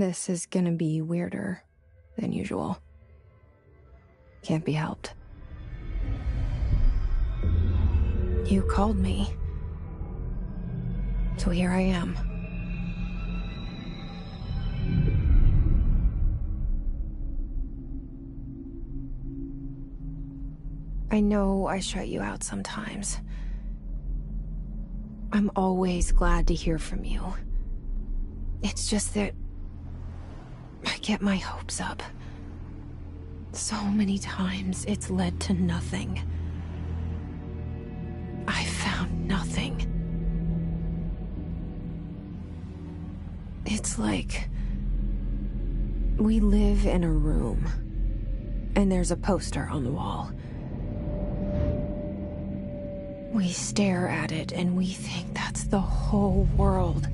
This is gonna be weirder than usual. Can't be helped. You called me. So here I am. I know I shut you out sometimes. I'm always glad to hear from you. It's just that I get my hopes up. So many times it's led to nothing. I found nothing. It's like we live in a room, and there's a poster on the wall. We stare at it and we think that's the whole world.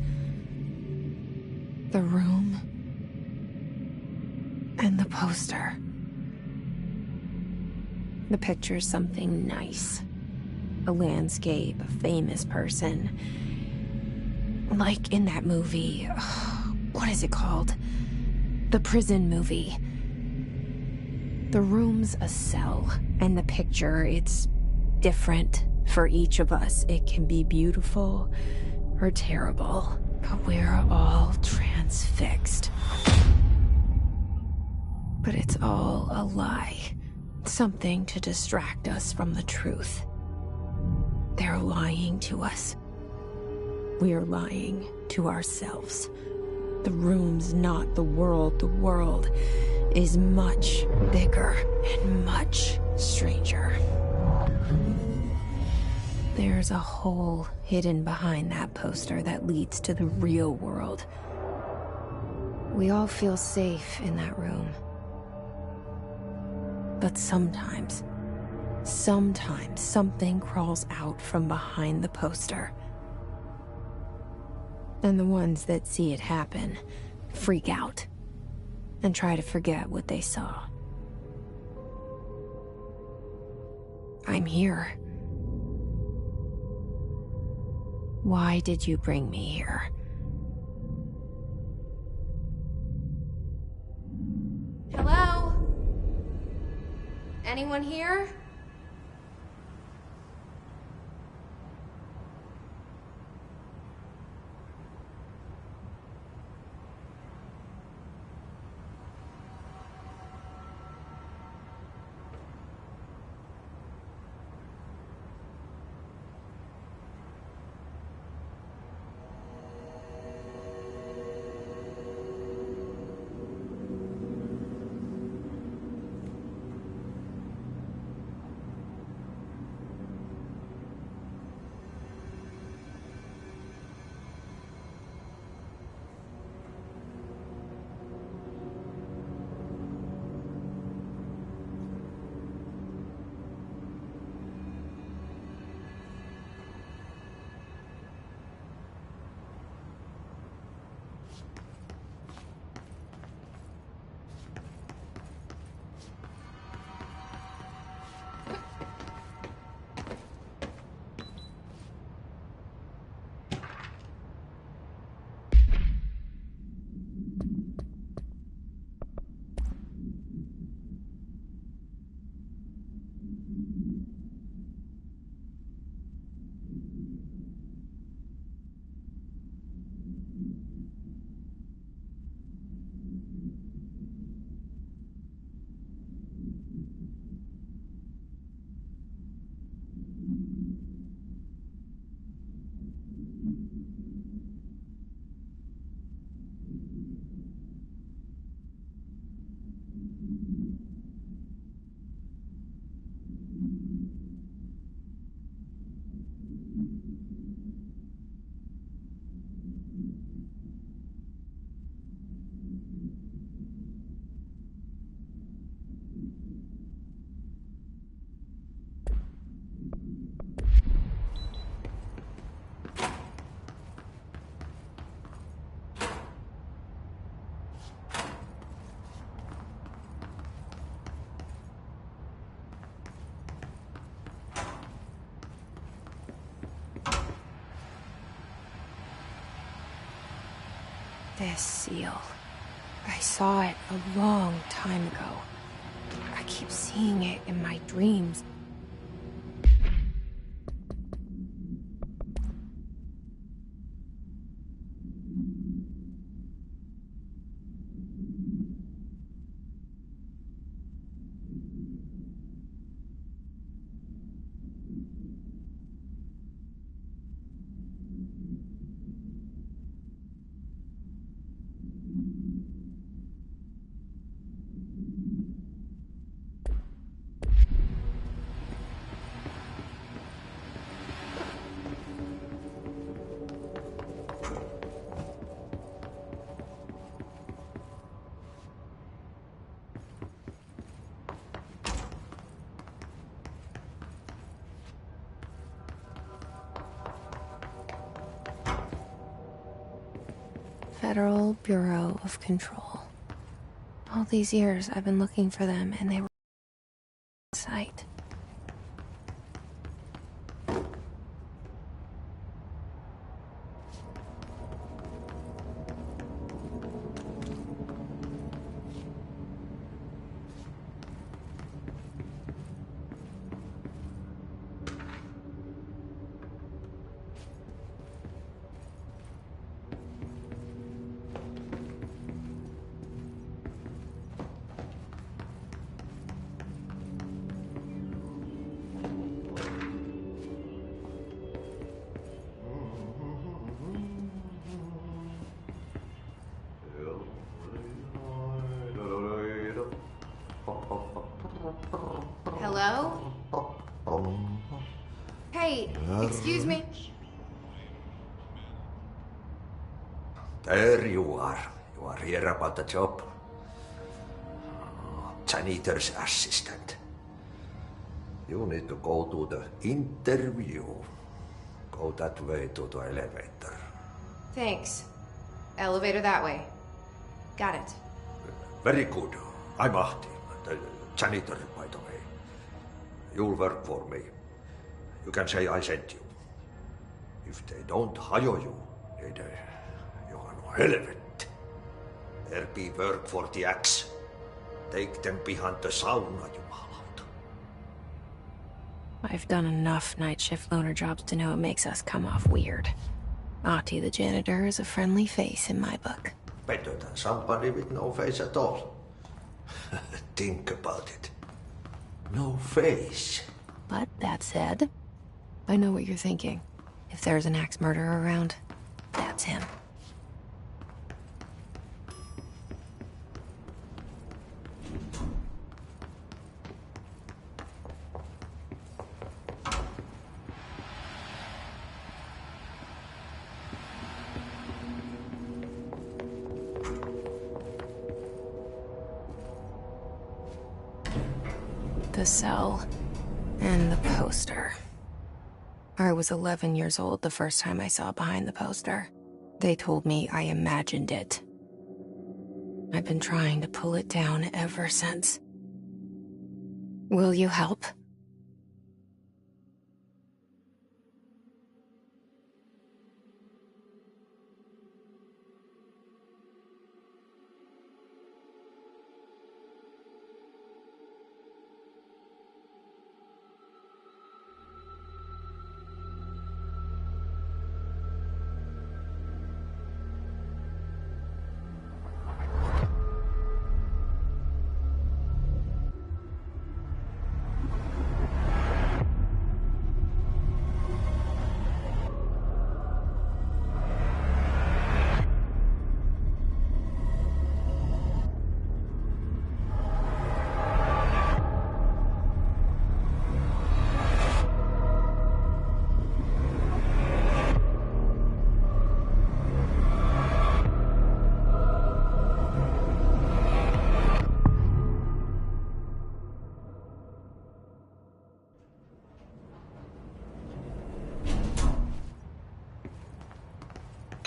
The room and the poster. The picture's something nice. A landscape, a famous person. Like in that movie, what is it called? The prison movie. The room's a cell, and the picture, it's different for each of us. It can be beautiful or terrible, but we're all transfixed. But it's all a lie. Something to distract us from the truth. They're lying to us. We're lying to ourselves. The room's not the world. The world is much bigger and much stranger. There's a hole hidden behind that poster that leads to the real world. We all feel safe in that room. But sometimes something crawls out from behind the poster. And the ones that see it happen freak out and try to forget what they saw. I'm here. Why did you bring me here? Hello? Anyone here? This seal. I saw it a long time ago. I keep seeing it in my dreams. Federal Bureau of Control. All these years I've been looking for them and they were in sight. Hello? Hey, excuse me? There you are. You are here about the job. Janitor's assistant. You need to go to the interview. Go that way to the elevator. Thanks. Elevator that way. Got it. Very good. I'm Ahti, the janitor, by the way. You'll work for me. You can say I sent you. If they don't hire you, then you are no helvet. There be work for the axe. Take them behind the sauna, jumalauta. I've done enough night shift loner jobs to know it makes us come off weird. Ahti the janitor is a friendly face in my book. Better than somebody with no face at all. Think about it. No face. But that said, I know what you're thinking. If there's an axe murderer around, that's him. The cell and the poster. I was 11 years old the first time I saw behind the poster. They told me I imagined it. I've been trying to pull it down ever since. Will you help?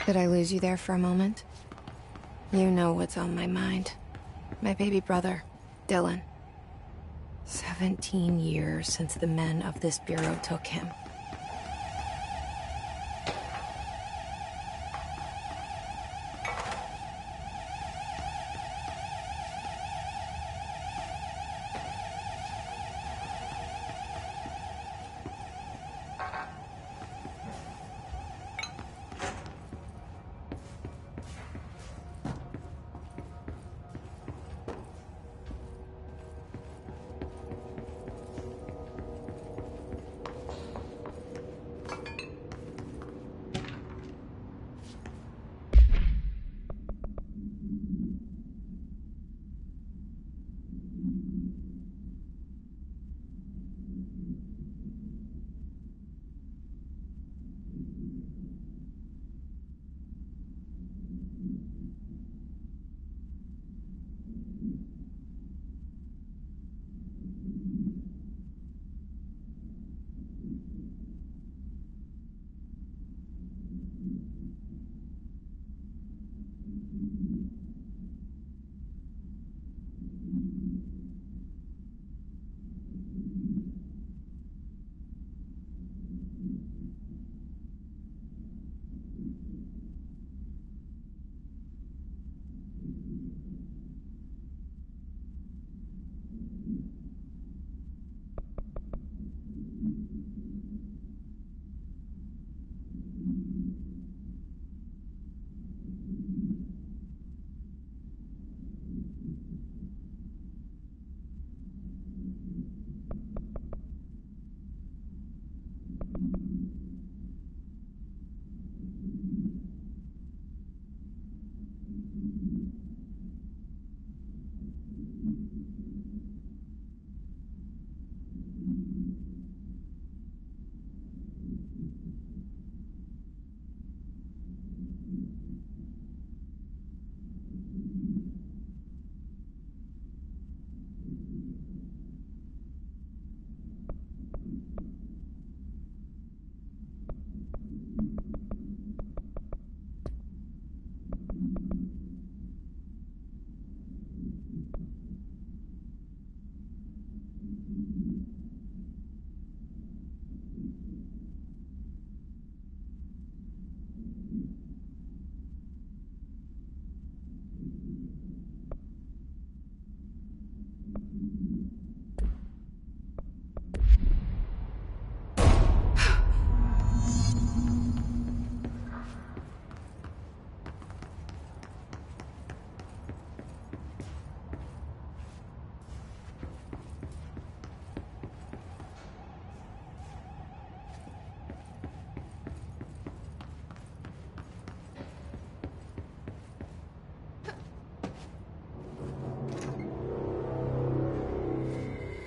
Did I lose you there for a moment? You know what's on my mind. My baby brother, Dylan. 17 years since the men of this bureau took him.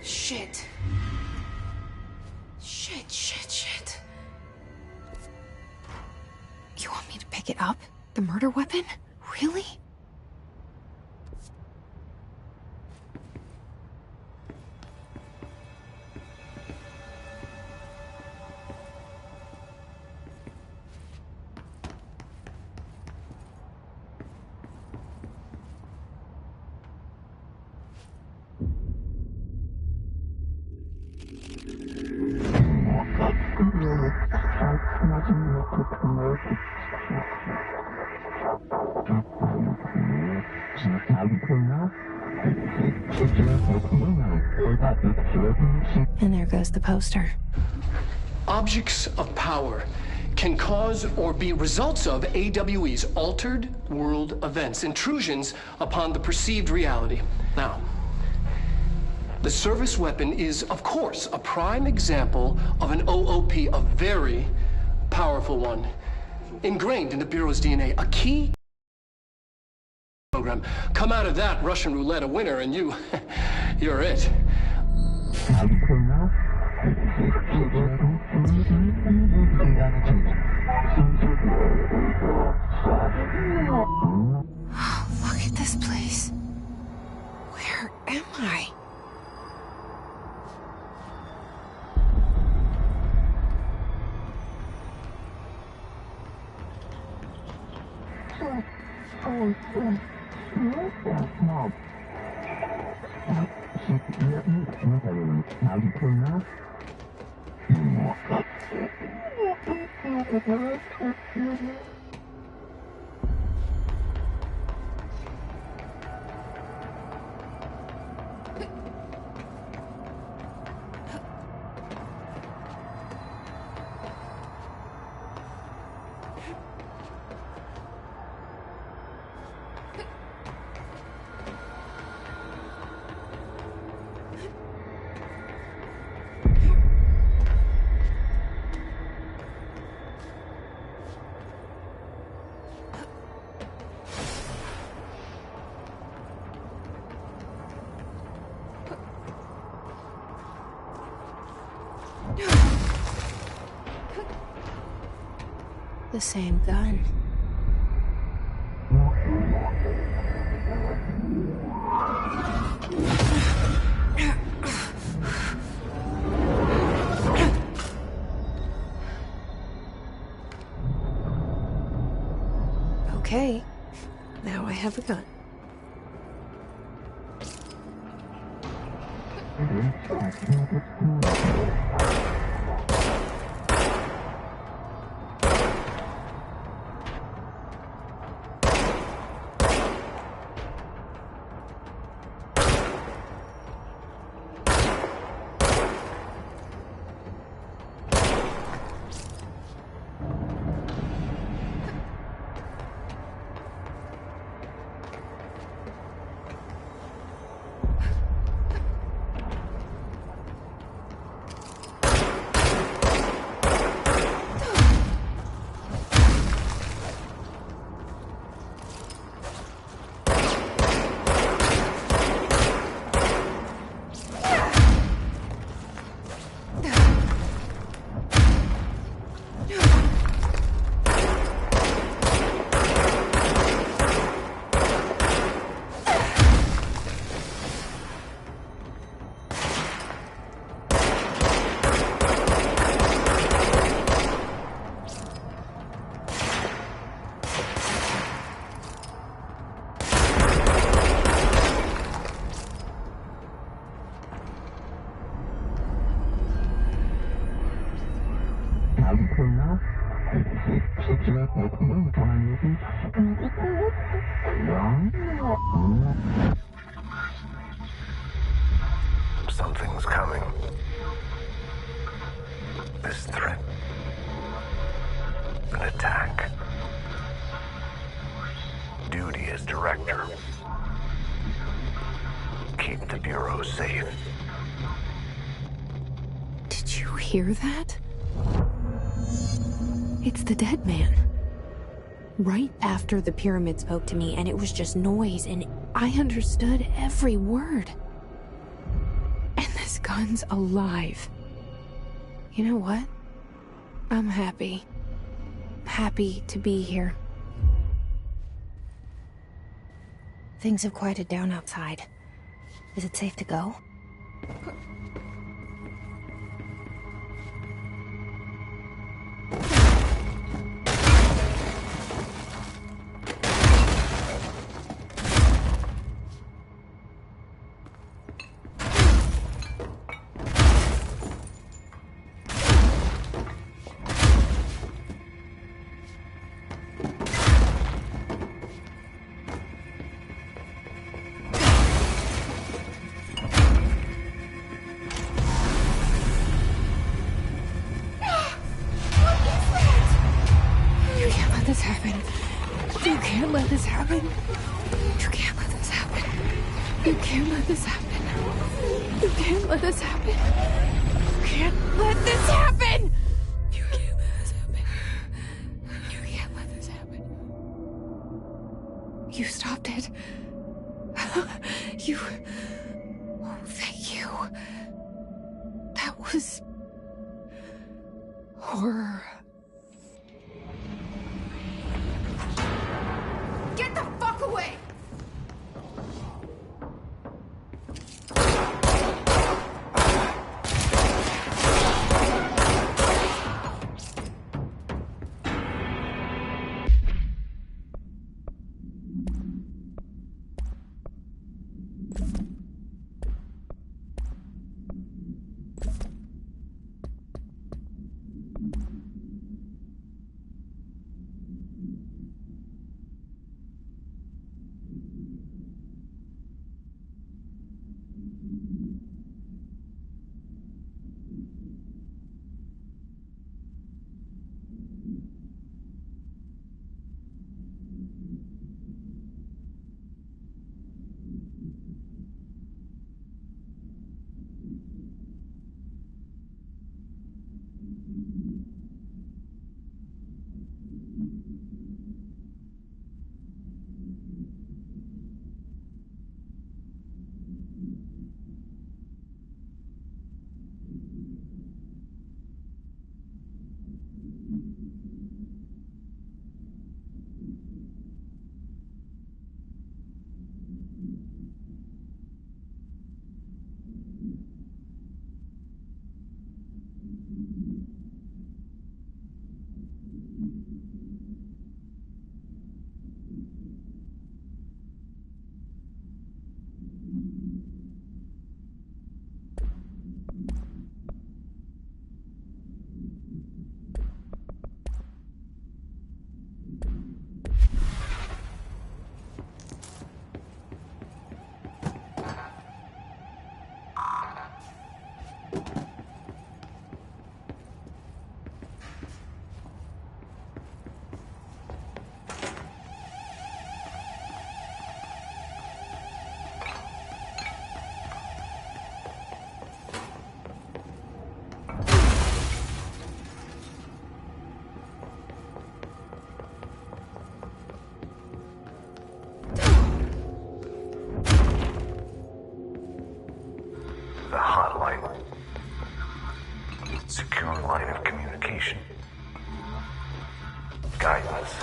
Shit. Shit. You want me to pick it up? The murder weapon? Really? And there goes the poster. Objects of power can cause or be results of AWE's altered world events, intrusions upon the perceived reality. Now, the service weapon is, of course, a prime example of an OOP, a very powerful one, ingrained in the Bureau's DNA, a key program. Come out of that Russian roulette a winner, and you're it. Look at this place. Where am I? The same gun. Okay, now I have a gun. Something's coming. This threat. An attack. Duty as director. Keep the Bureau safe. Did you hear that? It's the dead man. Right after the pyramid spoke to me, and it was just noise, and I understood every word. And the This gun's alive. You know what? I'm happy. Happy to be here. Things have quieted down outside. Is it safe to go? You stopped it. You... Oh, thank you. That was... horror. Get the fuck away! The hotline. Secure line of communication. Guidance.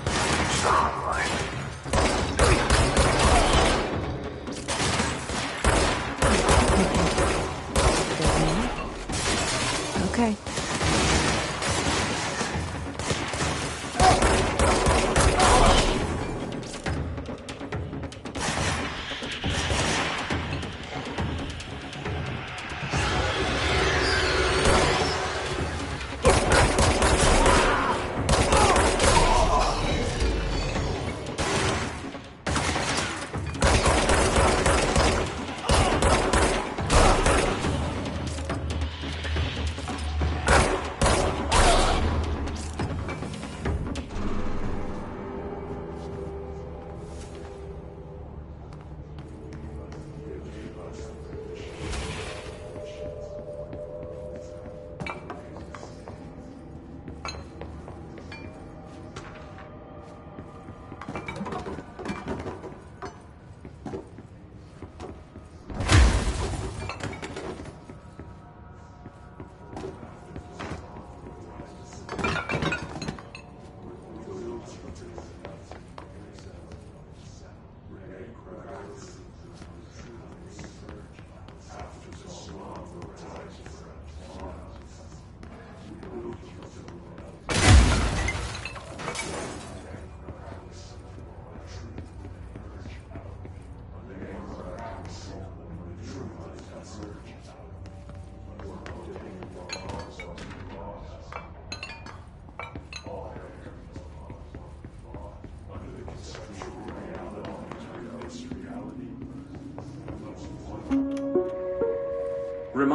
Reach the hotline. Okay.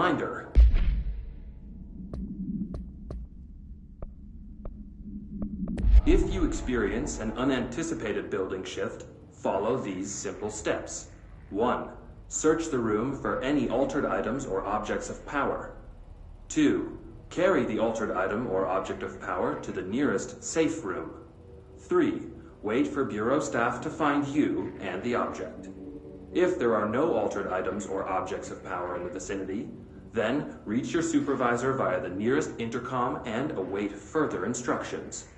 reminder. If you experience an unanticipated building shift, follow these simple steps. 1. Search the room for any altered items or objects of power. 2. Carry the altered item or object of power to the nearest safe room. 3. Wait for Bureau staff to find you and the object. If there are no altered items or objects of power in the vicinity, then reach your supervisor via the nearest intercom and await further instructions.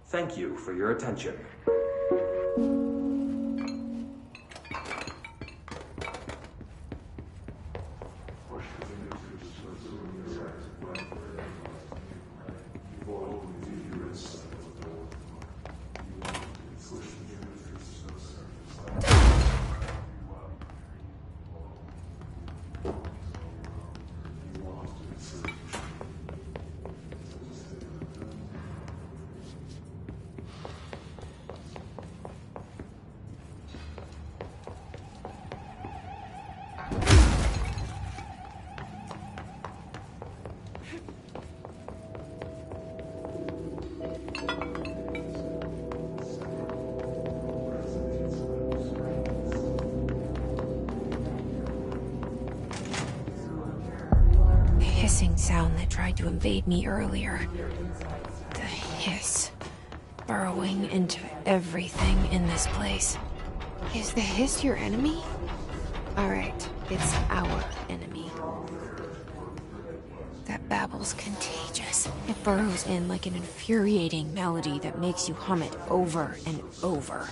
Thank you for your attention. Hissing sound that tried to invade me earlier. The hiss. Burrowing into everything in this place. Is the hiss your enemy? Alright, it's our enemy. That babble's contagious. It burrows in like an infuriating melody that makes you hum it over and over.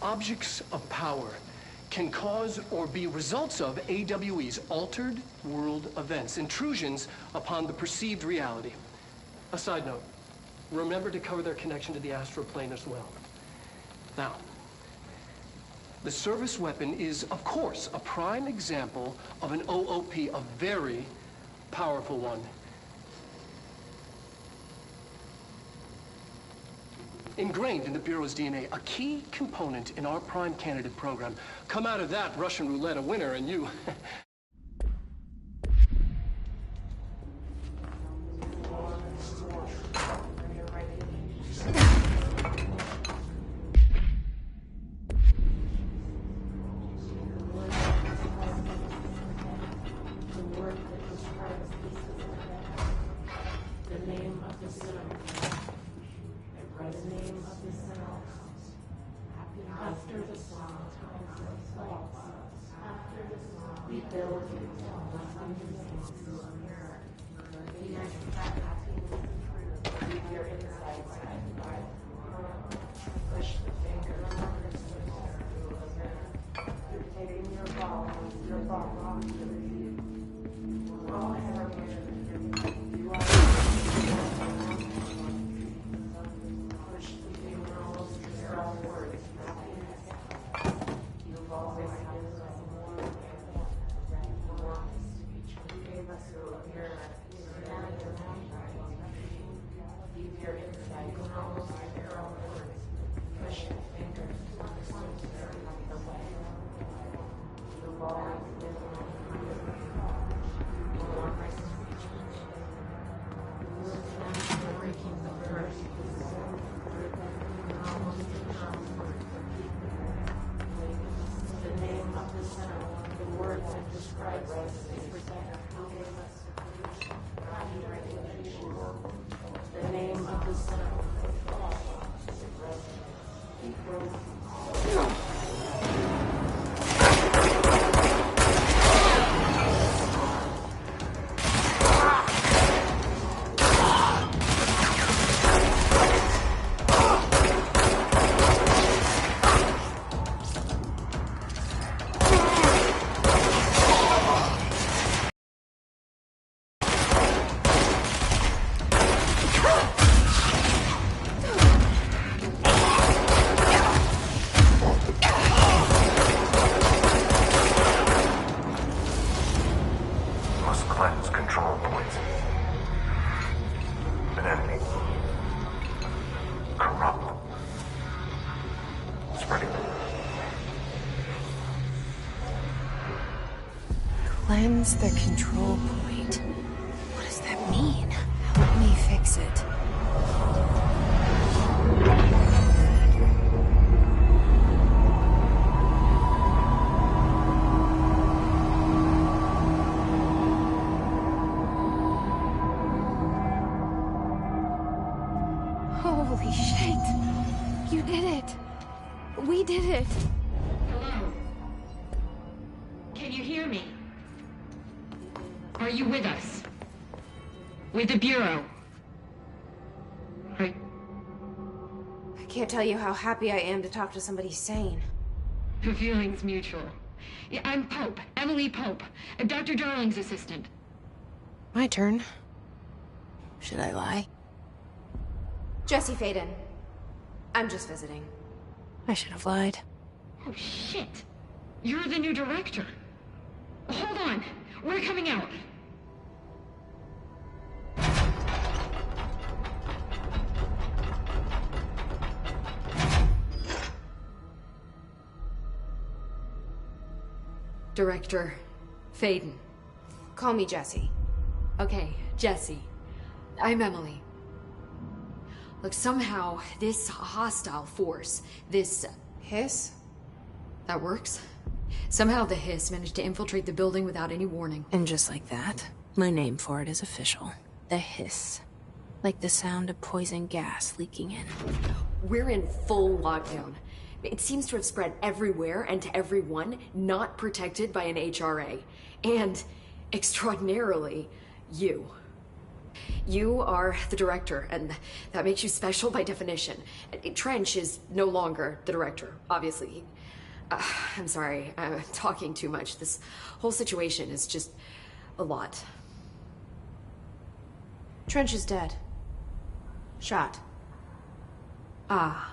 Objects of power can cause or be results of AWE's altered world events, intrusions upon the perceived reality. A side note, remember to cover their connection to the astral plane as well. Now, the service weapon is, of course, a prime example of an OOP, a very powerful one. Ingrained in the Bureau's DNA, a key component in our prime candidate program. Come out of that Russian roulette a winner and you... spreading. Cleanse the control point. What does that mean? Help me fix it. Holy shit! You did it! We did it! Hello? Can you hear me? Are you with us? With the Bureau? Right. I can't tell you how happy I am to talk to somebody sane. The feeling's mutual. Yeah, I'm Pope, Emily Pope, Dr. Darling's assistant. My turn. Should I lie? Jesse Faden. I'm just visiting. I should have lied. Oh, shit. You're the new director. Hold on. We're coming out. Director Faden. Call me Jesse. Okay, Jesse. I'm Emily. Look, somehow this hostile force, this... Hiss? that works? Somehow the hiss managed to infiltrate the building without any warning. And just like that, my name for it is official. The hiss. Like the sound of poison gas leaking in. We're in full lockdown. It seems to have spread everywhere and to everyone not protected by an HRA. And, extraordinarily, you. You are the director, and that makes you special by definition. Trench is no longer the director, obviously. I'm sorry, I'm talking too much. This whole situation is just a lot. Trench is dead. Shot. Ah.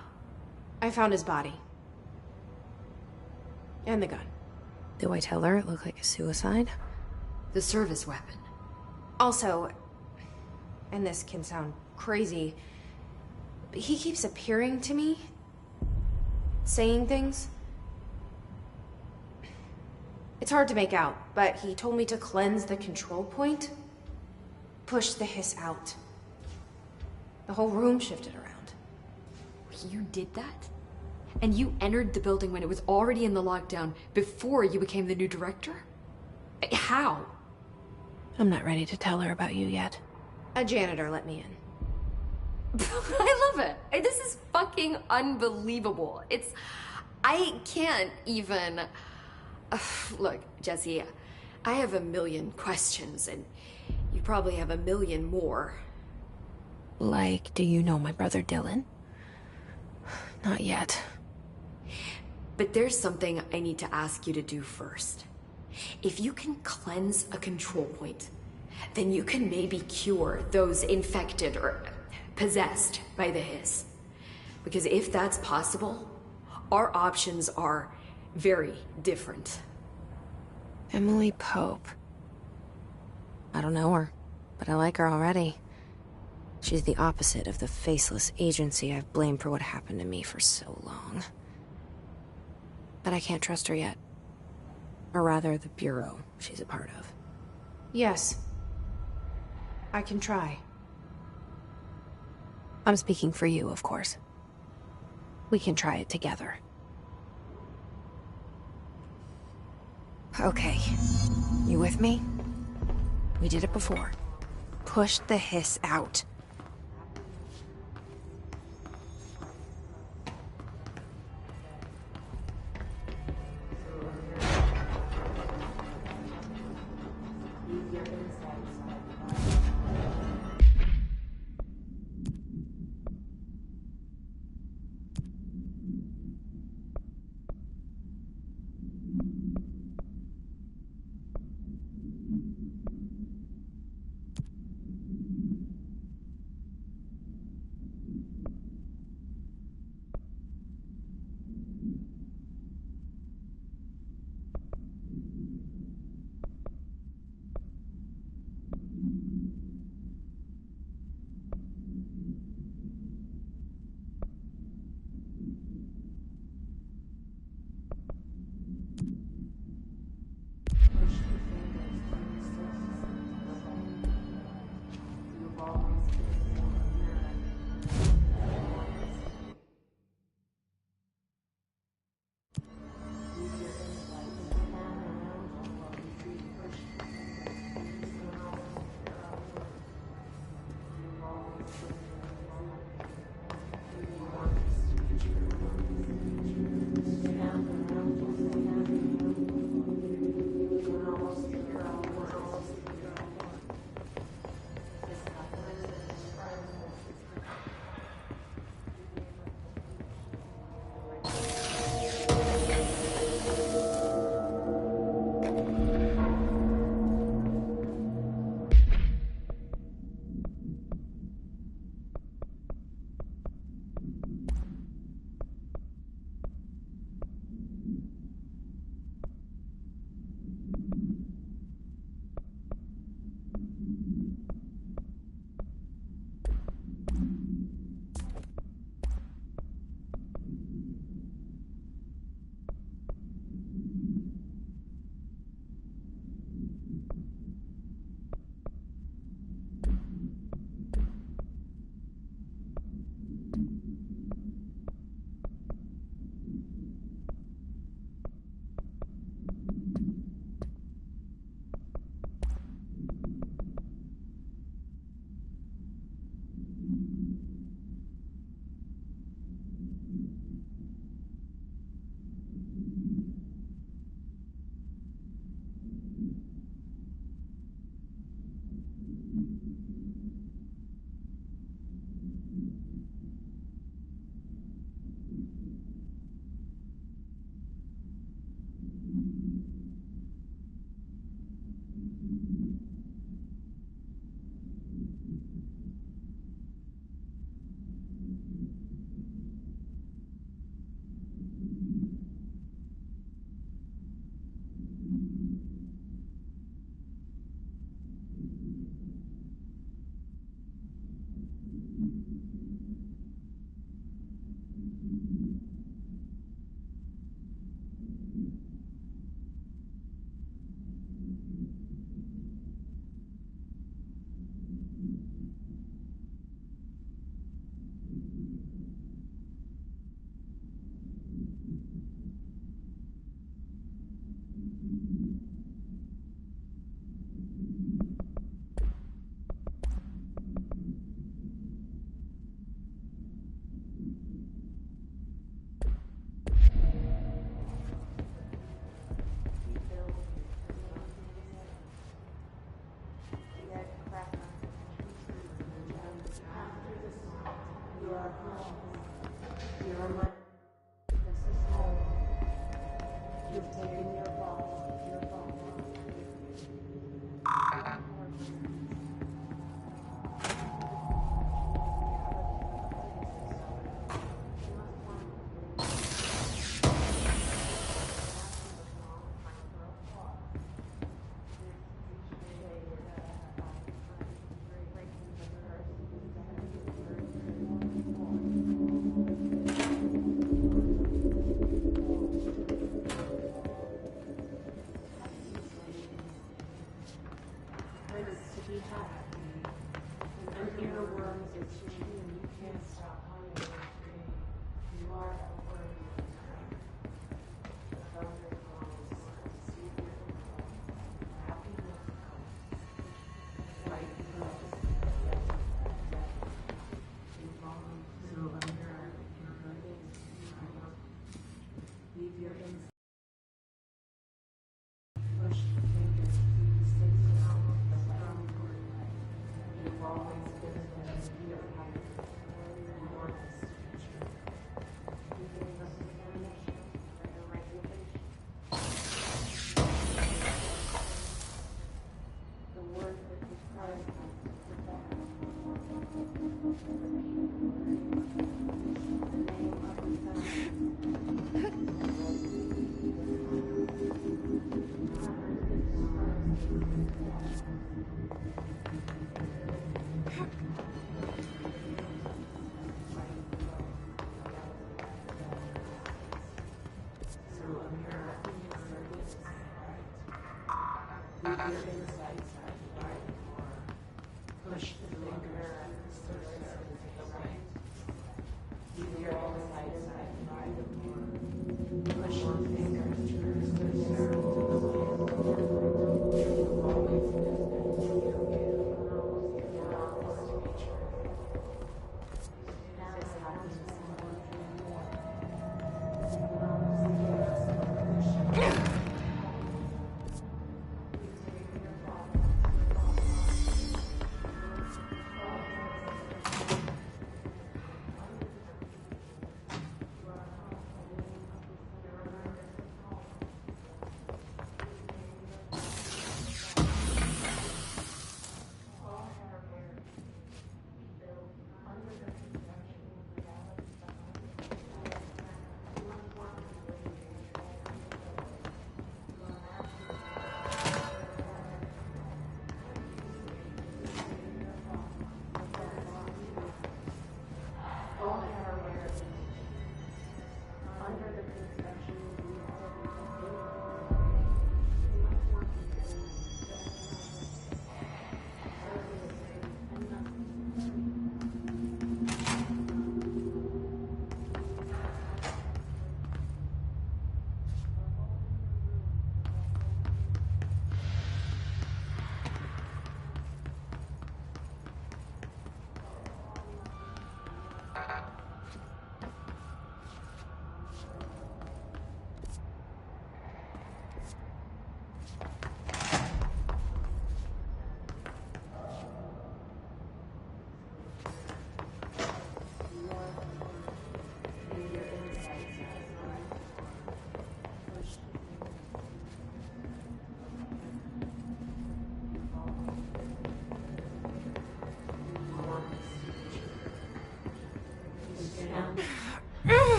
I found his body. And the gun. Do I tell her it looked like a suicide? The service weapon. Also, and this can sound crazy, but he keeps appearing to me, saying things. It's hard to make out, but he told me to cleanse the control point, push the hiss out. The whole room shifted around. You did that? And you entered the building when it was already in the lockdown before you became the new director? How? I'm not ready to tell her about you yet. A janitor let me in. I love it. This is fucking unbelievable. I can't even... Look, Jesse, I have a million questions, and you probably have a million more. Like, do you know my brother Dylan? Not yet. But there's something I need to ask you to do first. If you can cleanse a control point, then you can maybe cure those infected or possessed by the hiss. Because if that's possible, our options are very different. Emily Pope. I don't know her, but I like her already. She's the opposite of the faceless agency I've blamed for what happened to me for so long. But I can't trust her yet. Or rather, the Bureau she's a part of. Yes. I can try. I'm speaking for you, of course. We can try it together. Okay. You with me? We did it before. Push the hiss out.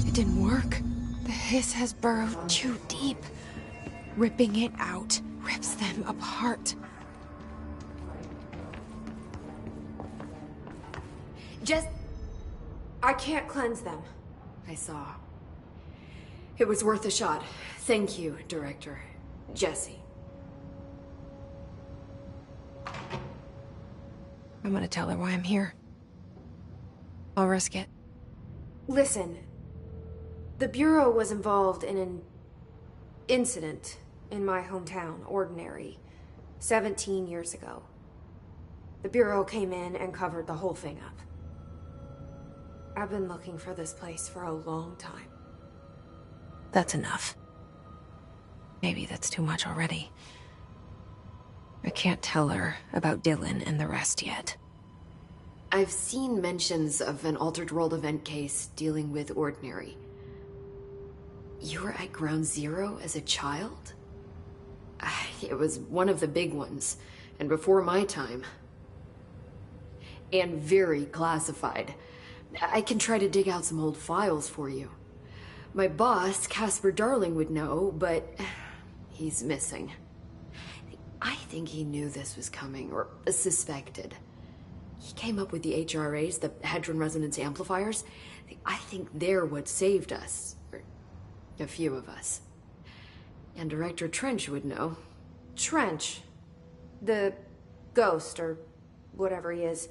It didn't work. The hiss has burrowed too deep. Ripping it out rips them apart. I can't cleanse them. I saw. It was worth a shot. Thank you, Director. Jesse. I'm gonna tell her why I'm here. I'll risk it. Listen. The Bureau was involved in an incident in my hometown, Ordinary, 17 years ago. The Bureau came in and covered the whole thing up. I've been looking for this place for a long time. That's enough. Maybe that's too much already. I can't tell her about Dylan and the rest yet. I've seen mentions of an Altered World event case dealing with Ordinary. You were at Ground Zero as a child? It was one of the big ones, and before my time. And very classified. I can try to dig out some old files for you. My boss, Casper Darling, would know, but he's missing. I think he knew this was coming, or suspected. He came up with the HRAs, the Hadron Resonance Amplifiers. I think they're what saved us. Or a few of us. And Director Trench would know. Trench? The ghost, or whatever he is.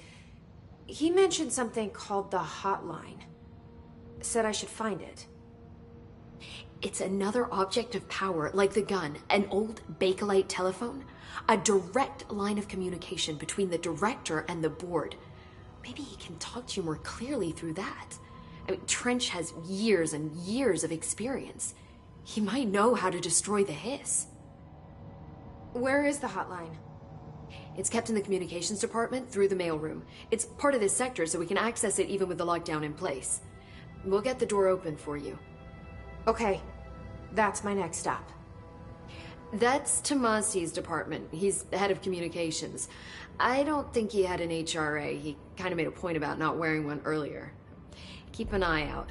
He mentioned something called the Hotline. Said I should find it. It's another object of power, like the gun, an old Bakelite telephone. A direct line of communication between the director and the board. Maybe he can talk to you more clearly through that. I mean, Trench has years and years of experience. He might know how to destroy the hiss. Where is the hotline? It's kept in the communications department through the mailroom. It's part of this sector, so we can access it even with the lockdown in place. We'll get the door open for you. Okay, that's my next stop. That's Tomasi's department. He's head of communications. I don't think he had an HRA. He kind of made a point about not wearing one earlier. Keep an eye out.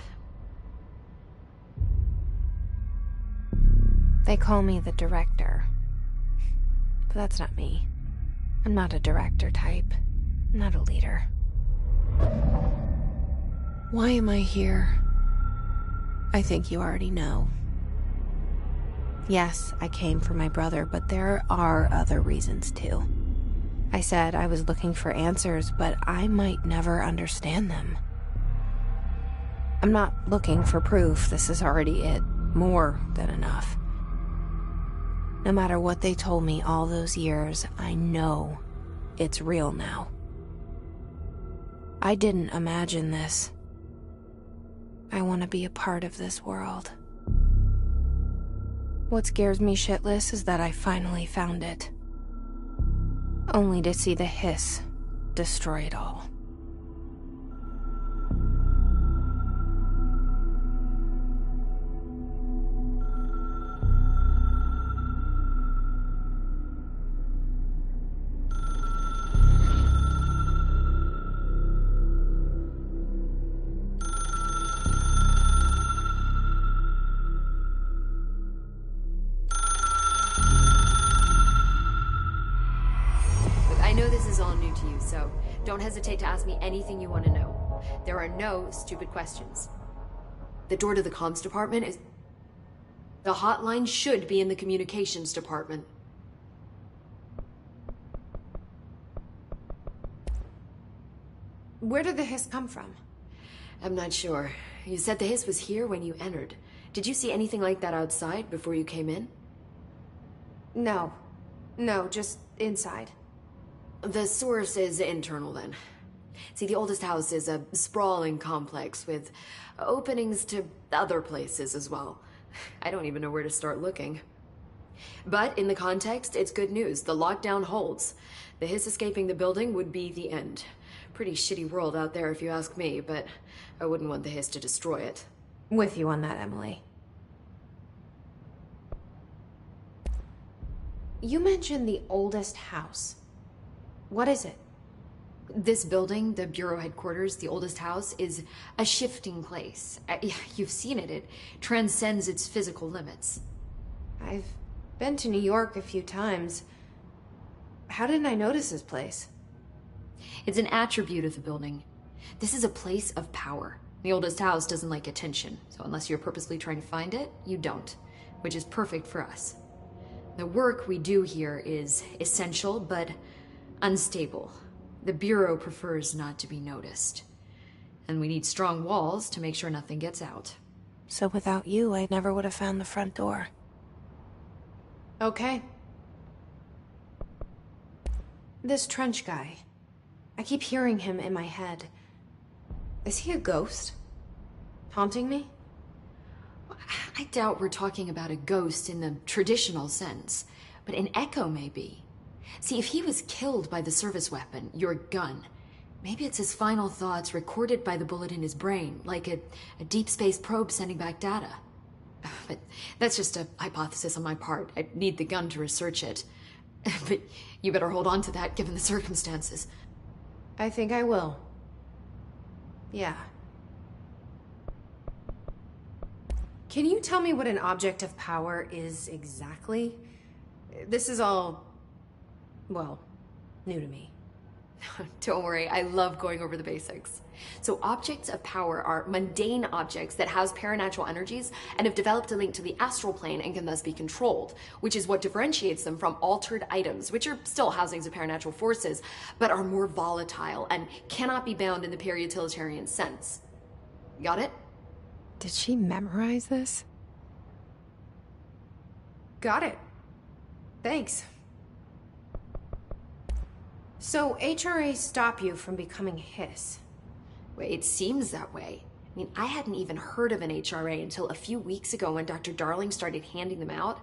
They call me the director. But that's not me. I'm not a director type. I'm not a leader. Why am I here? I think you already know. Yes, I came for my brother, but there are other reasons too. I said I was looking for answers, but I might never understand them. I'm not looking for proof. This is already it. More than enough. No matter what they told me all those years, I know it's real now. I didn't imagine this. I want to be a part of this world. What scares me shitless is that I finally found it. Only to see the hiss destroy it all. So don't hesitate to ask me anything you want to know. There are no stupid questions. The door to the comms department is... The hotline should be in the communications department. Where did the hiss come from? I'm not sure. You said the hiss was here when you entered. Did you see anything like that outside before you came in? No. No, just inside. The source is internal, then. See, the oldest house is a sprawling complex with openings to other places as well. I don't even know where to start looking. But in the context, it's good news. The lockdown holds. The hiss escaping the building would be the end. Pretty shitty world out there if you ask me, but I wouldn't want the hiss to destroy it. With you on that, Emily. You mentioned the oldest house. What is it? This building, the Bureau headquarters, the oldest house, is a shifting place. You've seen it. It transcends its physical limits. I've been to New York a few times. How didn't I notice this place? It's an attribute of the building. This is a place of power. The oldest house doesn't like attention, so unless you're purposely trying to find it, you don't, which is perfect for us. The work we do here is essential, but unstable. The Bureau prefers not to be noticed. And we need strong walls to make sure nothing gets out. So without you, I never would have found the front door. Okay. This Trench guy. I keep hearing him in my head. Is he a ghost? Haunting me? I doubt we're talking about a ghost in the traditional sense, but an echo maybe. See, if he was killed by the service weapon, your gun, maybe it's his final thoughts recorded by the bullet in his brain, like a deep space probe sending back data. But that's just a hypothesis on my part. I need the gun to research it. But you better hold on to that given the circumstances. I think I will. Yeah. Can you tell me what an object of power is exactly? This is all, well, new to me. Don't worry, I love going over the basics. So objects of power are mundane objects that house paranatural energies and have developed a link to the astral plane and can thus be controlled, which is what differentiates them from altered items, which are still housings of paranatural forces, but are more volatile and cannot be bound in the peri-utilitarian sense. Got it? Did she memorize this? Got it. Thanks. So HRA stop you from becoming Hiss? Well, it seems that way. I mean, I hadn't even heard of an HRA until a few weeks ago when Dr. Darling started handing them out.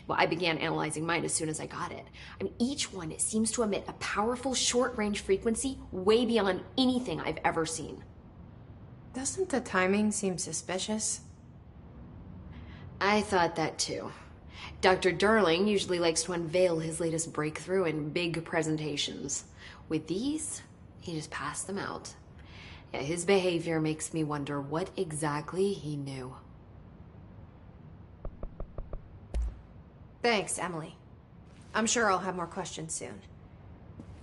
Well, I began analyzing mine as soon as I got it. I mean, each one seems to emit a powerful short-range frequency way beyond anything I've ever seen. Doesn't the timing seem suspicious? I thought that too. Dr. Darling usually likes to unveil his latest breakthrough in big presentations. With these, he just passed them out. Yeah, his behavior makes me wonder what exactly he knew. Thanks, Emily. I'm sure I'll have more questions soon.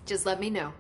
Just let me know.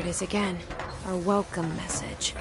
it is again. Our welcome message.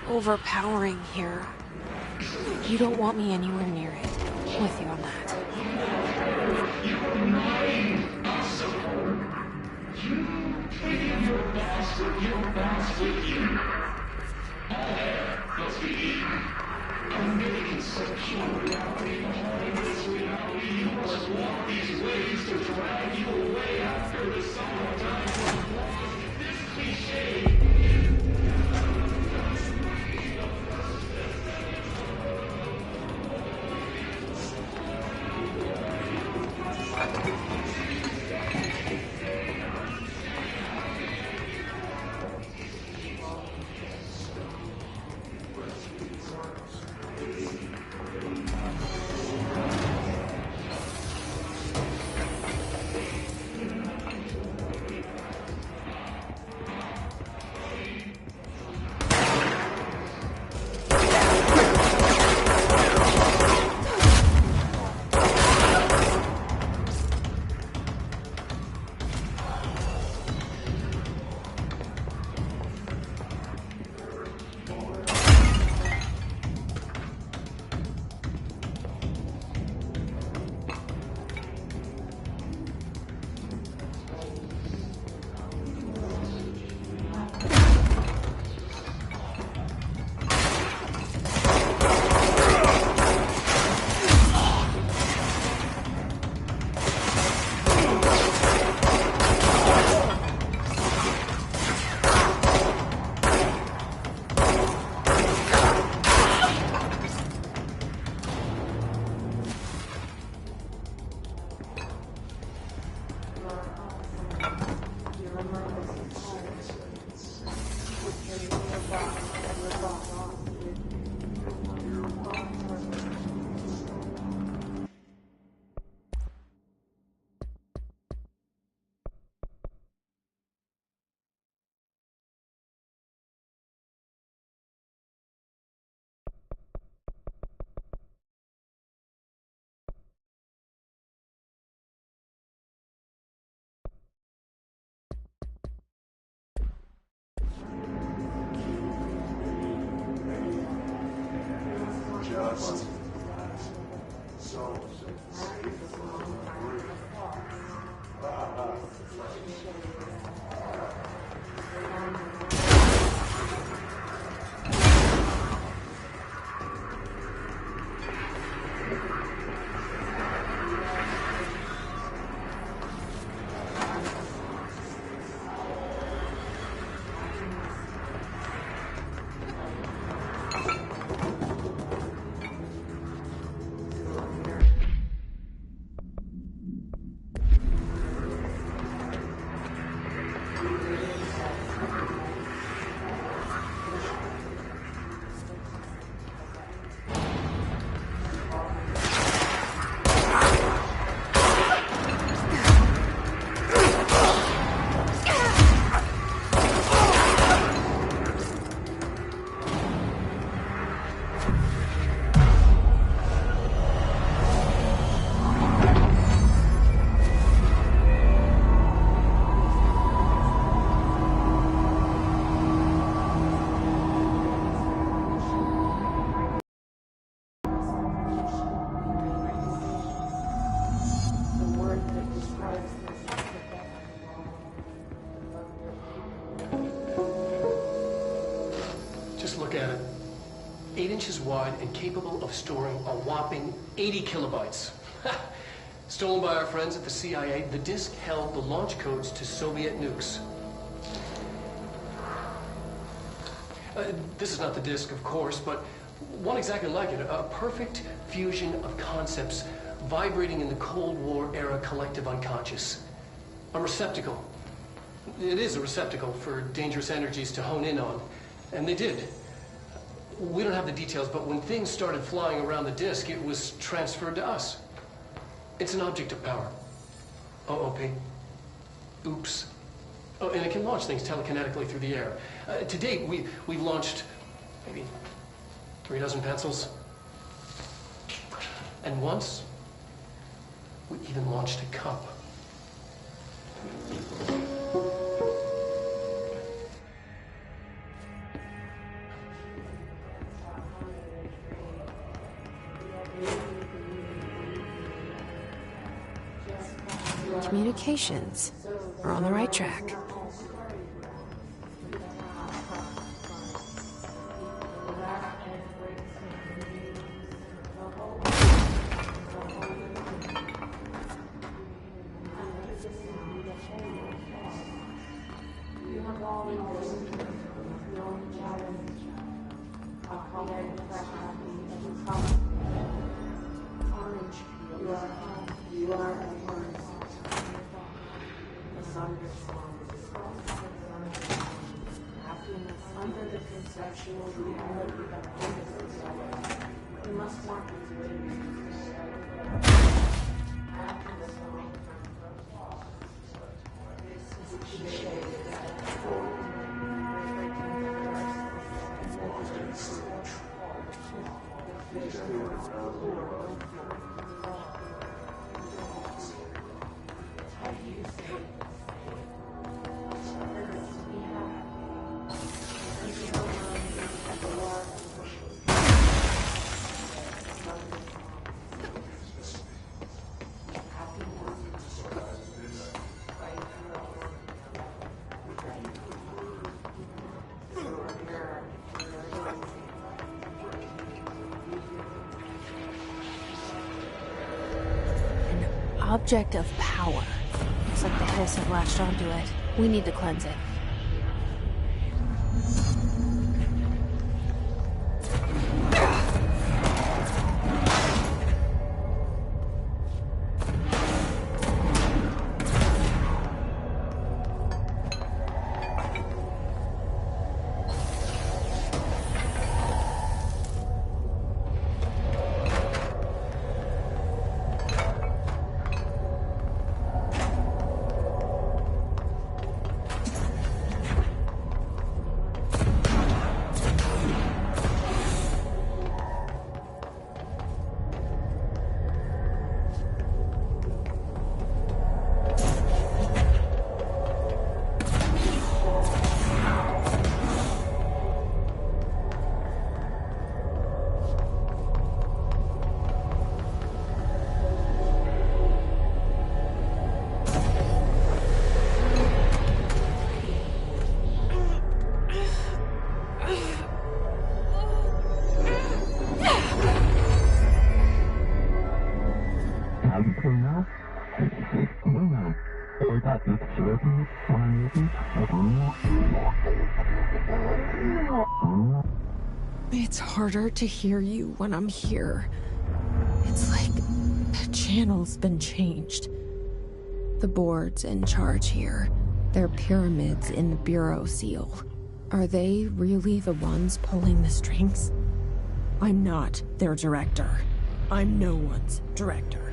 Overpowering here. You don't want me anywhere near it. With you on that. Look at it. 8 inches wide and capable of storing a whopping 80 kilobytes. Stolen by our friends at the CIA, the disk held the launch codes to Soviet nukes. This is not the disk, of course, but one exactly like it. A perfect fusion of concepts vibrating in the Cold War era collective unconscious. A receptacle. It is a receptacle for dangerous energies to hone in on. And they did. We don't have the details, but when things started flying around the disk, it was transferred to us. It's an object of power. OOP. Oops. Oh, and it can launch things telekinetically through the air. To date, we've launched maybe 3 dozen pencils. And once, we even launched a cup. Communications. We're on the right track. Object of power. Looks like the hiss have latched onto it. We need to cleanse it. It's harder to hear you when I'm here. It's like the channel's been changed. The board's in charge here. They're pyramids in the bureau seal. Are they really the ones pulling the strings? I'm not their director. I'm no one's director.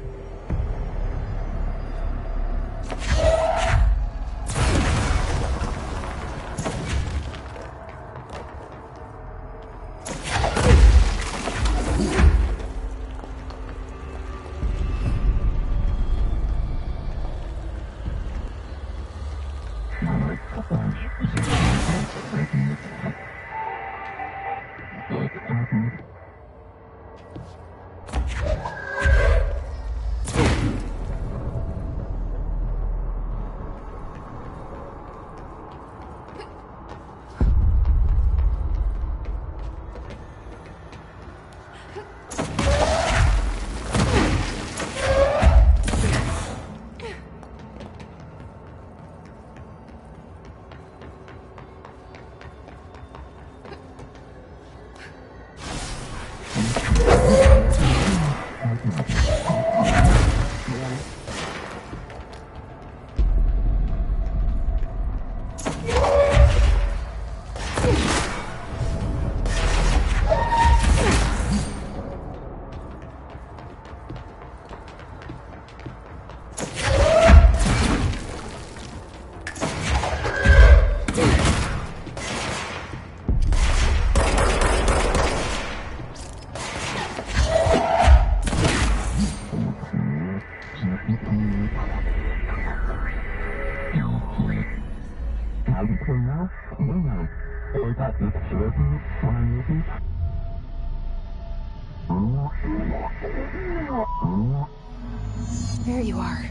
There you are.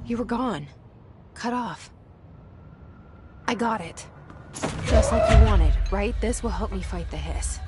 You were gone. Cut off. I got it. Just like you wanted, right? This will help me fight the hiss.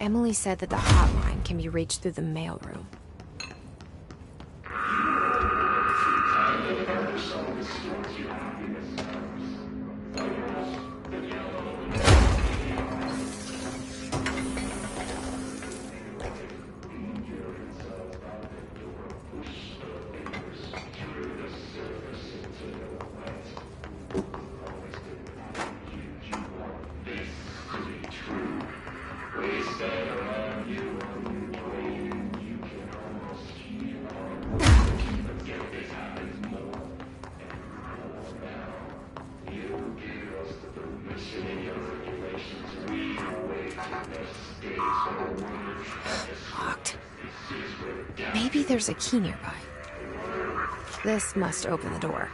Emily said that the hotline can be reached through the mailroom. Locked. Maybe there's a key nearby. This must open the door.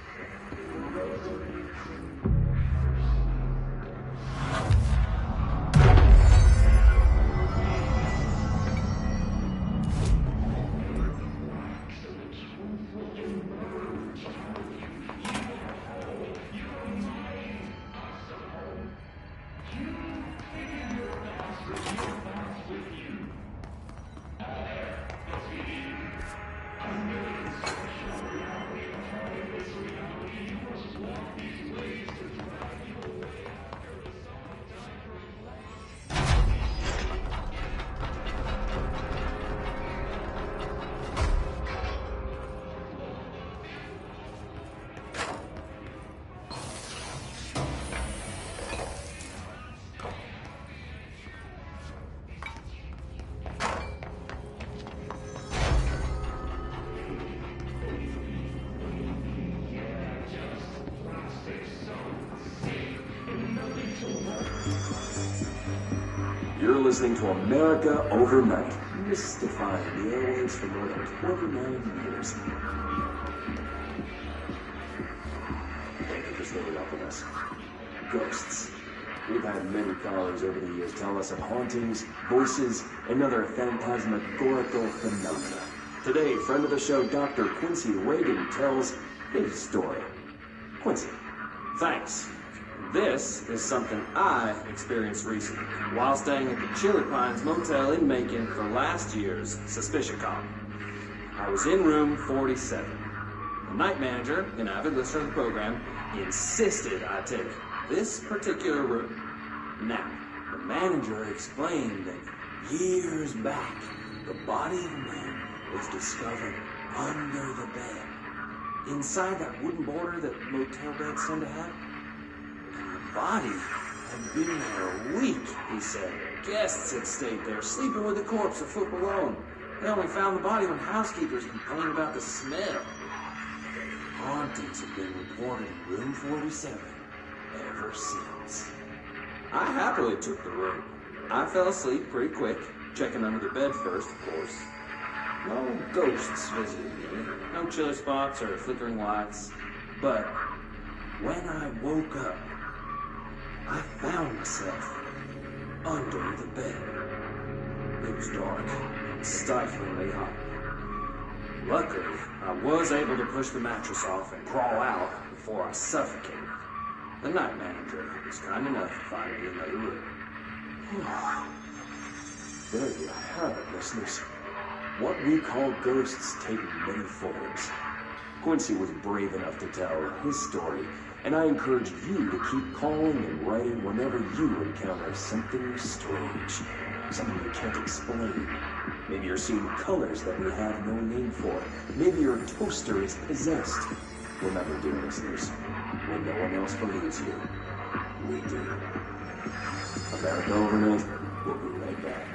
You're listening to America Overnight, mystifying the airwaves for more than 29 years. Thank you for staying up with us. Ghosts. We've had many callers over the years tell us of hauntings, voices, and other phantasmagorical phenomena. Today, friend of the show, Dr. Quincy Reagan, tells his story. Quincy, thanks. This is something I experienced recently while staying at the Chili Pines Motel in Macon for last year's Suspicion Con. I was in room 47. The night manager, an avid listener of the program, insisted I take this particular room. Now, the manager explained that years back, the body of a man was discovered under the bed, inside that wooden border that motel beds tend to have. The body had been there a week, he said. Guests had stayed there, sleeping with the corpse a foot below. They only found the body when housekeepers complained about the smell. Hauntings have been reported in room 47 ever since. I happily took the room. I fell asleep pretty quick, checking under the bed first, of course. No ghosts visited me, no chilly spots or flickering lights. But when I woke up, I found myself under the bed. It was dark and stiflingly hot. Luckily, I was able to push the mattress off and crawl out before I suffocated. The night manager was kind enough to find me another room. There you have it, listeners. What we call ghosts take many forms. Quincy was brave enough to tell his story, and I encourage you to keep calling and writing whenever you encounter something strange, something you can't explain. Maybe you're seeing colors that we have no name for. Maybe your toaster is possessed. Remember, dear listeners, when no one else believes you, we do. America Overnight, we'll be right back.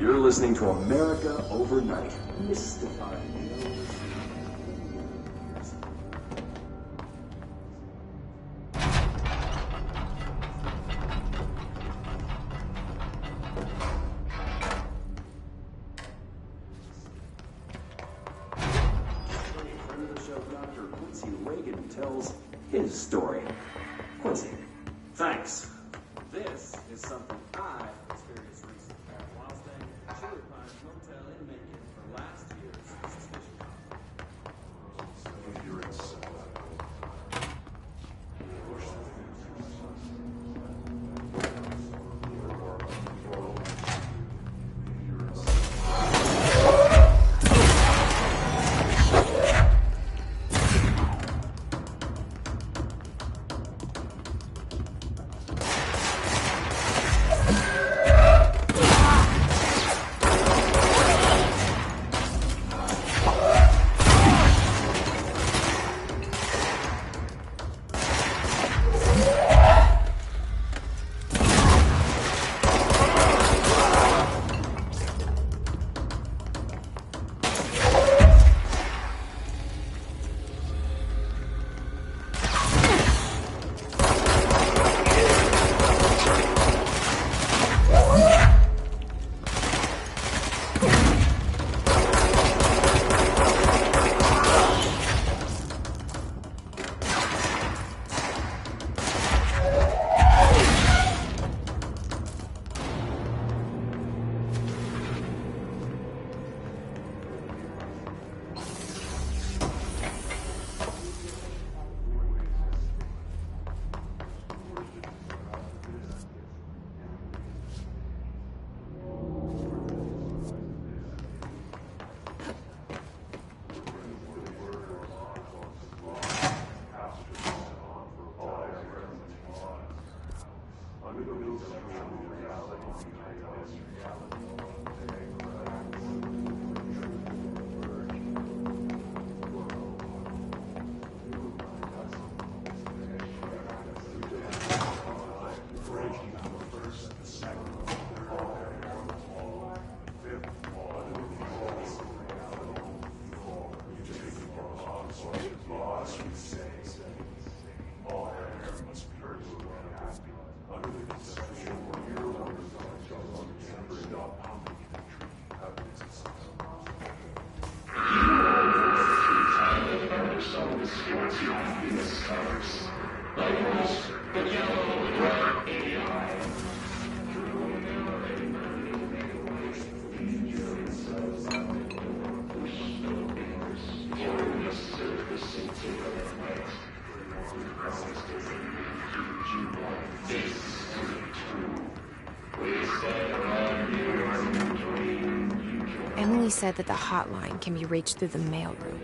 You're listening to America Overnight. Mystifying, you know? Friend of the show, Dr. Quincy Reagan tells his story. Quincy, thanks. This is something I experienced recently while staying at the Chili Pines Motel in Macon for last year's suspicion. Emily said that the hotline can be reached through the mailroom.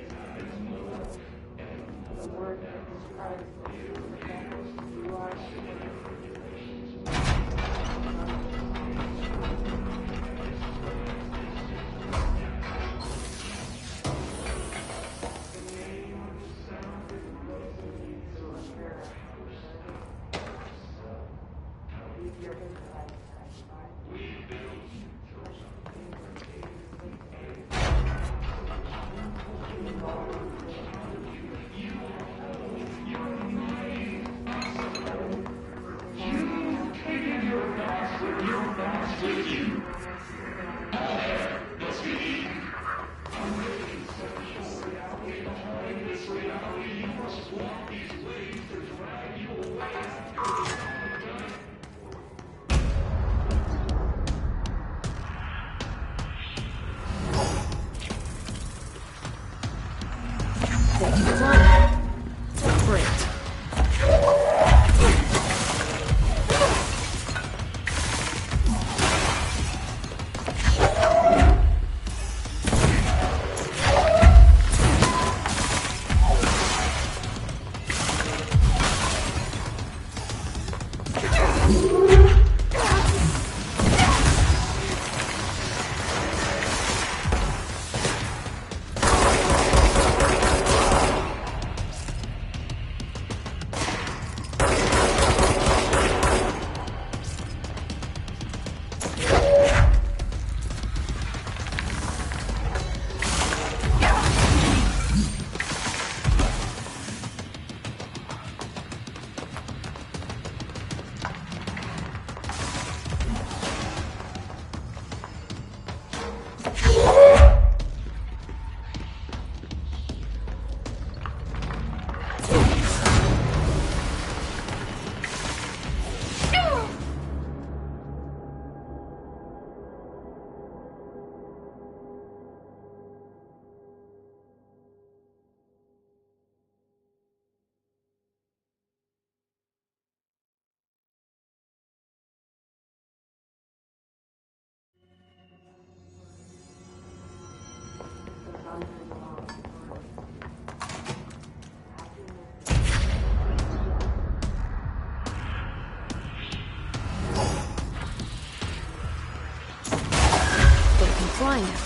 fly now.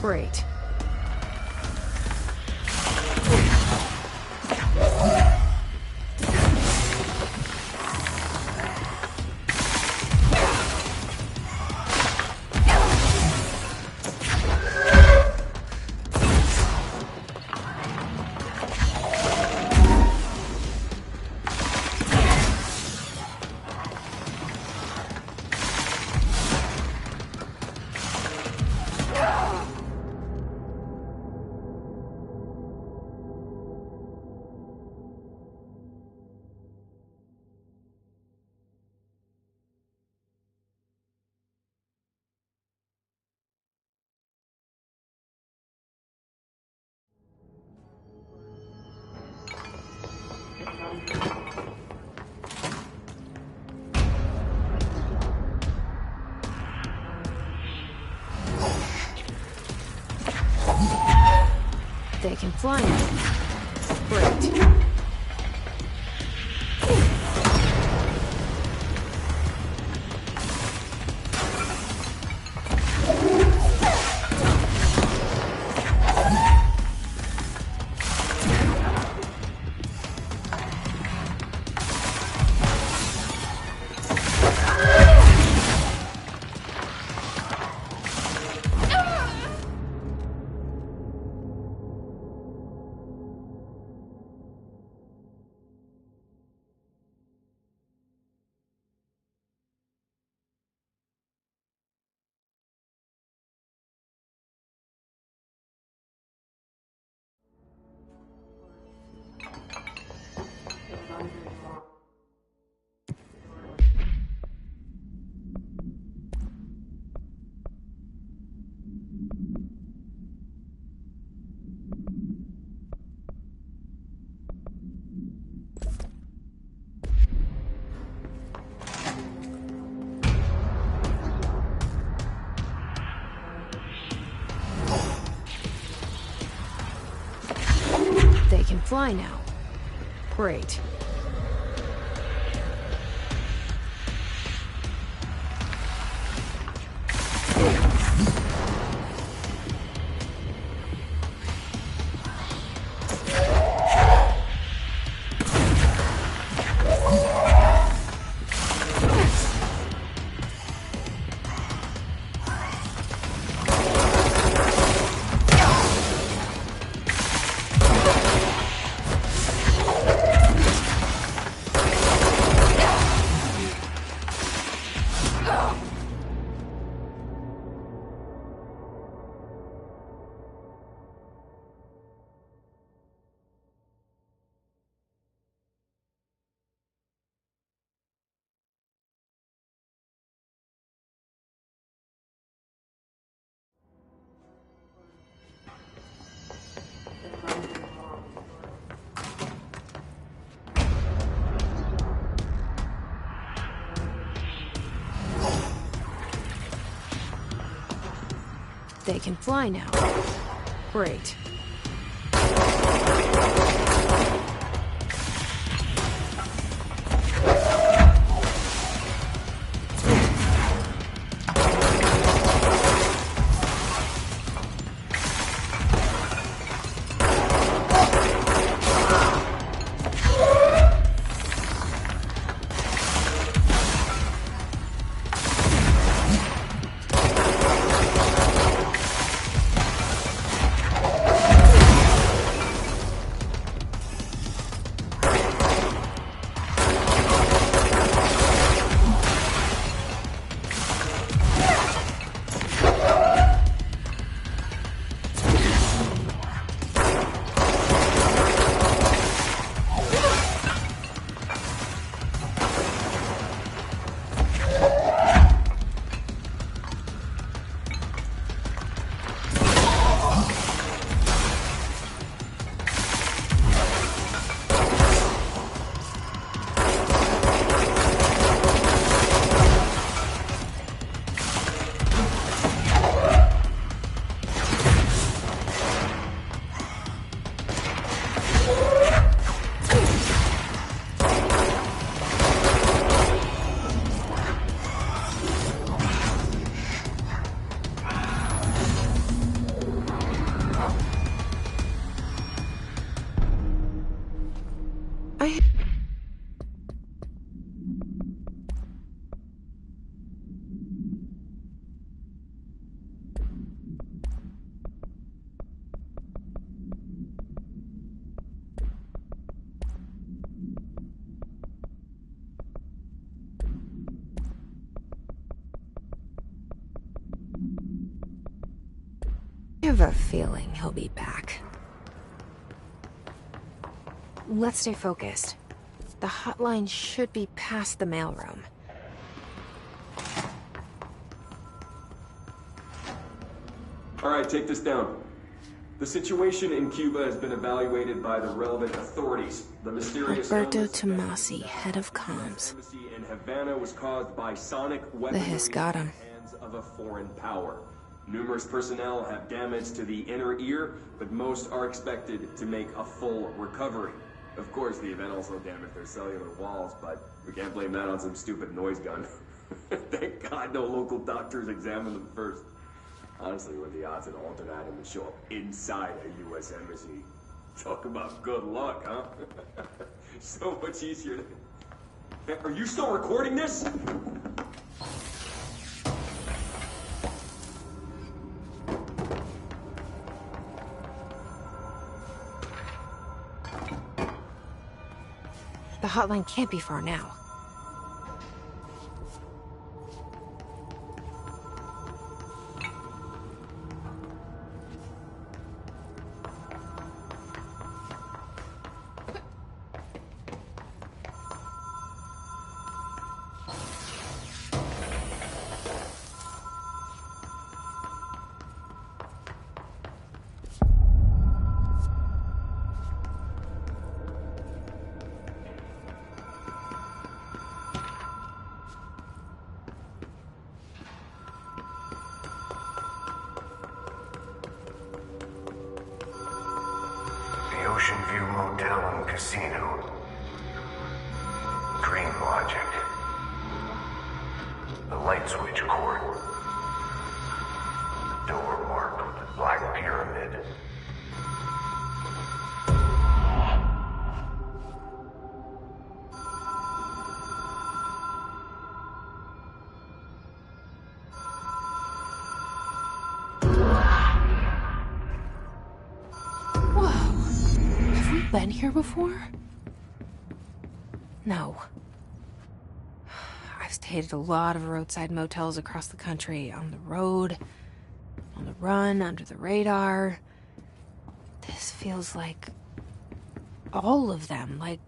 Great. They can fly now. Great. They can fly now. Great. They can fly now. Great. of a feeling he'll be back. Let's stay focused. The hotline should be past the mailroom. All right, take this down. The situation in Cuba has been evaluated by the relevant authorities. The mysterious Alberto Tomasi, head of comms. embassy in Havana was caused by sonic weaponry The hiss got him. in the hands of a foreign power. Numerous personnel have damage to the inner ear, but most are expected to make a full recovery. Of course, the event also damaged their cellular walls, but we can't blame that on some stupid noise gun. Thank God no local doctors examined them first. Honestly, what are the odds an alternate item would show up inside a U.S. embassy? Talk about good luck, huh? So much easier to... Hey, are you still recording this? The hotline can't be far now. Ocean View Motel and Casino. Dream Logic. The light switch cord. The door marked with the black pyramid. Been here before? No. I've stayed at a lot of roadside motels across the country, on the road, on the run, under the radar. This feels like all of them, like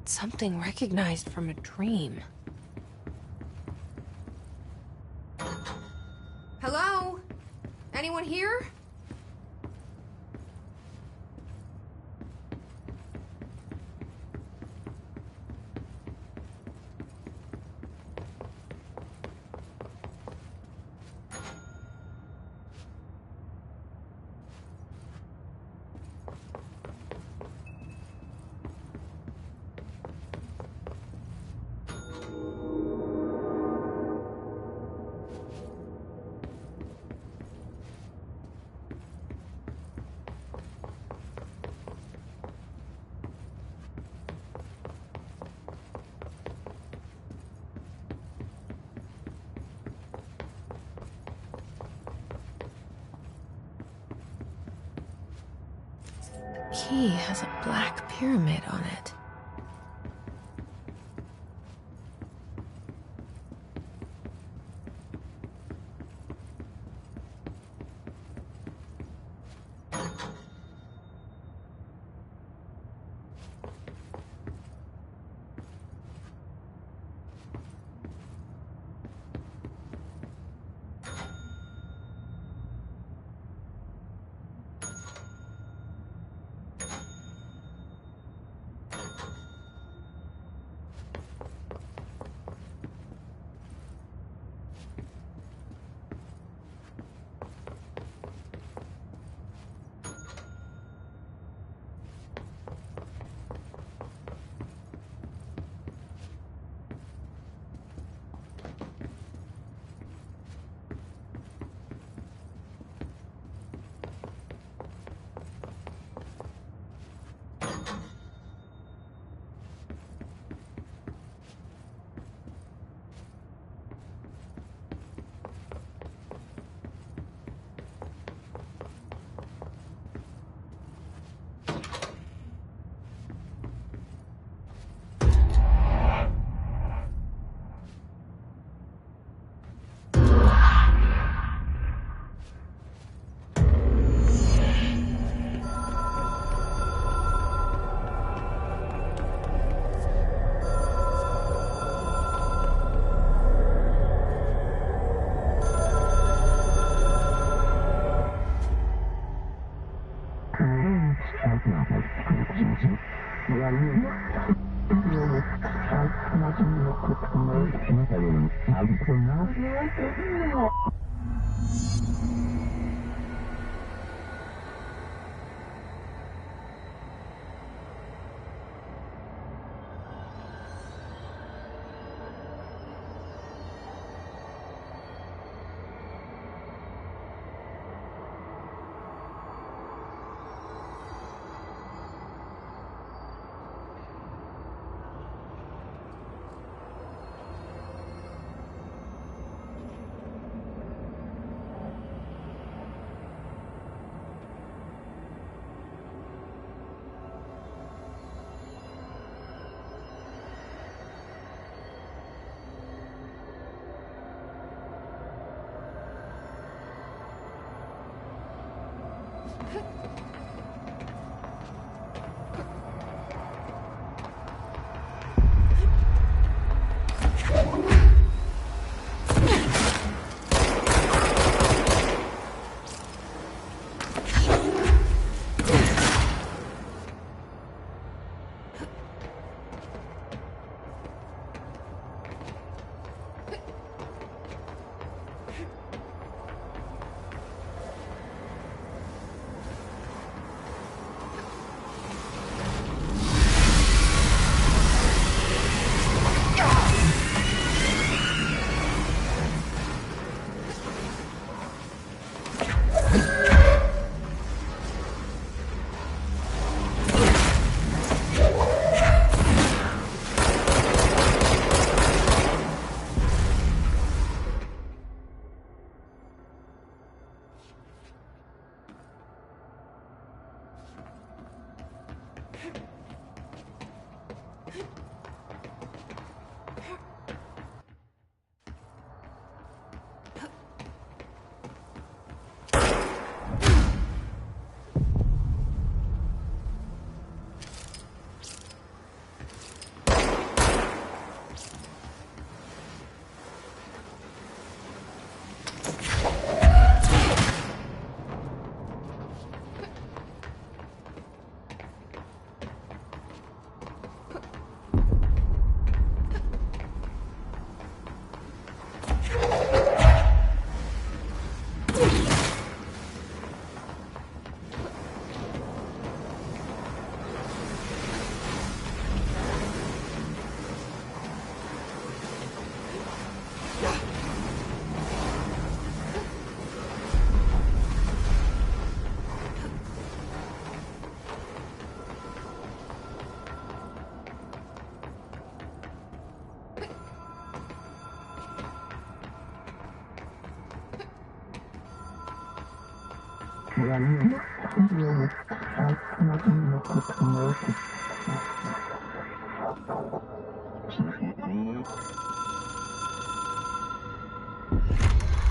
something recognized from a dream. Hello? Anyone here? Key has a black pyramid on it.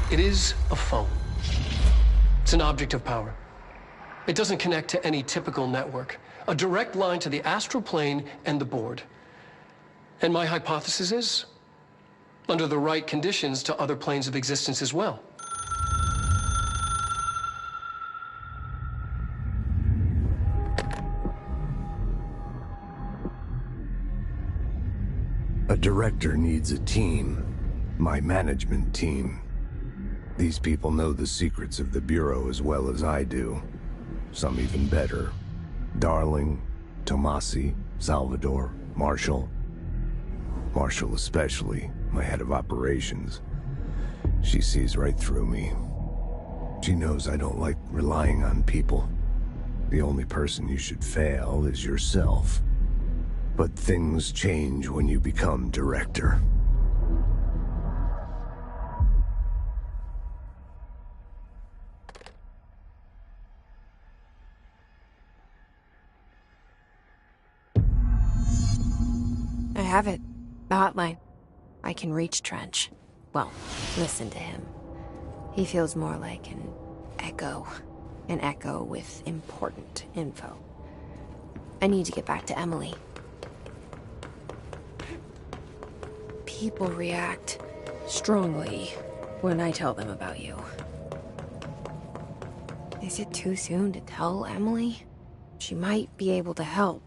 It is a phone. It's an object of power. It doesn't connect to any typical network. A direct line to the astral plane and the board. And my hypothesis is, under the right conditions, to other planes of existence as well. A director needs a team. My management team. These people know the secrets of the Bureau as well as I do. Some even better. Darling, Tomasi, Salvador, Marshall. Marshall especially, my head of operations. She sees right through me. She knows I don't like relying on people. The only person you should fail is yourself. But things change when you become director. I have it. The hotline. I can reach Trench. Well, listen to him. He feels more like an echo. An echo with important info. I need to get back to Emily. People react strongly when I tell them about you. Is it too soon to tell Emily? She might be able to help.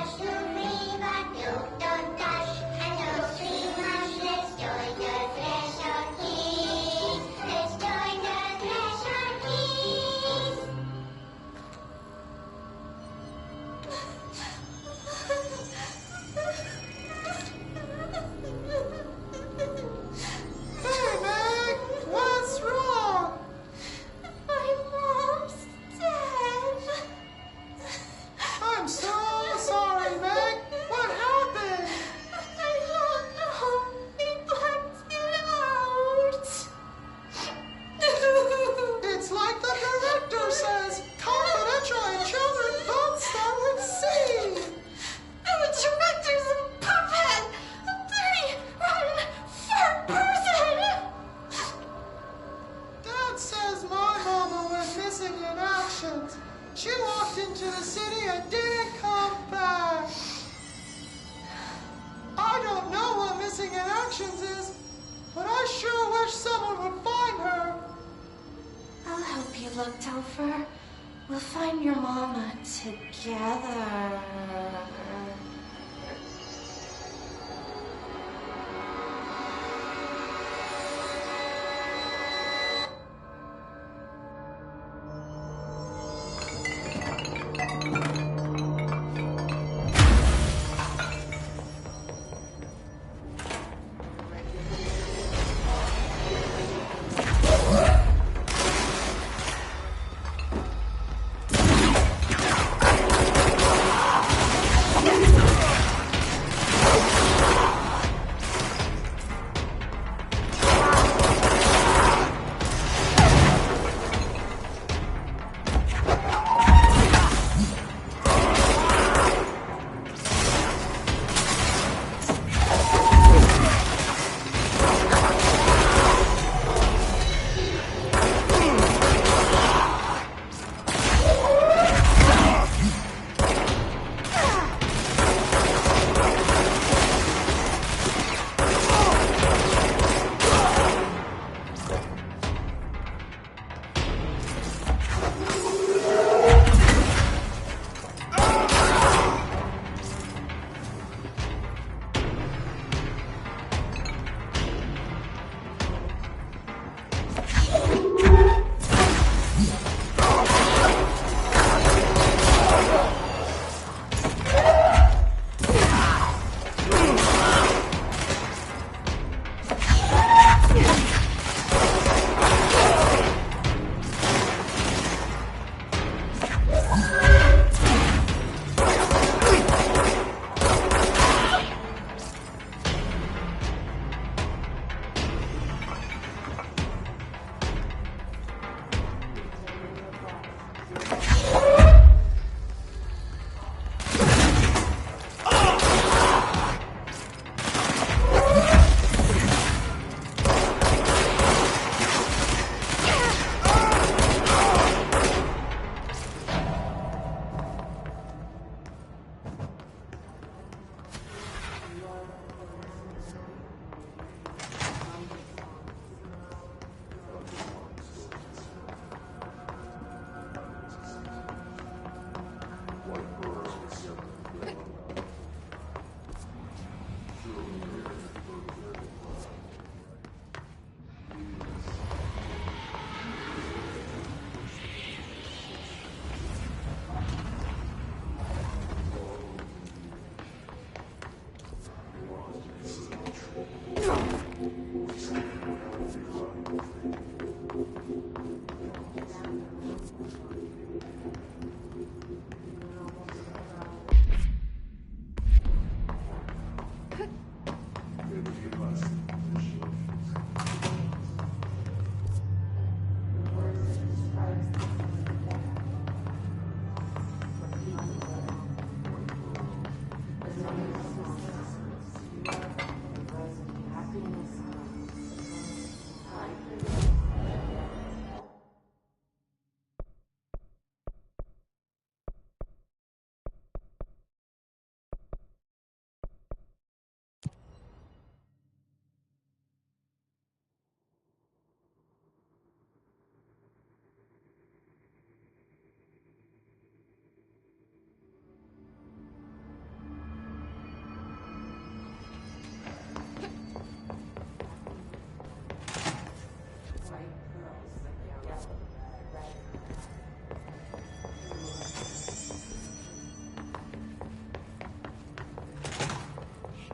Rush to me, but you don't dash, and no Look, Topher, we'll find your mama together.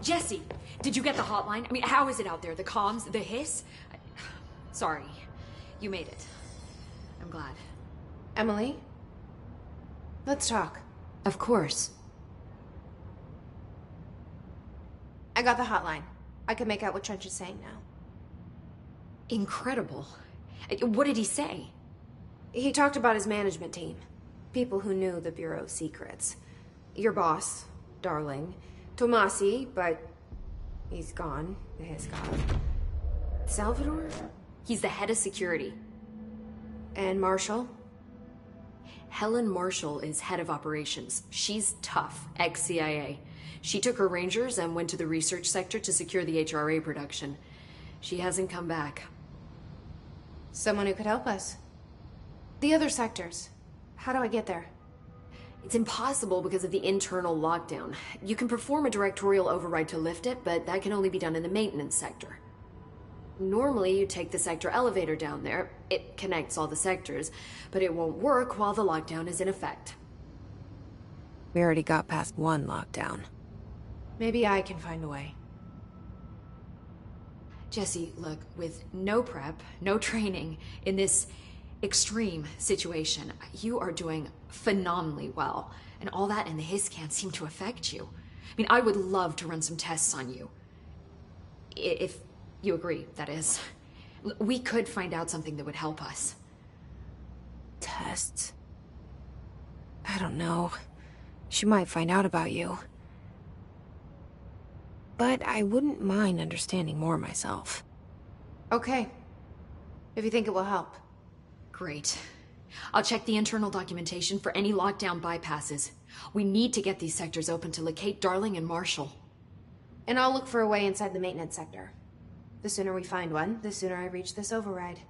Jesse, did you get the hotline? I mean, how is it out there? The comms? The hiss? Sorry. You made it. I'm glad. Emily? Let's talk. Of course. I got the hotline. I can make out what Trench is saying now. Incredible. What did he say? He talked about his management team. People who knew the Bureau's secrets. Your boss, Darling. Tomasi, but he's gone. His gone. Salvador? He's the head of security. And Marshall? Helen Marshall is head of operations. She's tough, ex-CIA. She took her Rangers and went to the research sector to secure the HRA production. She hasn't come back. Someone who could help us. The other sectors. How do I get there? It's impossible because of the internal lockdown. You can perform a directorial override to lift it, but that can only be done in the maintenance sector. Normally, you take the sector elevator down there. It connects all the sectors, but it won't work while the lockdown is in effect. We already got past one lockdown. Maybe I can find a way. Jesse, look, with no prep, no training, in this extreme situation, you are doing phenomenally well. And all that and the hiss can't seem to affect you. I mean, I would love to run some tests on you. If you agree, that is. We could find out something that would help us. Tests? I don't know. She might find out about you. But I wouldn't mind understanding more myself. Okay. If you think it will help. Great. I'll check the internal documentation for any lockdown bypasses. We need to get these sectors open to locate Darling and Marshall. And I'll look for a way inside the maintenance sector. The sooner we find one, the sooner I reach this override.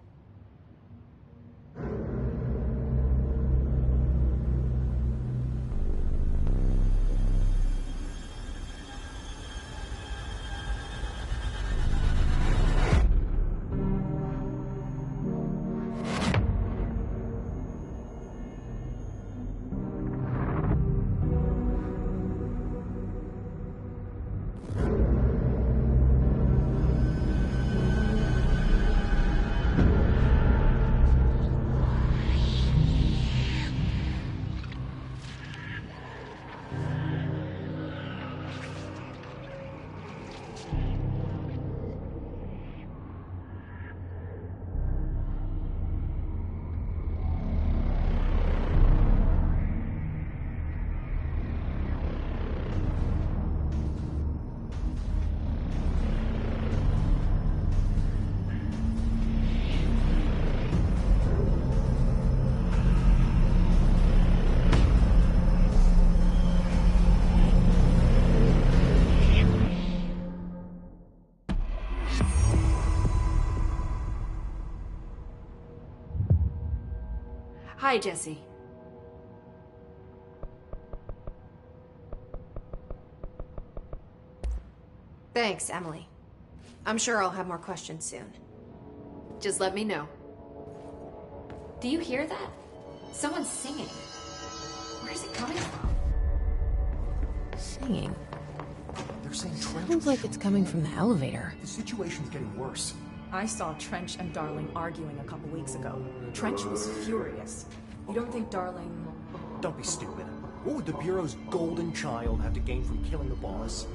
Hi, Jesse. Thanks, Emily. I'm sure I'll have more questions soon. Just let me know. Do you hear that? Someone's singing. Where's it coming from? Singing? They're saying Trench. Sounds like it's coming from the elevator. The situation's getting worse. I saw Trench and Darling arguing a couple weeks ago. Trench was furious. You don't think Darling... Don't be stupid. What would the Bureau's golden child have to gain from killing the boss?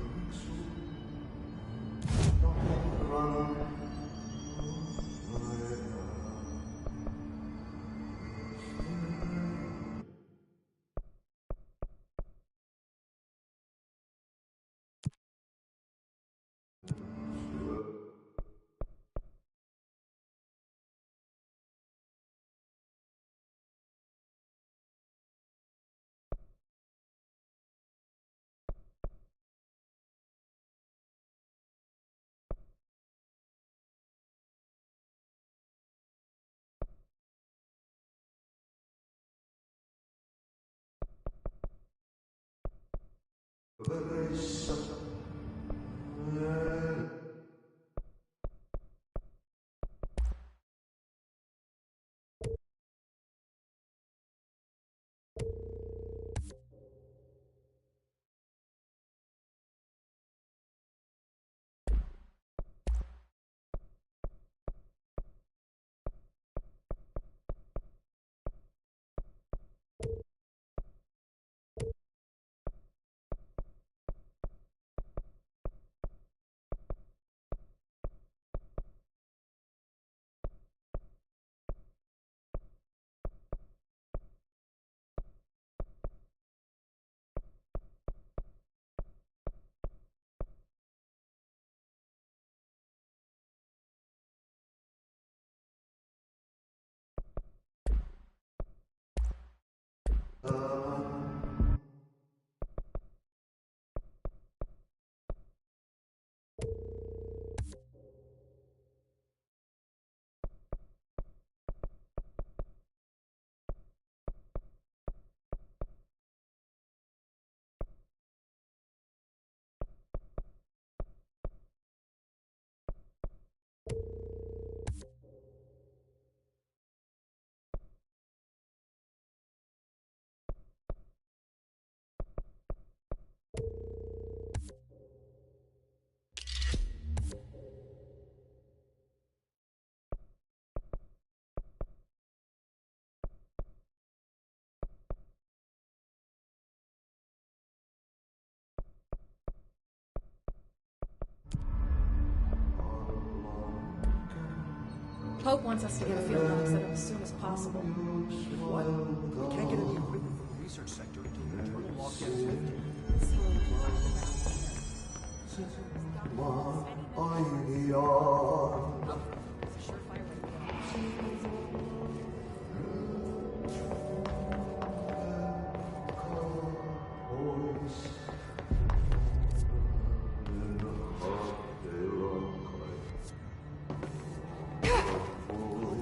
Pope wants us to get a field lab set up as soon as possible. What? We can't get any equipment from the research sector until the internal lockdown is lifted.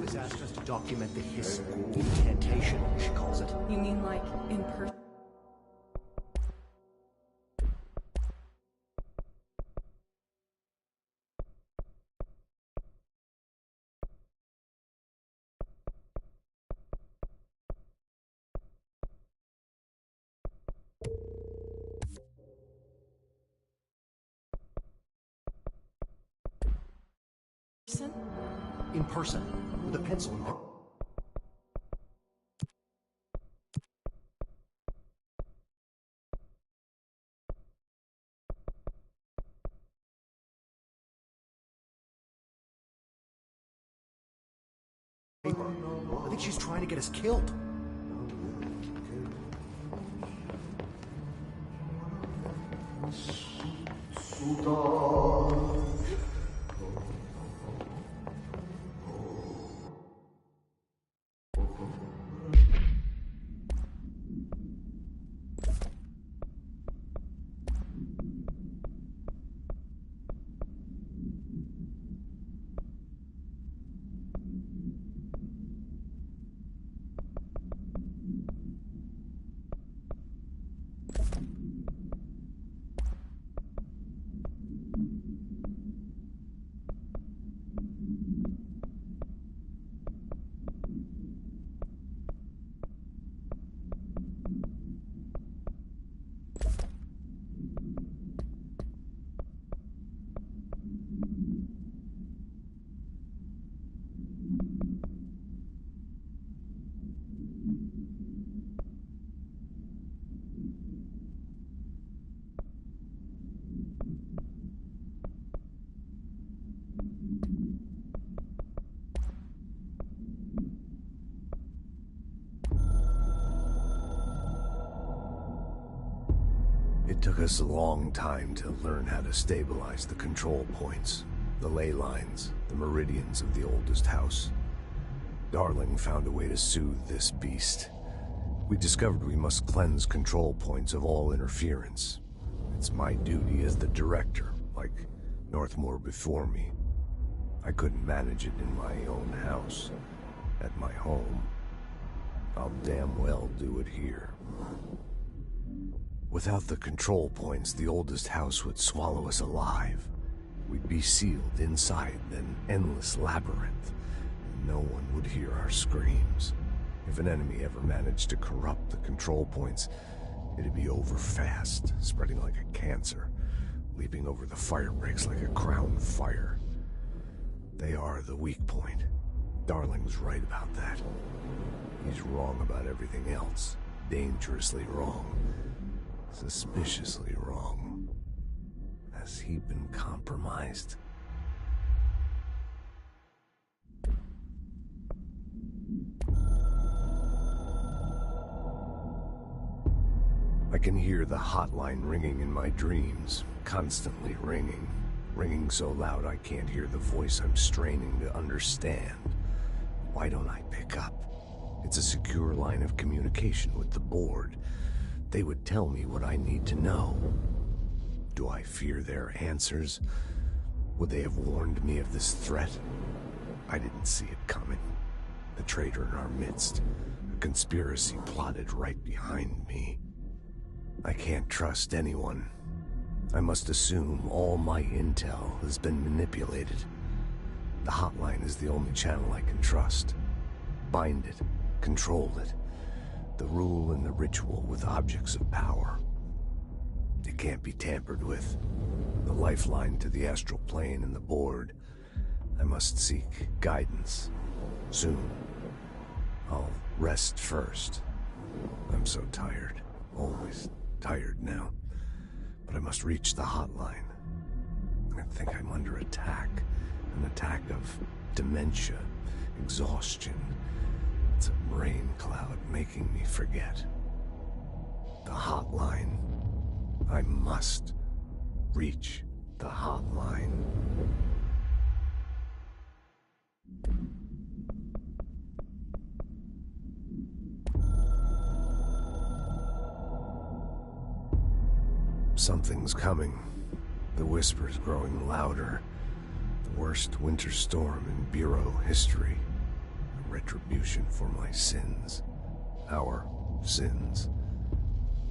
Has asked us to document the hiss incantation, she calls it. You mean like in person? In person, with a pencil and paper. I think she's trying to get us killed. It took us a long time to learn how to stabilize the control points, the ley lines, the meridians of the oldest house. Darling found a way to soothe this beast. We discovered we must cleanse control points of all interference. It's my duty as the director, like Northmore before me. I couldn't manage it in my own house, at my home. I'll damn well do it here. Without the control points, the oldest house would swallow us alive. We'd be sealed inside an endless labyrinth, and no one would hear our screams. If an enemy ever managed to corrupt the control points, it'd be over fast, spreading like a cancer, leaping over the fire breaks like a crown fire. They are the weak point. Darling's right about that. He's wrong about everything else. Dangerously wrong. Suspiciously wrong. Has he been compromised? I can hear the hotline ringing in my dreams, constantly ringing. Ringing so loud I can't hear the voice I'm straining to understand. Why don't I pick up? It's a secure line of communication with the board. They would tell me what I need to know. Do I fear their answers? Would they have warned me of this threat? I didn't see it coming. The traitor in our midst. A conspiracy plotted right behind me. I can't trust anyone. I must assume all my intel has been manipulated. The hotline is the only channel I can trust. Bind it, control it. The rule and the ritual with objects of power. It can't be tampered with. The lifeline to the astral plane and the board. I must seek guidance. Soon. I'll rest first. I'm so tired. Always tired now. But I must reach the hotline. I think I'm under attack. An attack of dementia. exhaustion. It's a rain cloud making me forget. The hotline. I must reach the hotline. Something's coming. The whispers growing louder. The worst winter storm in Bureau history. A retribution for my sins. Our sins.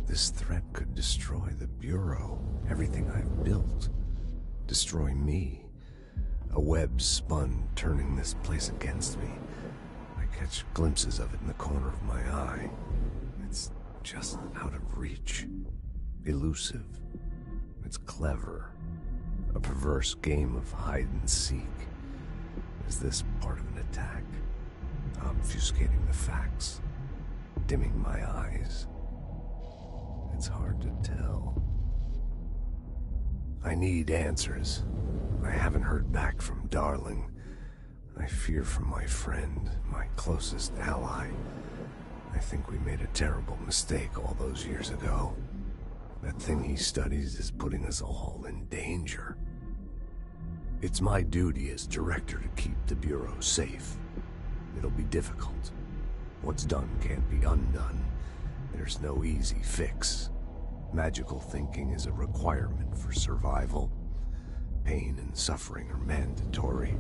This threat could destroy the Bureau, everything I've built. Destroy me. A web spun, turning this place against me. I catch glimpses of it in the corner of my eye. It's just out of reach. Elusive. It's clever. A perverse game of hide and seek. Is this part of an attack? Obfuscating the facts. Dimming my eyes. It's hard to tell. I need answers. I haven't heard back from Darling. I fear for my friend, my closest ally. I think we made a terrible mistake all those years ago. That thing he studies is putting us all in danger. It's my duty as director to keep the Bureau safe. It'll be difficult. What's done can't be undone. There's no easy fix. Magical thinking is a requirement for survival. Pain and suffering are mandatory.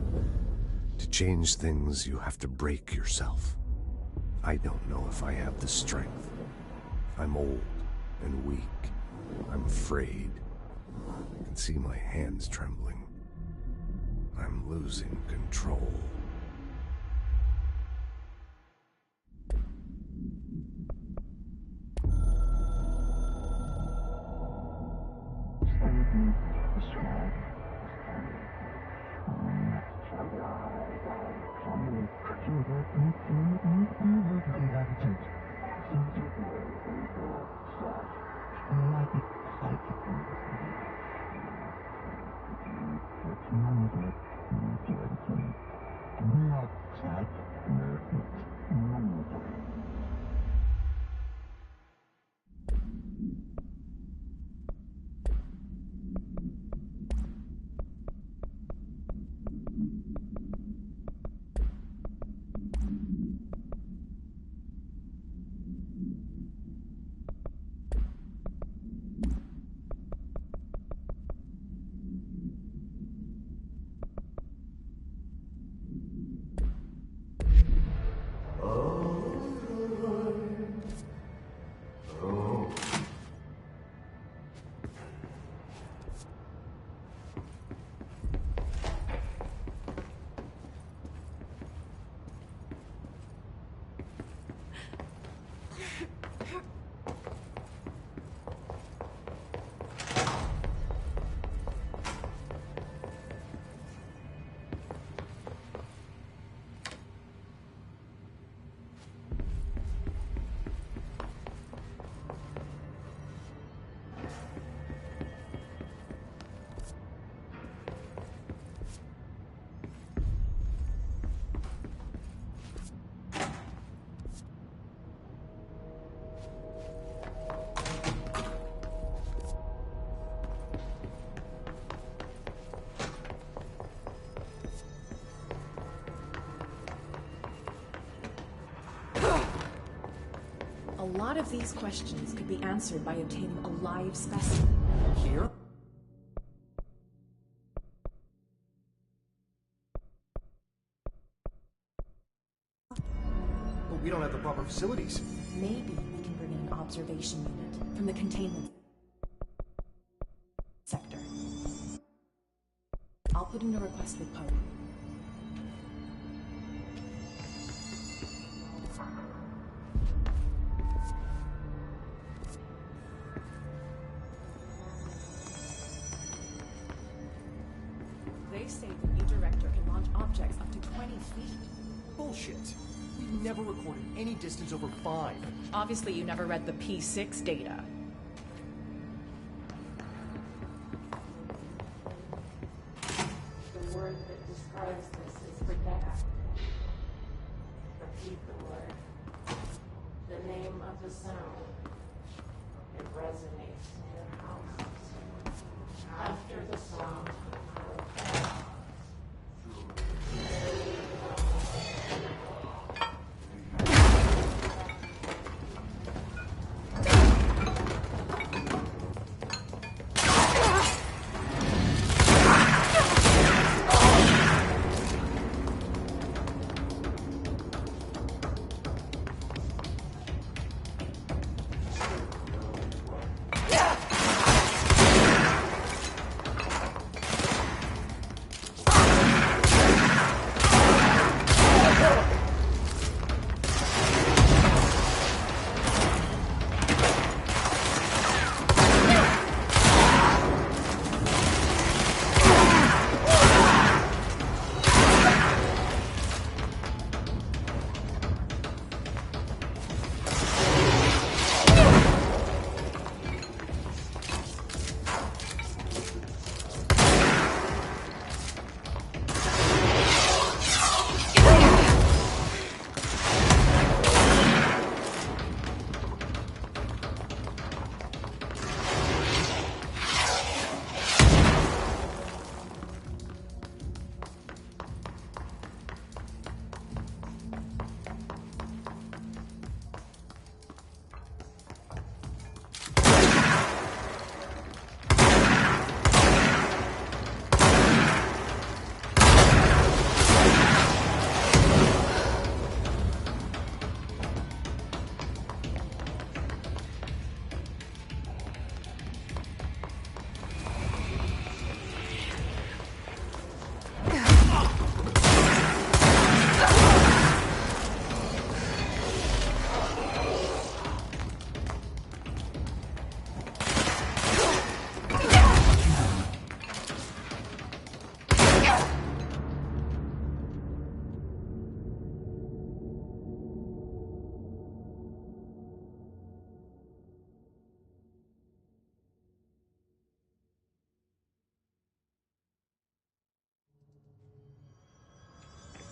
To change things, you have to break yourself. I don't know if I have the strength. I'm old and weak. I'm afraid. I can see my hands trembling. I'm losing control. A lot of these questions could be answered by obtaining a live specimen. Here? But we don't have the proper facilities. Maybe we can bring in an observation unit from the containment sector. I'll put in a request with Poe. They say the new director can launch objects up to 20 feet. Bullshit. We've never recorded any distance over 5. Obviously, you never read the P6 data. The word that describes this is Rebecca. repeat the word. The name of the sound. It resonates in your houses. After the song,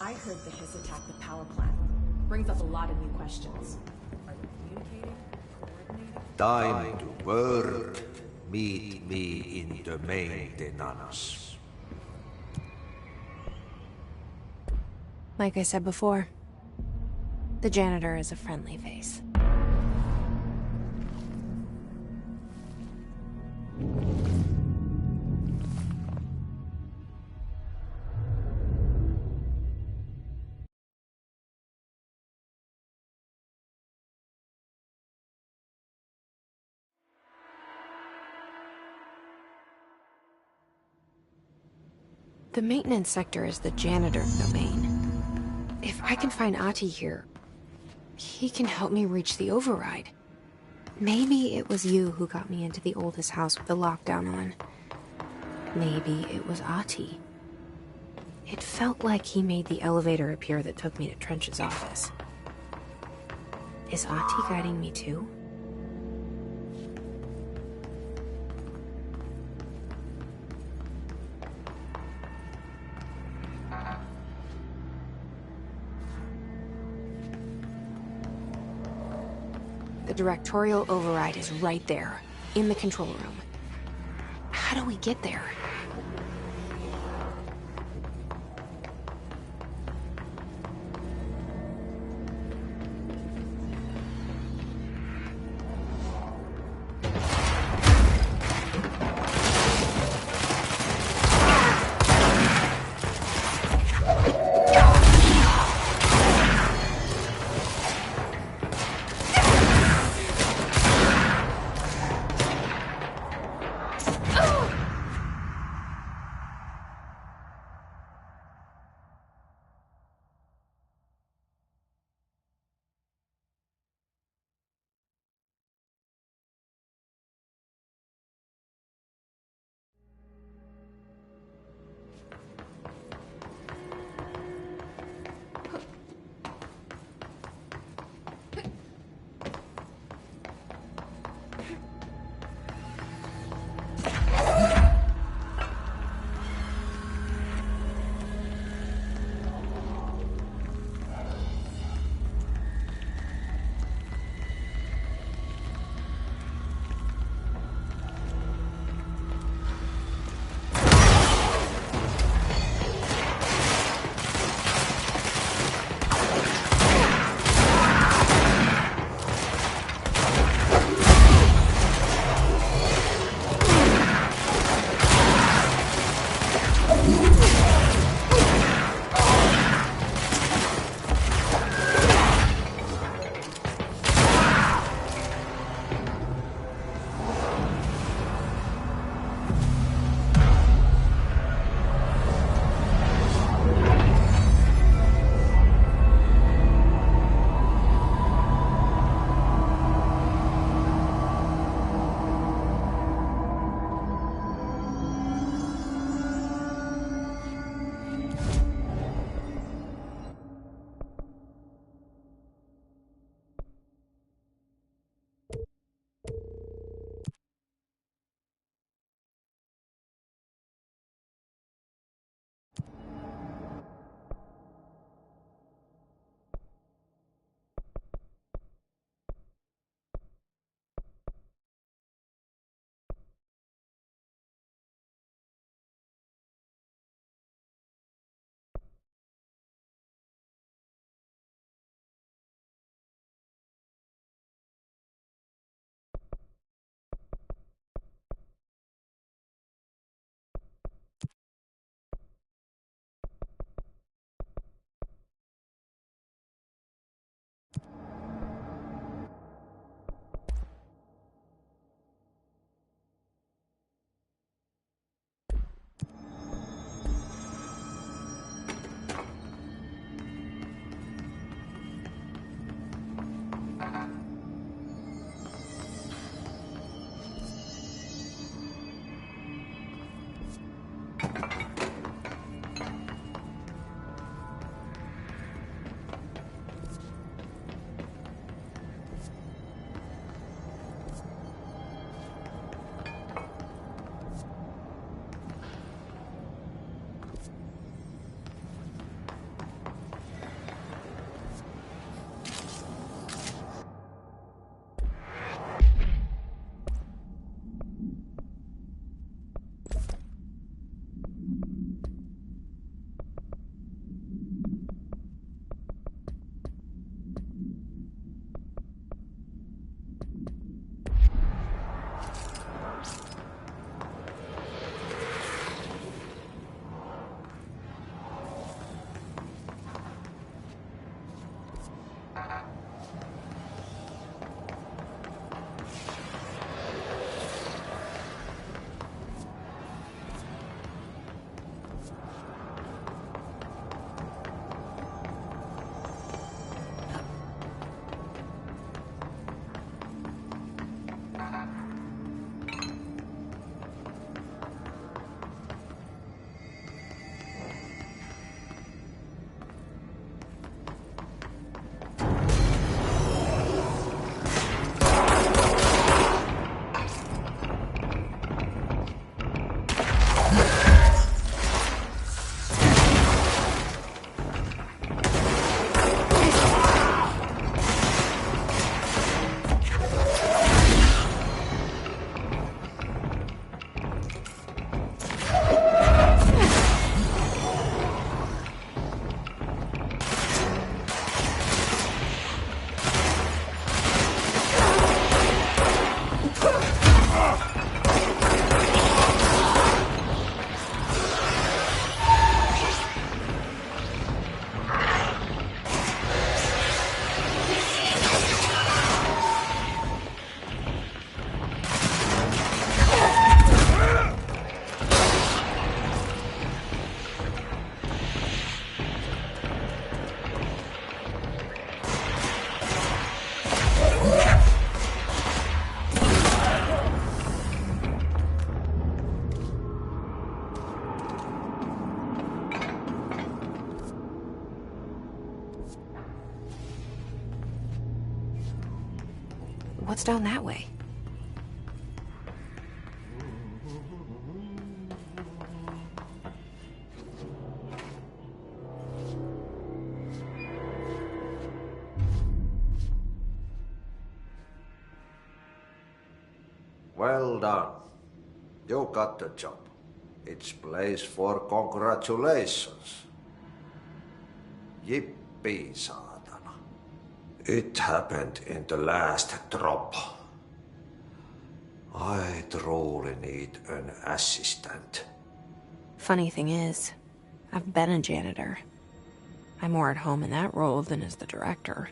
I heard the Hiss attacked the power plant. Brings up a lot of new questions. Are they communicating? Coordinating? Time to work. Meet me in the maintenance. Like I said before, the janitor is a friendly face. The maintenance sector is the janitor domain. If I can find Ahti here, he can help me reach the override. Maybe it was you who got me into the oldest house with the lockdown on. Maybe it was Ahti. It felt like he made the elevator appear that took me to Trench's office. Is Ahti guiding me too? The directorial override is right there, in the control room. How do we get there? What's down that way? Well done. You got the job. It's place for congratulations. Yippee, saatana. It happened in the last drop. I truly need an assistant. Funny thing is, I've been a janitor. I'm more at home in that role than as the director.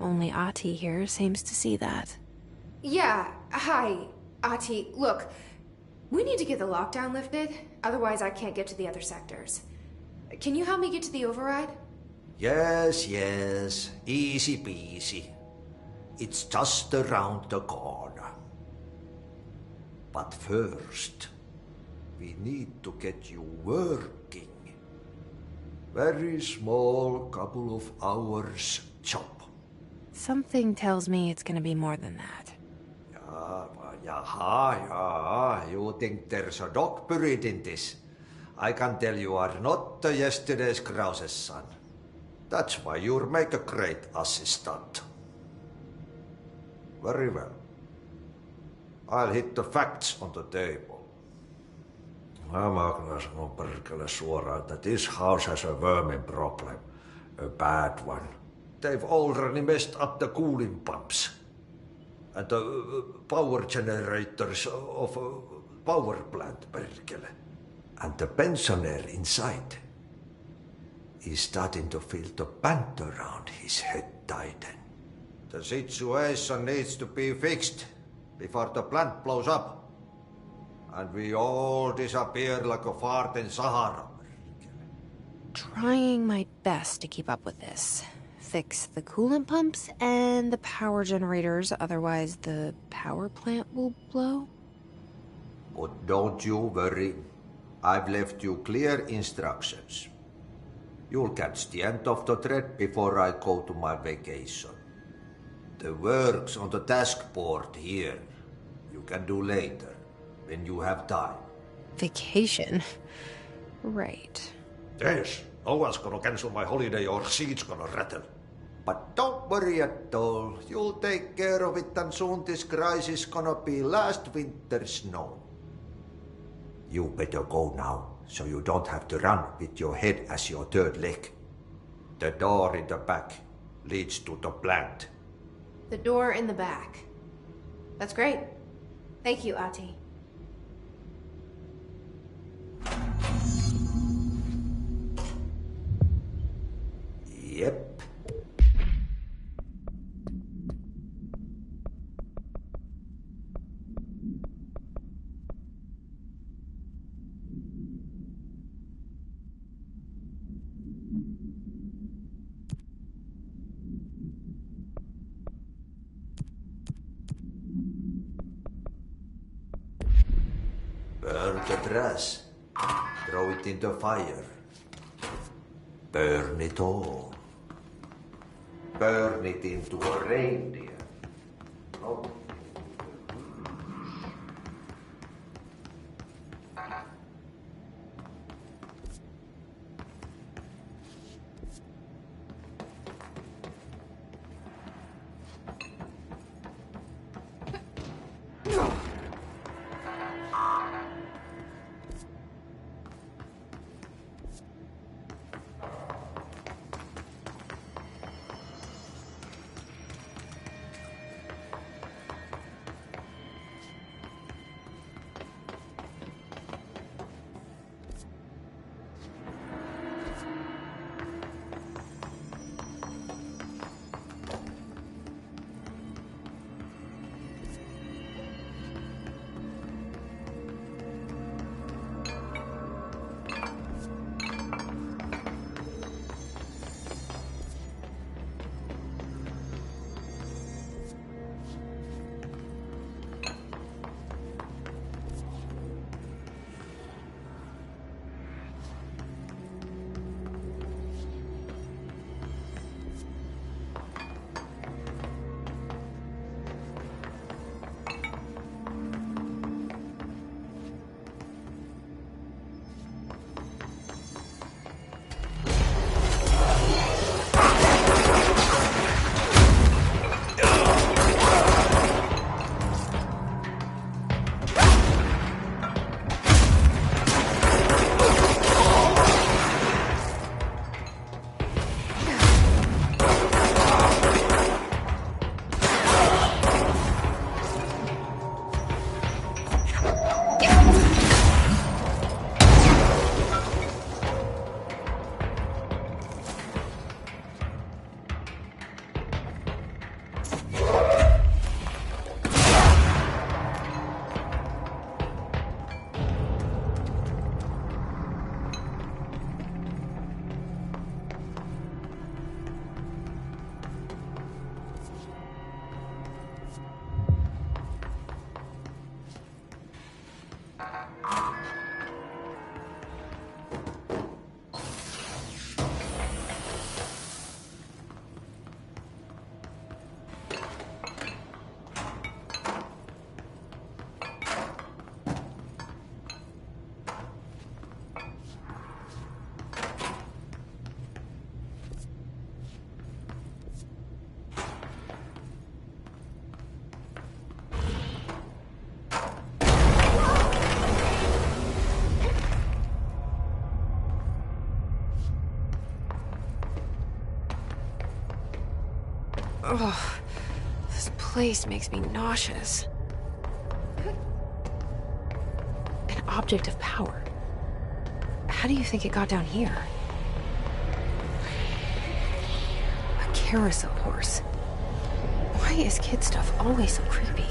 Only Ati here seems to see that. Yeah, hi, Ati. Look, we need to get the lockdown lifted, otherwise I can't get to the other sectors. Can you help me get to the override? Yes, easy peasy. It's just around the corner. But first, we need to get you working. Very small, couple of hours job. Something tells me it's gonna be more than that. You think there's a dog buried in this? I can tell you are not yesterday's Krause's son. That's why you'll make a great assistant. Very well. I'll hit the facts on the table. Mä kyllä sanon perkele suoraan, that this house has a vermin problem. A bad one. They've already messed up the cooling pumps. And the power generators of a power plant, perkele. And the pensioner inside is starting to feel the band around his head tighten. The situation needs to be fixed before the plant blows up. And we all disappear like a fart in Sahara. Trying my best to keep up with this. Fix the coolant pumps and the power generators, otherwise the power plant will blow. But don't you worry. I've left you clear instructions. You'll catch the end of the thread before I go to my vacation. The work's on the task board here. You can do later, when you have time. Vacation? Right. Yes, no one's gonna cancel my holiday or seat's gonna rattle. But don't worry at all. You'll take care of it and soon this crisis gonna be last winter's snow. You better go now, so you don't have to run with your head as your third leg. The door in the back leads to the plant. The door in the back. That's great. Thank you, Ati. Yep. Burn the trash. Throw it in the fire. Burn it all. Burn it into a reindeer. Oh. Ugh, this place makes me nauseous. An object of power. How do you think it got down here? A carousel horse. Why is kid stuff always so creepy?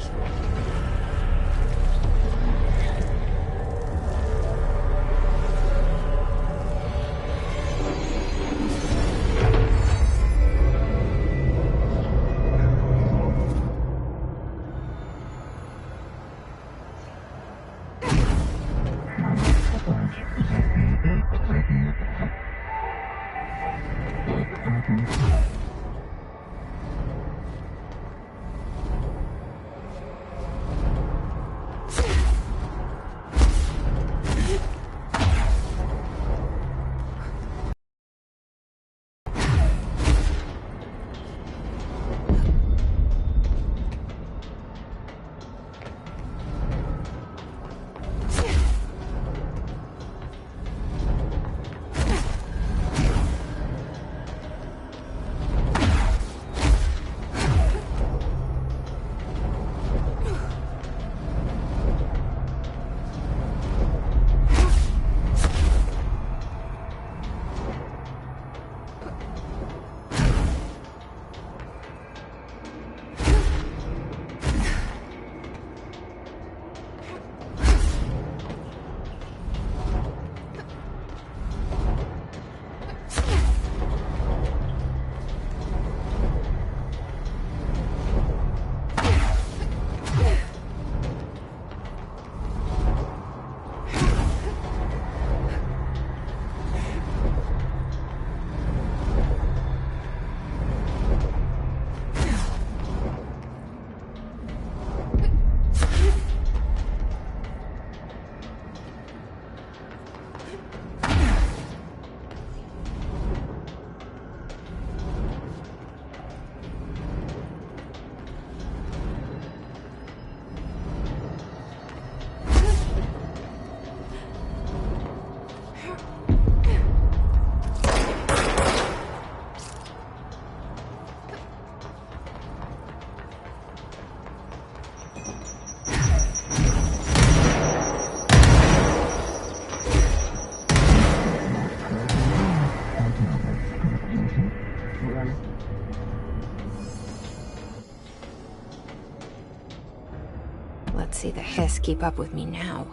Let's see the hiss keep up with me now.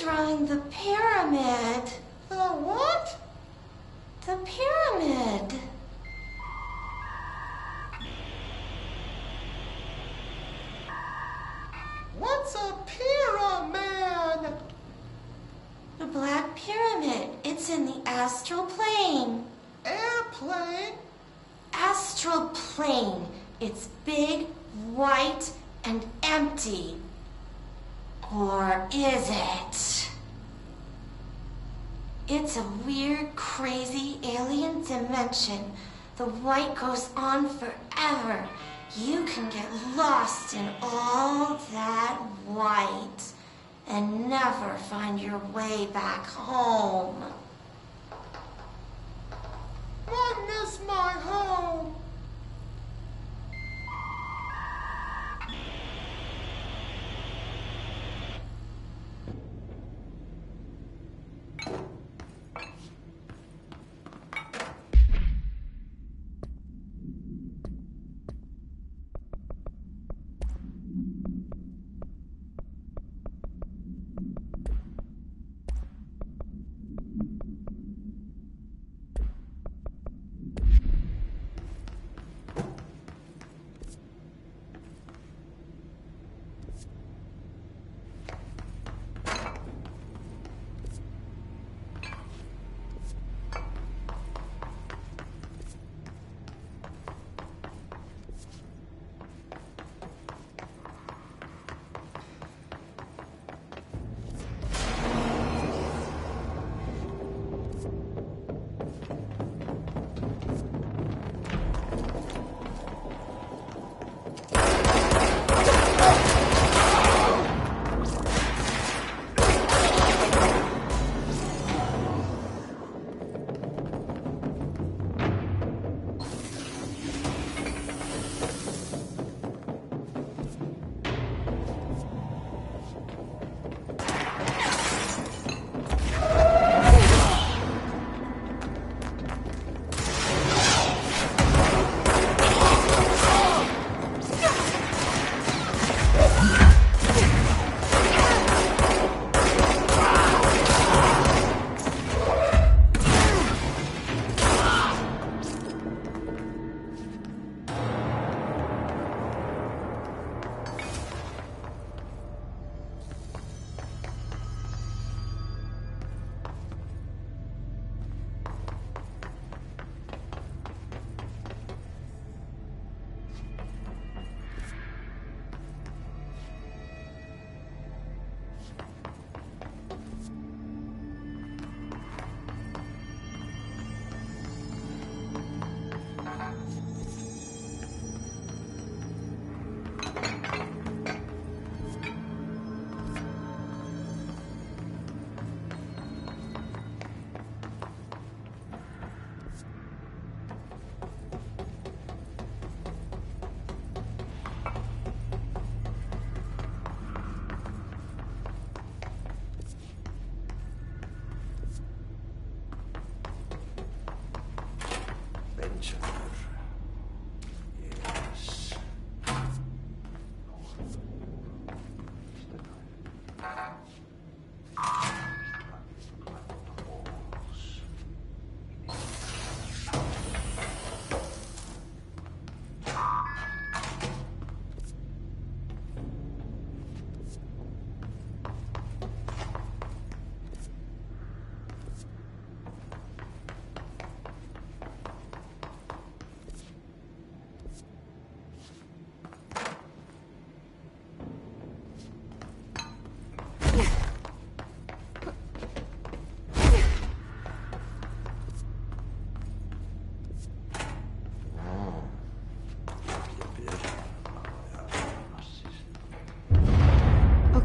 Drawing the pyramid. The what? The pyramid. What's a pyramid? The Black Pyramid. It's in the astral plane. Airplane? Astral plane. It's big, white, and empty. Or is it? It's a weird, crazy alien dimension. The white goes on forever. You can get lost in all that white and never find your way back home. I miss my home.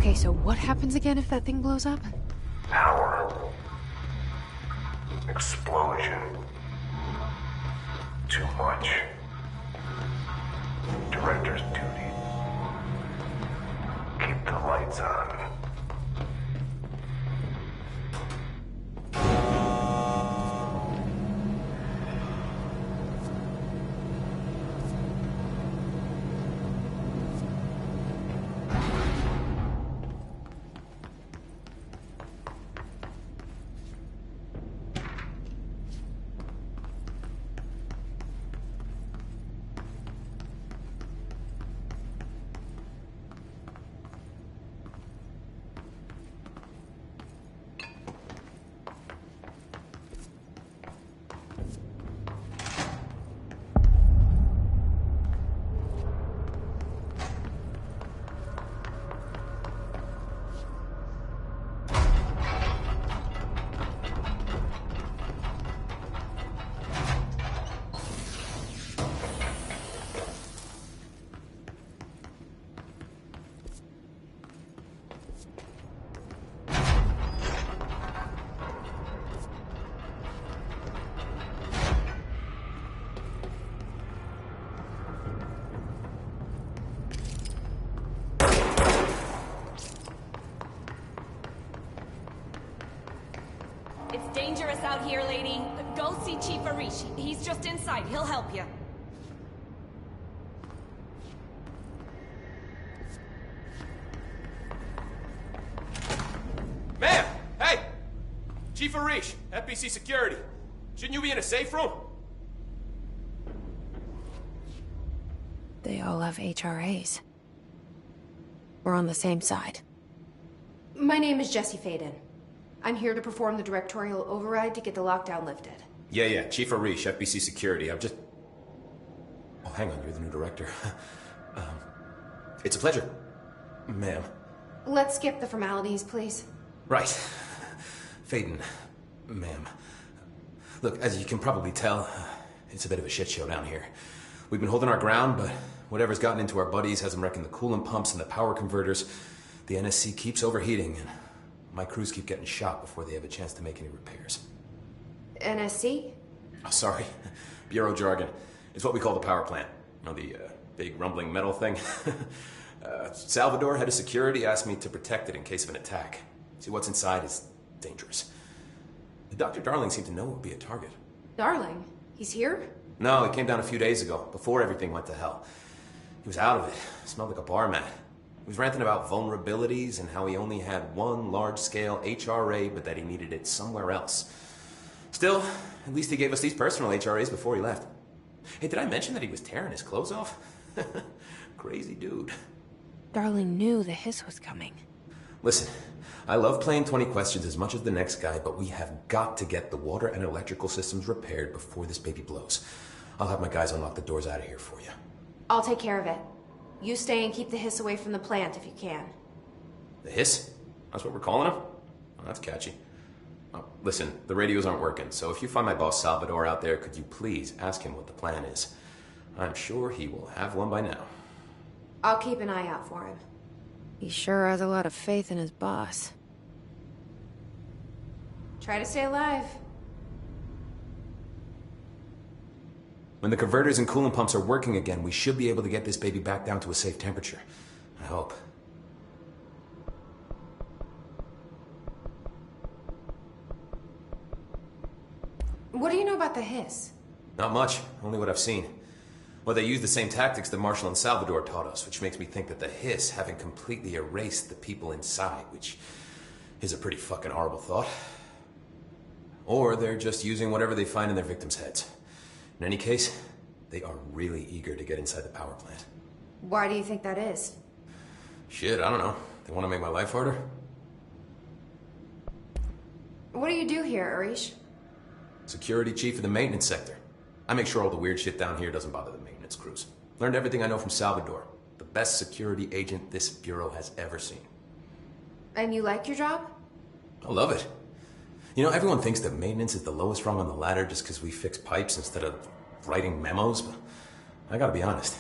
Okay, so what happens again if that thing blows up? Power. Explosion. Too much. Director's duty. Keep the lights on. It's dangerous out here, lady. Go see Chief Arish. He's just inside. He'll help you. Ma'am! Hey! Chief Arish, FBC Security. Shouldn't you be in a safe room? They all have HRAs. We're on the same side. My name is Jesse Faden. I'm here to perform the directorial override to get the lockdown lifted. Yeah, Chief Arish, FBC Security. I've just... Oh, hang on, you're the new director. It's a pleasure, ma'am. Let's skip the formalities, please. Right. Faden, ma'am. Look, as you can probably tell, it's a bit of a shit show down here. We've been holding our ground, but whatever's gotten into our buddies has them wrecking the coolant pumps and the power converters. The NSC keeps overheating, and my crews keep getting shot before they have a chance to make any repairs. NSC? Oh, sorry. Bureau jargon. It's what we call the power plant. You know, the big rumbling metal thing? Salvador, head of security, asked me to protect it in case of an attack. See, what's inside is dangerous. Dr. Darling seemed to know it would be a target. Darling? He's here? No, he came down a few days ago, before everything went to hell. He was out of it. Smelled like a bar mat. He was ranting about vulnerabilities and how he only had one large-scale HRA, but that he needed it somewhere else. Still, at least he gave us these personal HRAs before he left. Hey, did I mention that he was tearing his clothes off? Crazy dude. Darling knew the hiss was coming. Listen, I love playing 20 questions as much as the next guy, but we have got to get the water and electrical systems repaired before this baby blows. I'll have my guys unlock the doors out of here for you. I'll take care of it. You stay and keep the hiss away from the plant if you can. The hiss? That's what we're calling him? Oh, that's catchy. Oh, listen, the radios aren't working, so if you find my boss Salvador out there, could you please ask him what the plan is? I'm sure he will have one by now. I'll keep an eye out for him. He sure has a lot of faith in his boss. Try to stay alive. When the converters and coolant pumps are working again, we should be able to get this baby back down to a safe temperature. I hope. What do you know about the hiss? Not much, only what I've seen. Well, they use the same tactics that Marshall and Salvador taught us, which makes me think that the hiss haven't completely erased the people inside, which is a pretty fucking horrible thought. Or they're just using whatever they find in their victims' heads. In any case, they are really eager to get inside the power plant. Why do you think that is? Shit, I don't know. They want to make my life harder? What do you do here, Arish? Security chief of the maintenance sector. I make sure all the weird shit down here doesn't bother the maintenance crews. Learned everything I know from Salvador. The best security agent this bureau has ever seen. And you like your job? I love it. You know, everyone thinks that maintenance is the lowest rung on the ladder just because we fix pipes instead of writing memos, but I gotta be honest.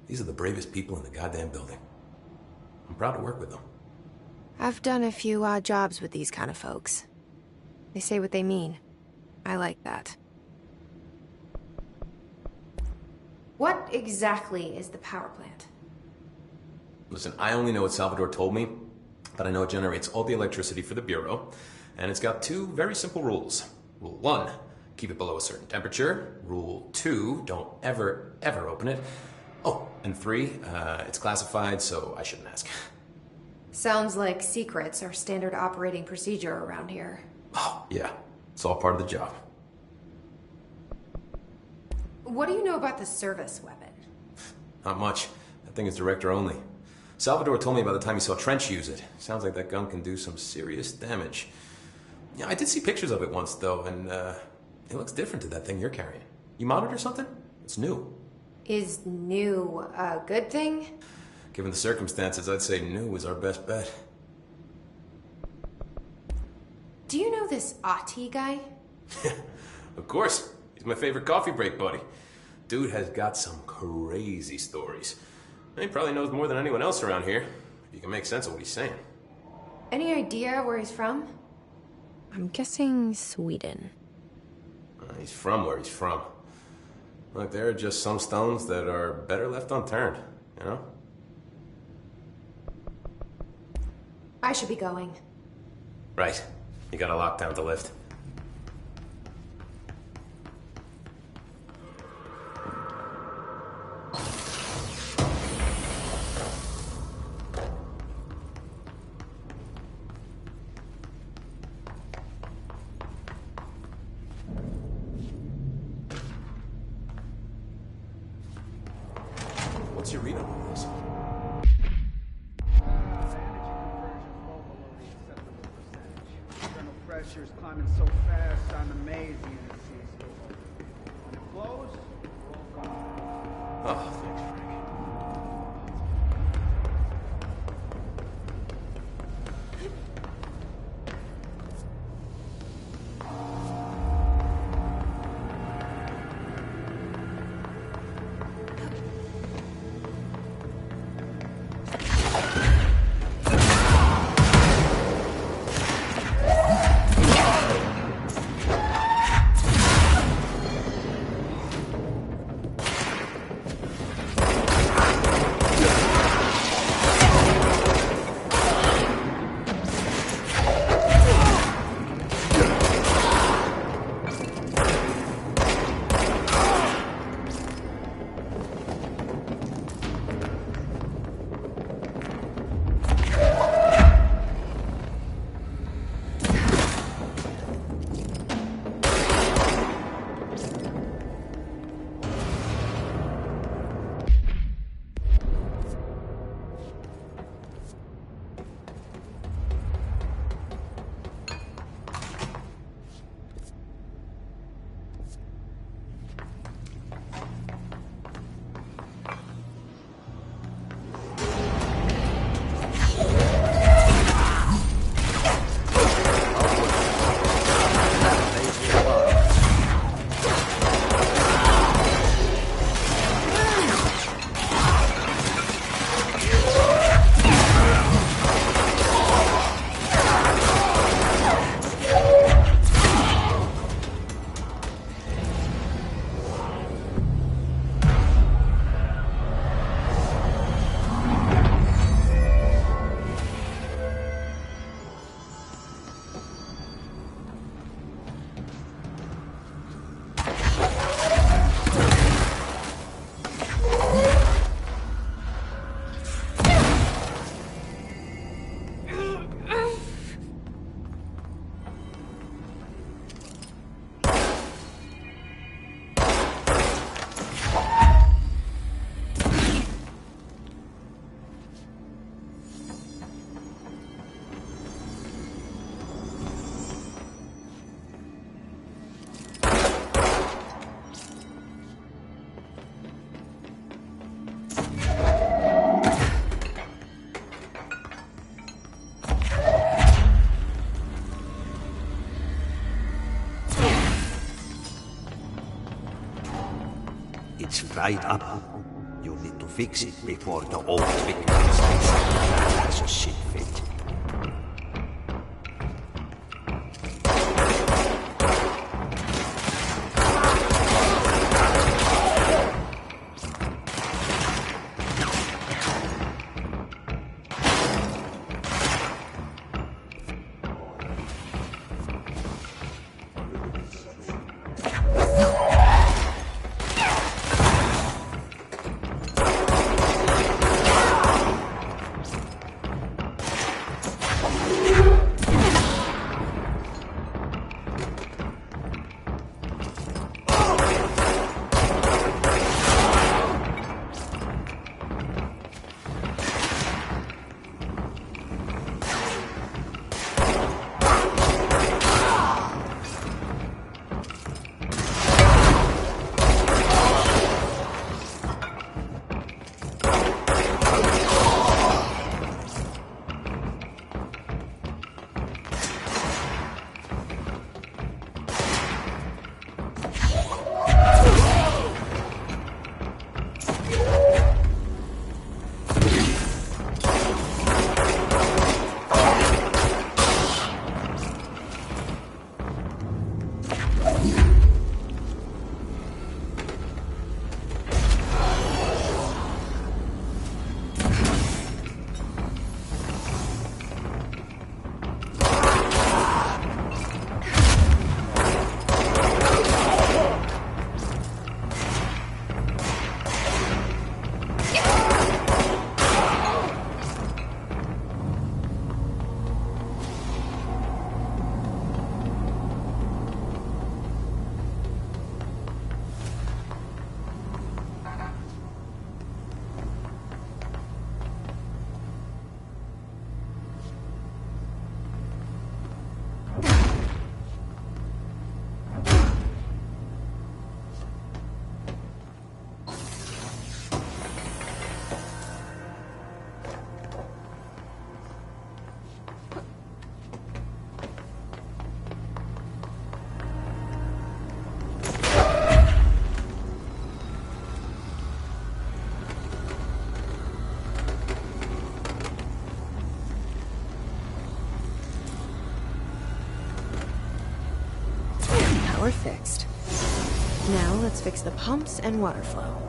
These are the bravest people in the goddamn building. I'm proud to work with them. I've done a few odd jobs with these kind of folks. They say what they mean. I like that. What exactly is the power plant? Listen, I only know what Salvador told me, but I know it generates all the electricity for the Bureau, and it's got two very simple rules. Rule 1, keep it below a certain temperature. Rule 2, don't ever, ever open it. Oh, and 3, it's classified, so I shouldn't ask. Sounds like secrets are standard operating procedure around here. Oh, yeah. It's all part of the job. What do you know about the service weapon? Not much. That thing is director only. Salvador told me by the time he saw Trench use it. Sounds like that gun can do some serious damage. Yeah, I did see pictures of it once, though, and it looks different to that thing you're carrying. You monitor something? It's new. Is new a good thing? Given the circumstances, I'd say new is our best bet. Do you know this Ati guy? Of course. He's my favorite coffee break buddy. Dude has got some crazy stories. He probably knows more than anyone else around here, if you can make sense of what he's saying. Any idea where he's from? I'm guessing Sweden. He's from where he's from. Look, there are just some stones that are better left unturned, you know? I should be going. Right. You got a lockdown to lift. What's your read on all this? Internal pressure is climbing so fast, I'm amazed the NSC is still open. When it flows, we're all gone. Oh, thanks, Frank. It's fried up. You need to fix it before the old victim has a shit fit. power fixed. Now let's fix the pumps and water flow.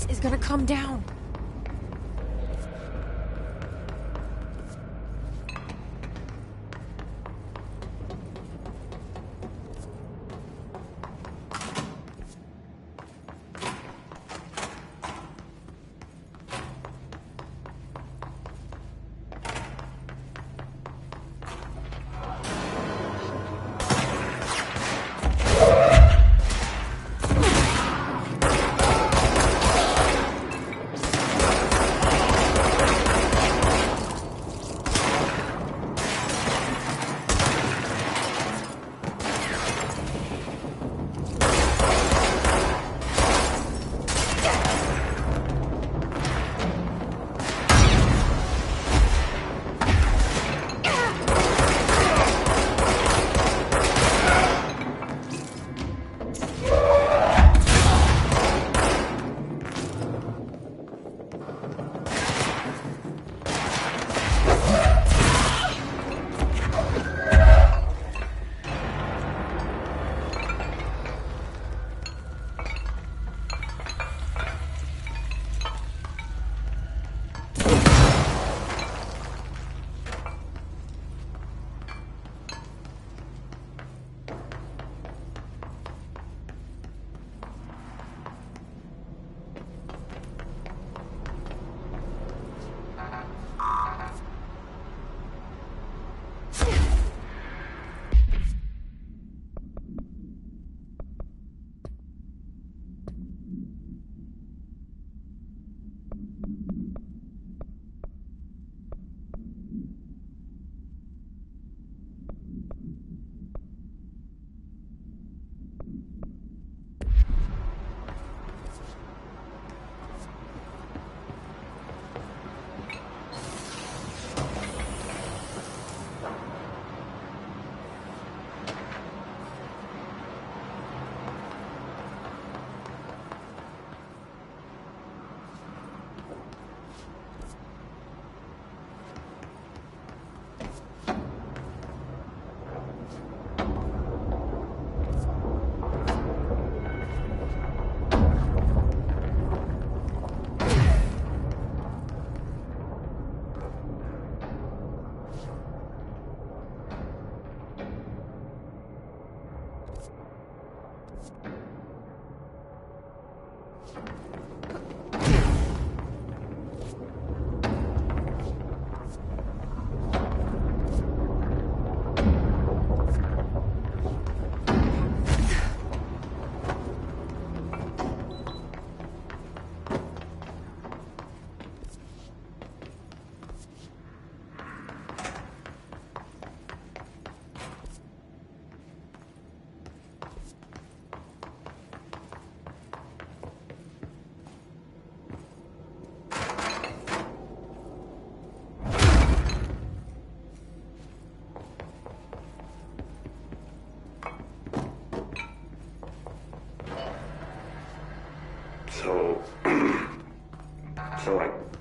is gonna come down.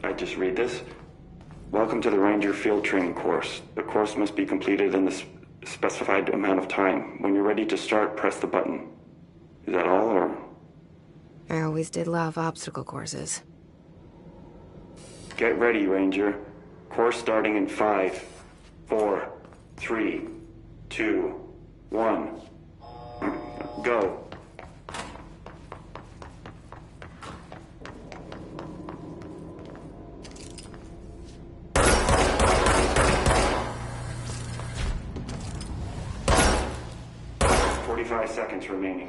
I just read this. Welcome to the Ranger Field Training course. The course must be completed in the specified amount of time. When you're ready to start, press the button. Is that all, or? I always did love obstacle courses. Get ready, Ranger. Course starting in 5, 4, 3, 2, 1. Go. Seconds remaining.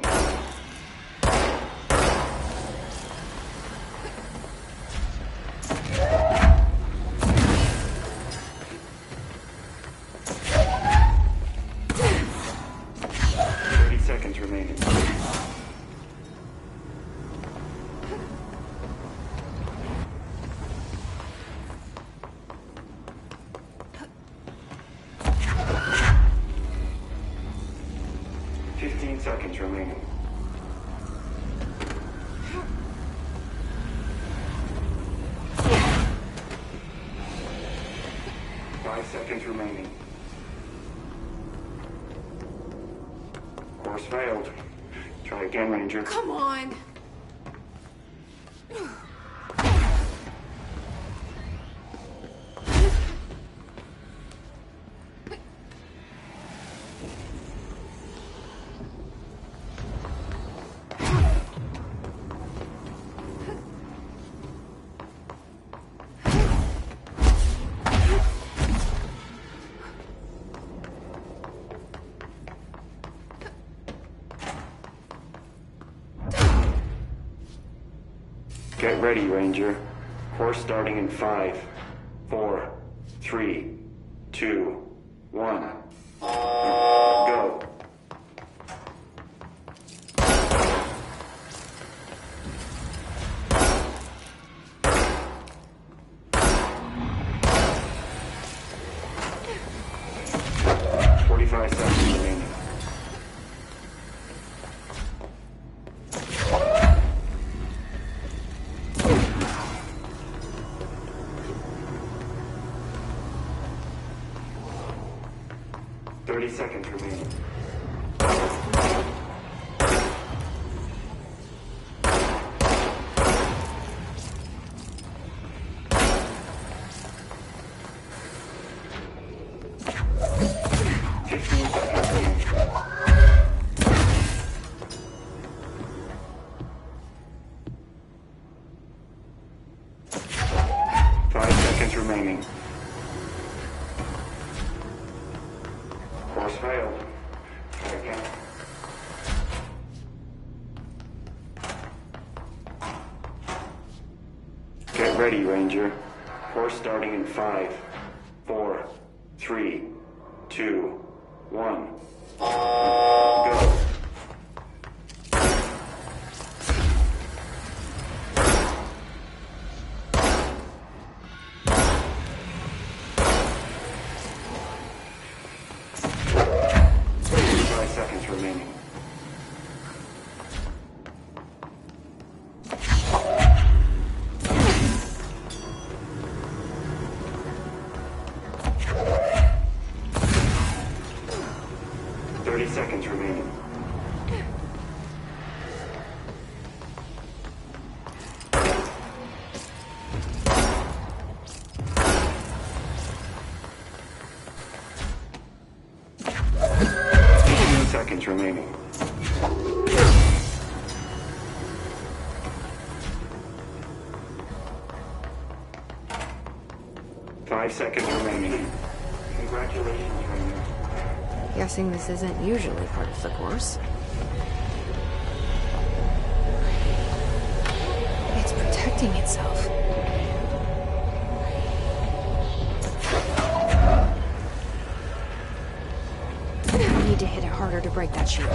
Seconds remaining. Seconds remaining. 5 seconds remaining. Course failed. Try again, Ranger. Come on. Get ready, Ranger. Course starting in 5, 4, 3, 2, 1. Go. Seconds remaining. Ready, Ranger. Course starting in 5, 4, 3, 2, 1. Go. Seconds remaining. Seconds remaining. 5 seconds remaining. Congratulations, Ranger. Guessing this isn't usually part of the course. It's protecting itself. I need to hit it harder to break that shield.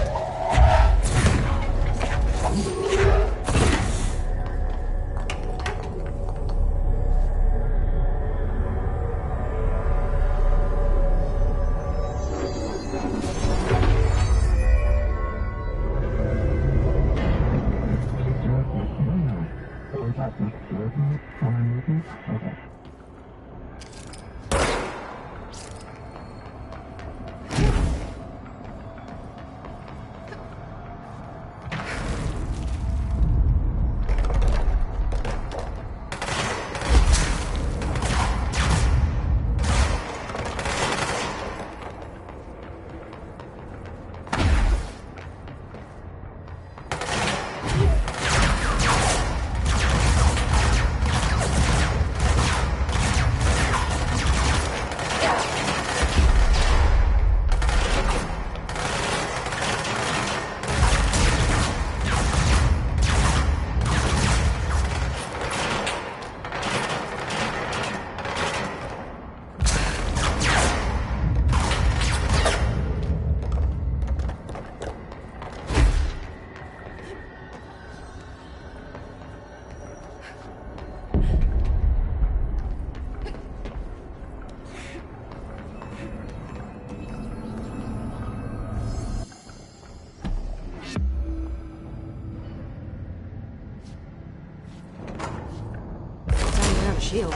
Shield.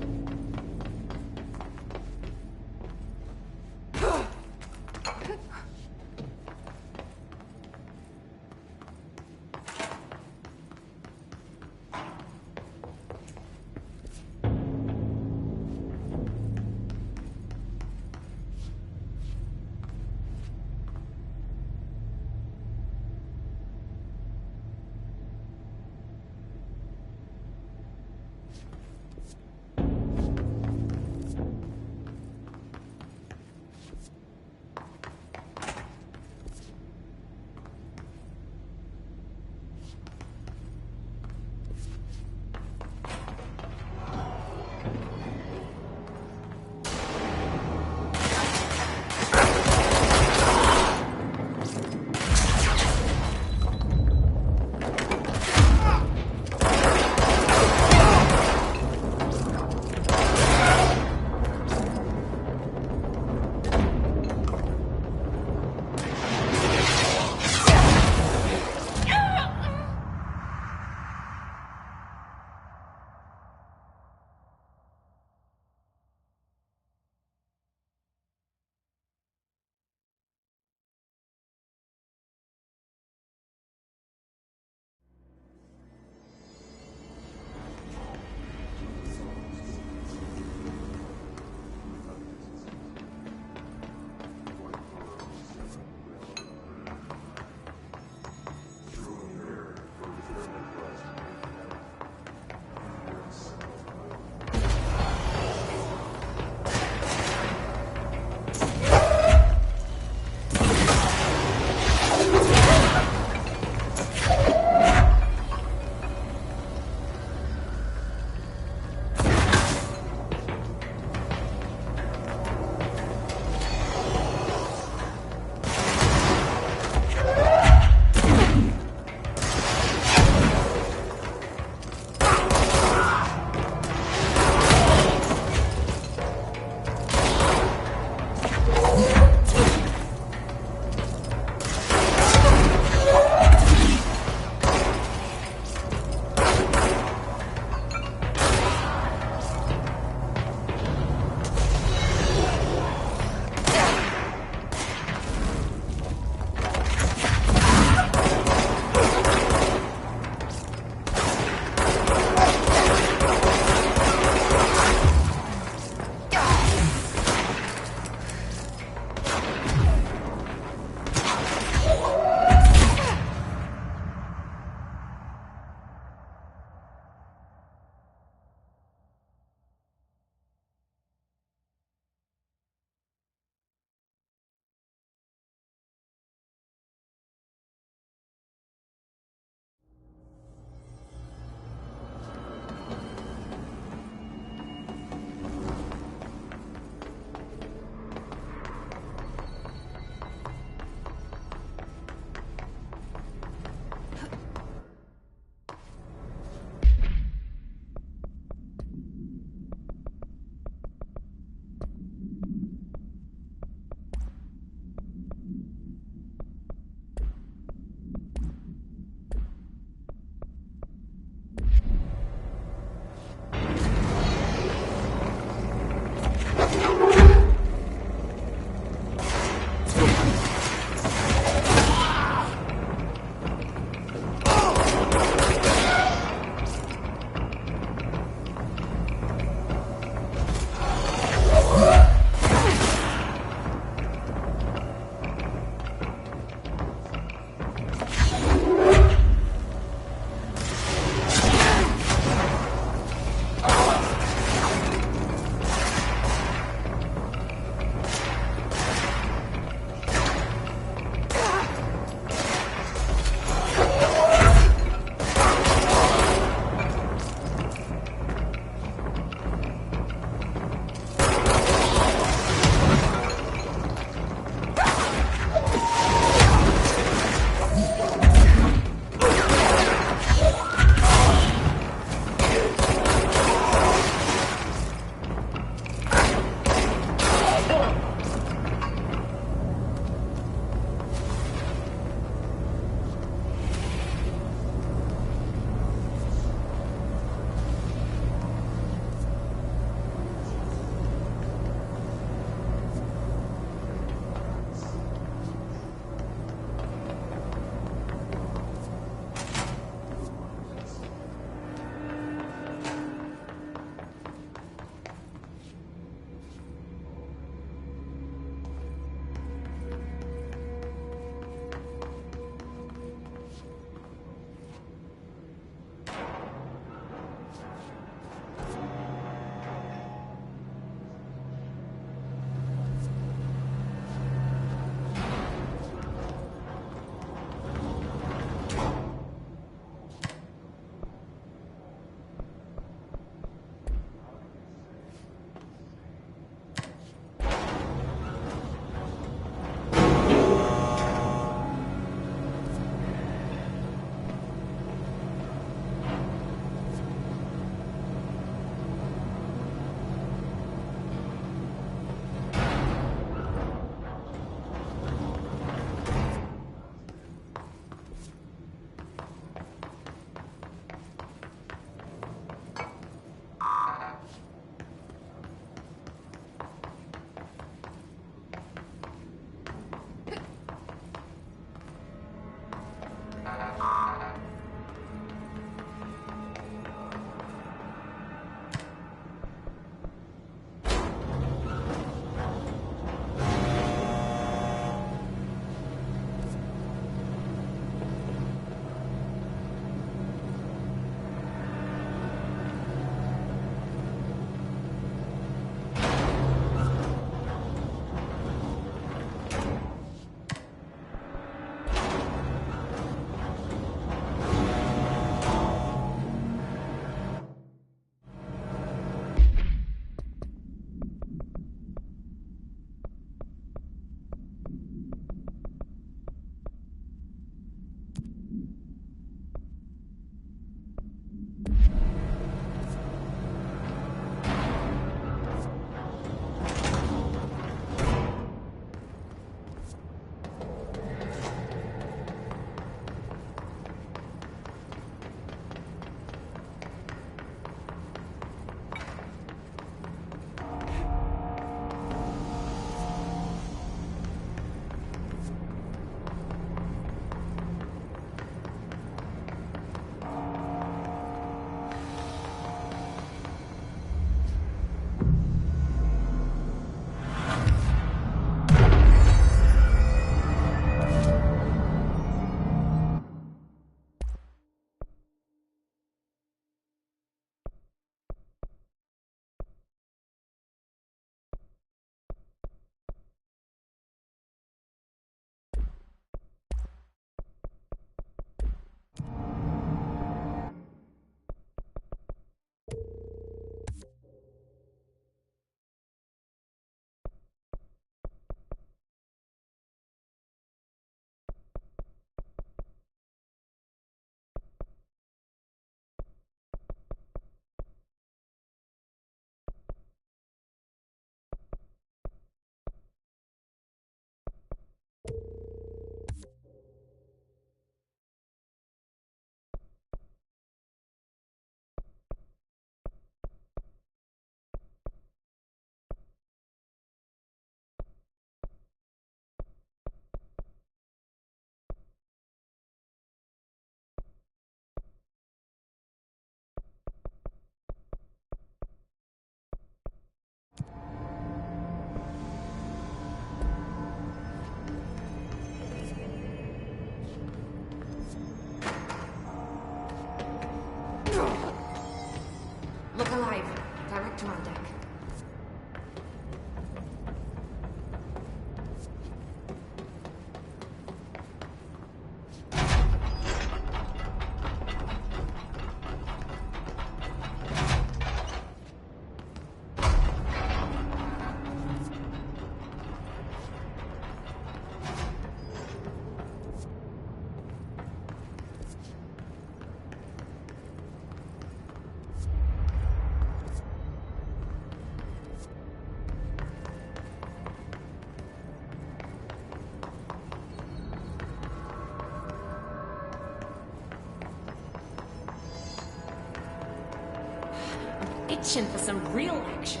itching for some real action.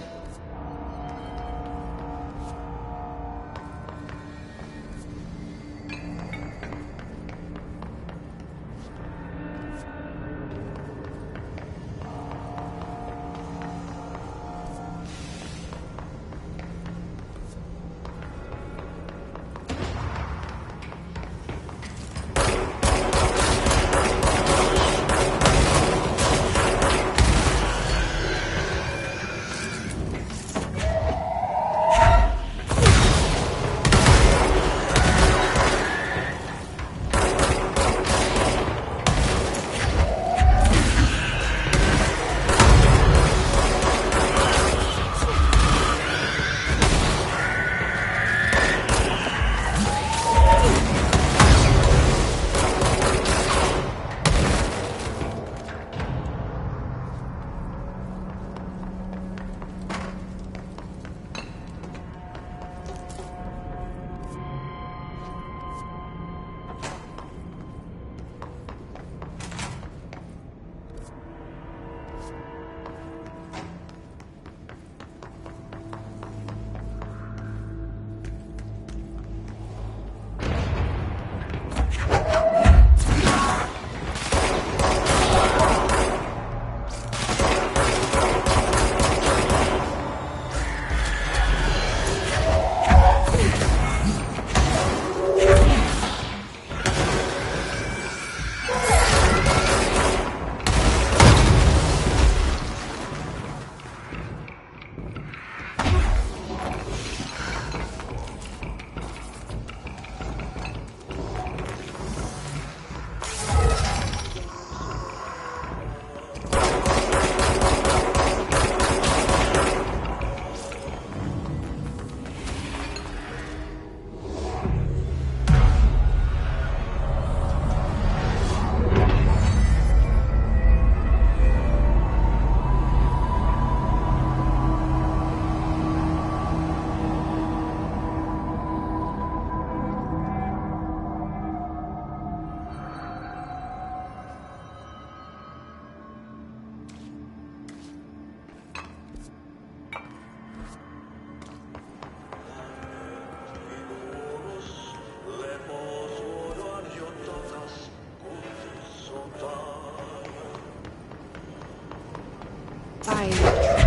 By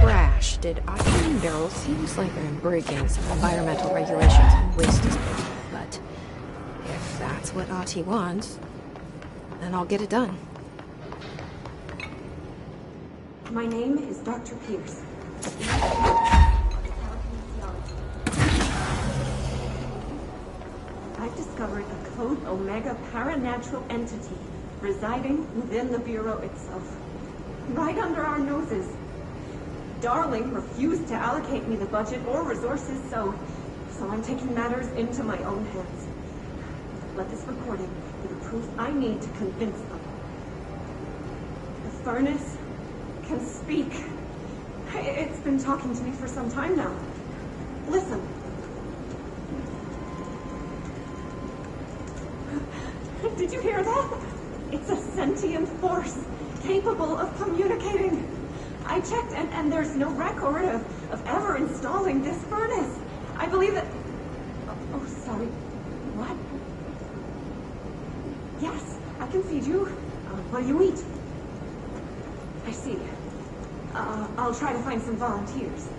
trash, did Ati and Daryl seems like they're breaking some environmental regulations and waste disposal, but if that's what Ati wants, then I'll get it done. My name is Dr. Pierce. I've discovered a Code Omega paranatural entity residing within the Bureau itself, right under our noses. Darling refused to allocate me the budget or resources, so I'm taking matters into my own hands. Let this recording be the proof I need to convince them. The furnace can speak. It's been talking to me for some time now. Listen. Did you hear that? It's a sentient force, capable of communicating. I checked, and there's no record of ever installing this furnace. I believe that... Oh, sorry. What? Yes, I can feed you. What do you eat? I see. I'll try to find some volunteers.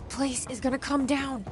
This place is gonna come down.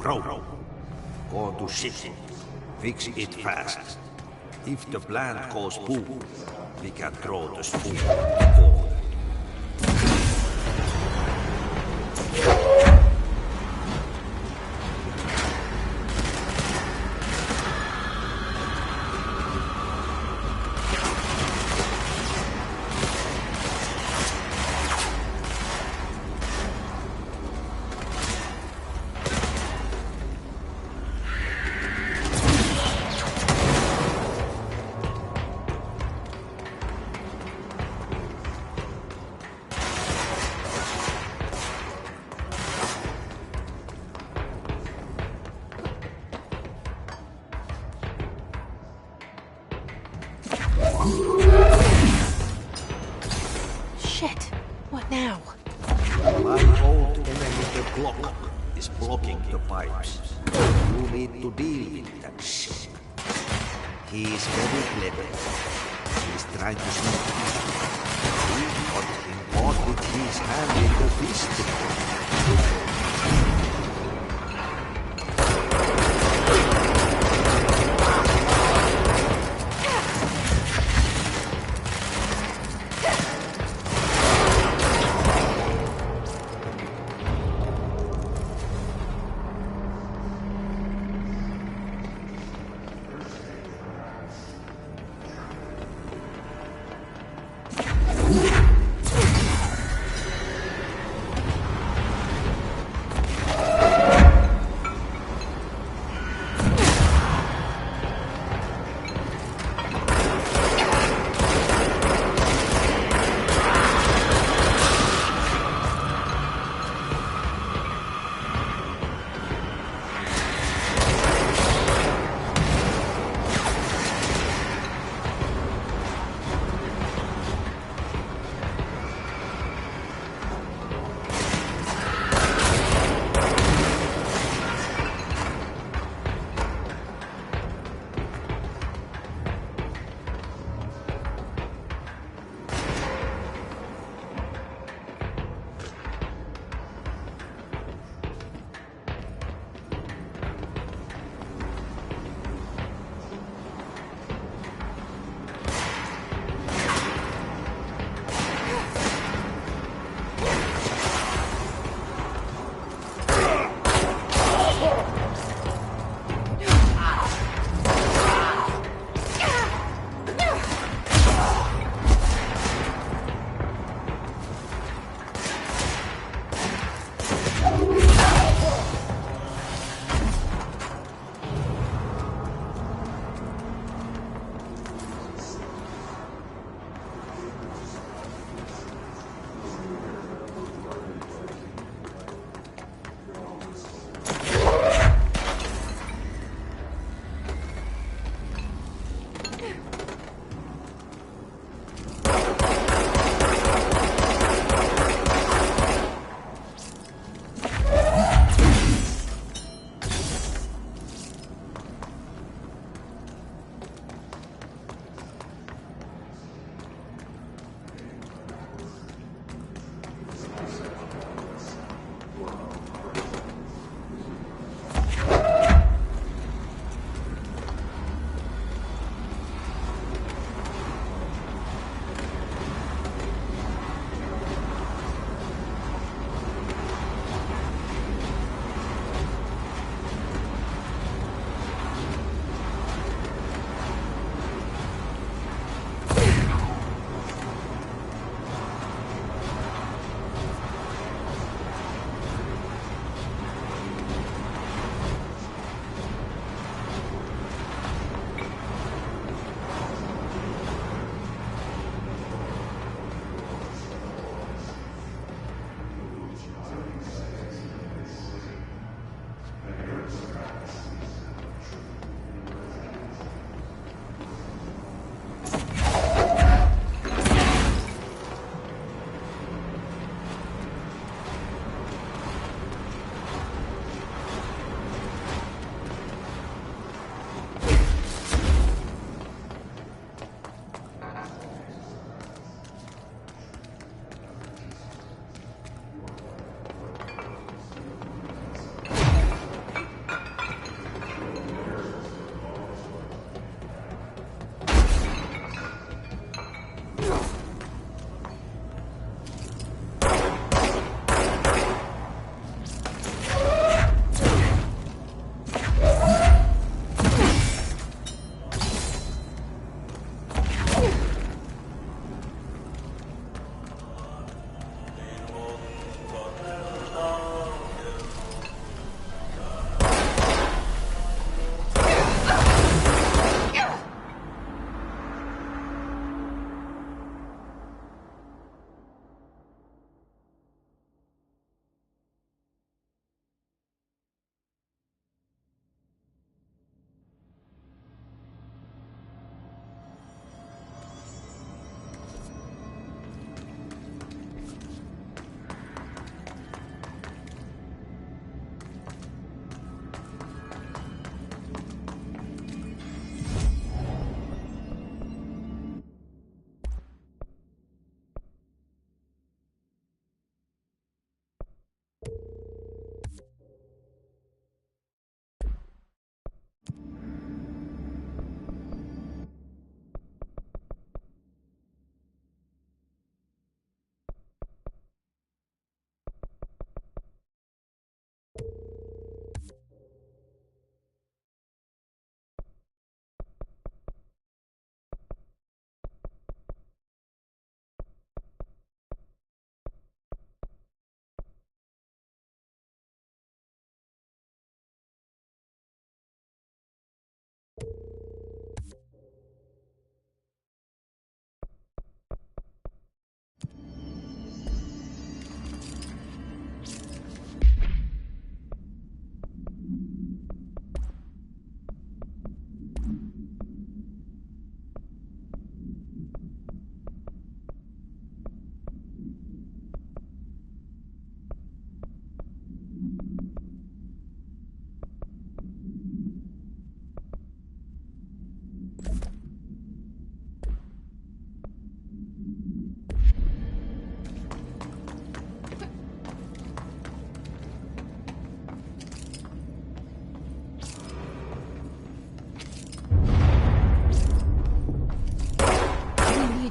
Bro, go to shit. Fix it fast. If the plant goes boom, we can throw the spoon forward. Shit. What now? My old enemy, the clock, is blocking the pipes. You need to deal with that shit. He is very clever. He is trying to sneak in. He got involved with his hand in the fist.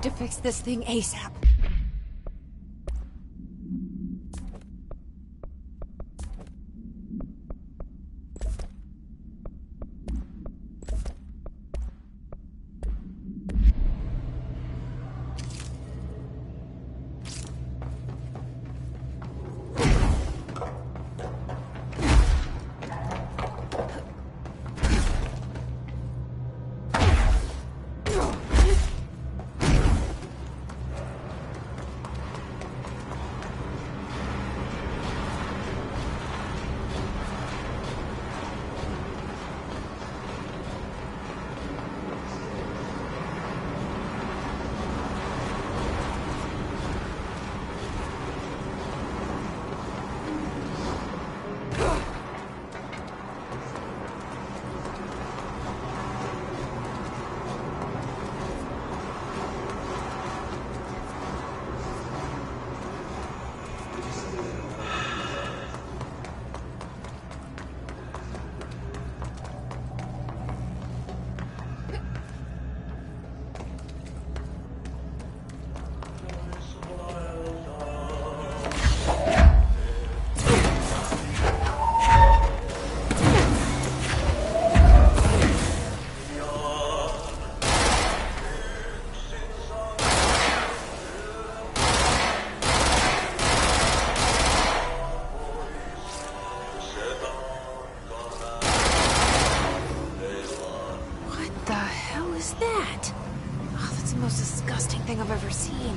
need to fix this thing ASAP. I've ever seen.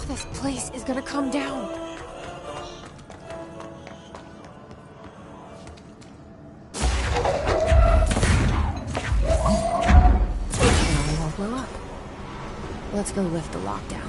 This place is gonna come down. It won't blow up. Let's go lift the lockdown.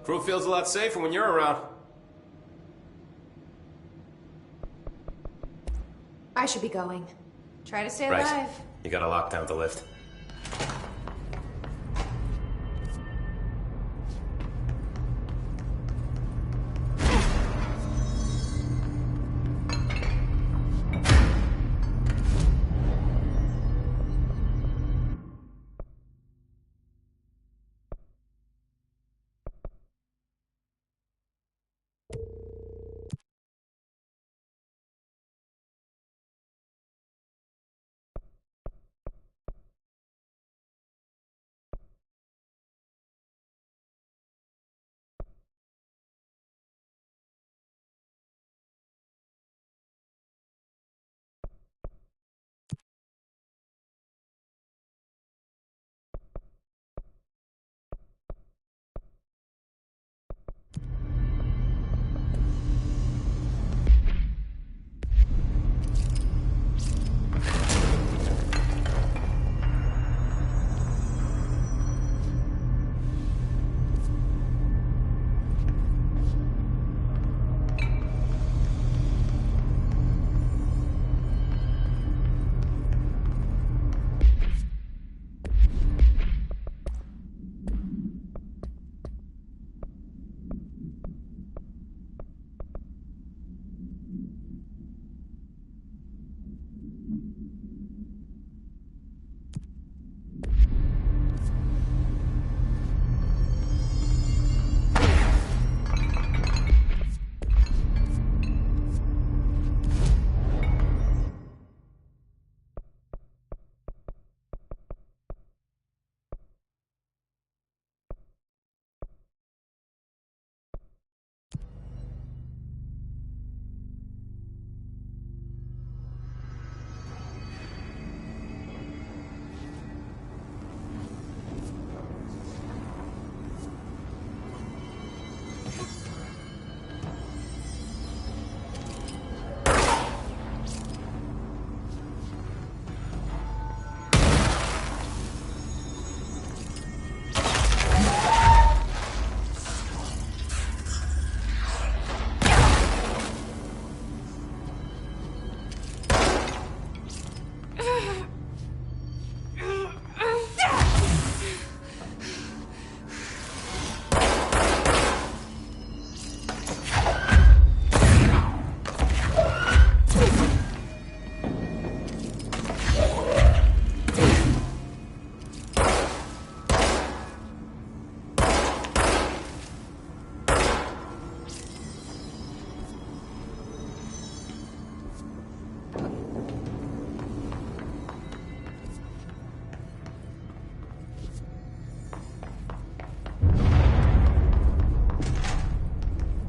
Crew feels a lot safer when you're around. I should be going. Try to stay Right. alive. You gotta lock down the lift.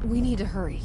We need to hurry.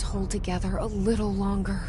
hold together a little longer.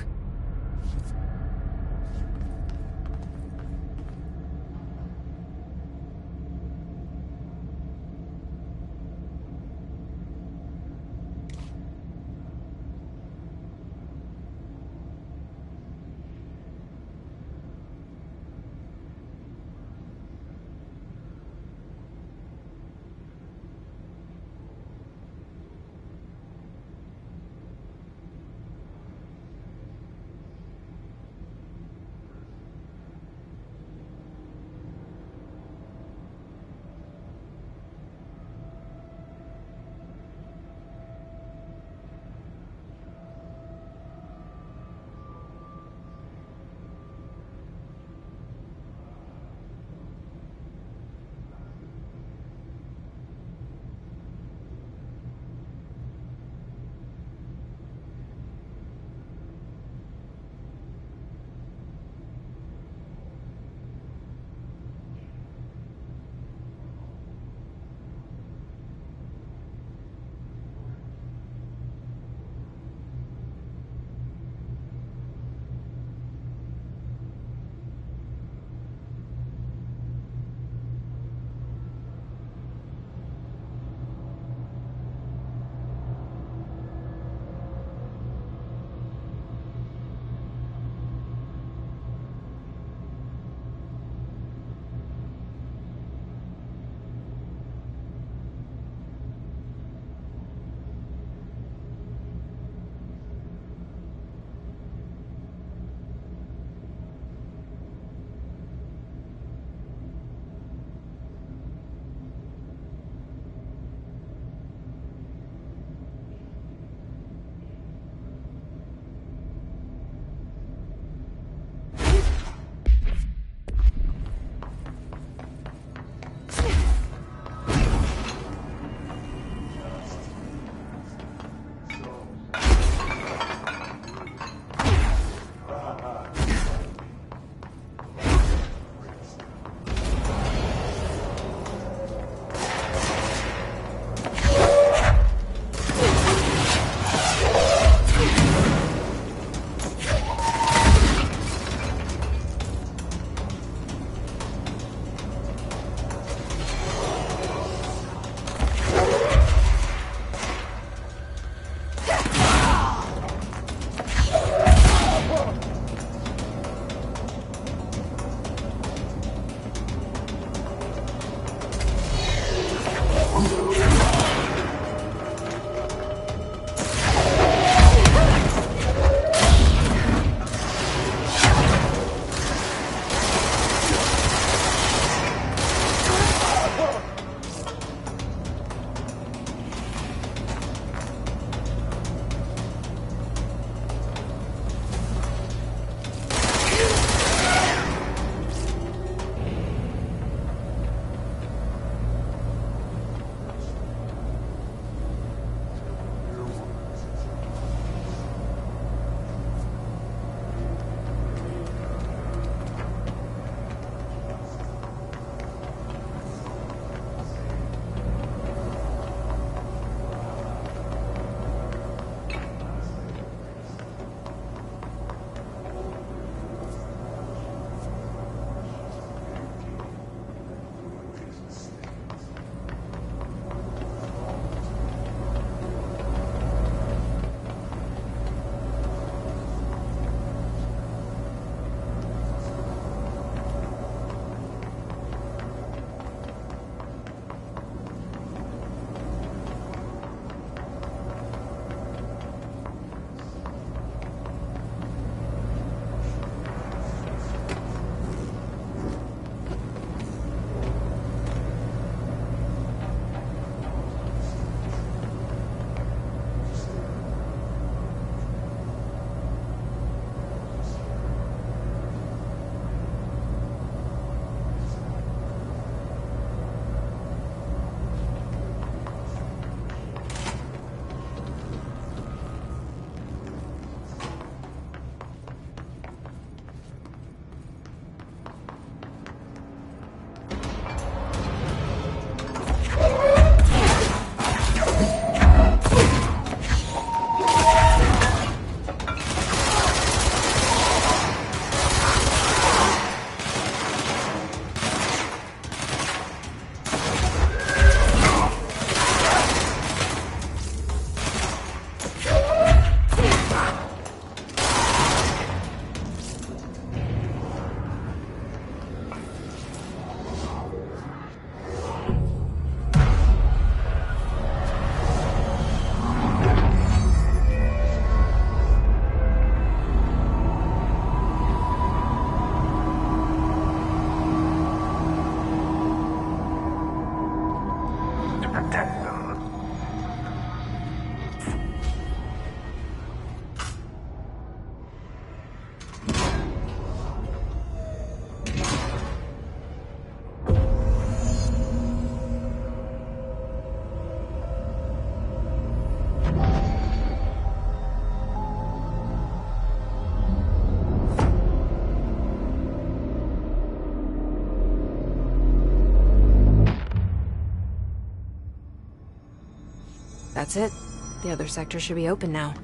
That's it. The other sector should be open now.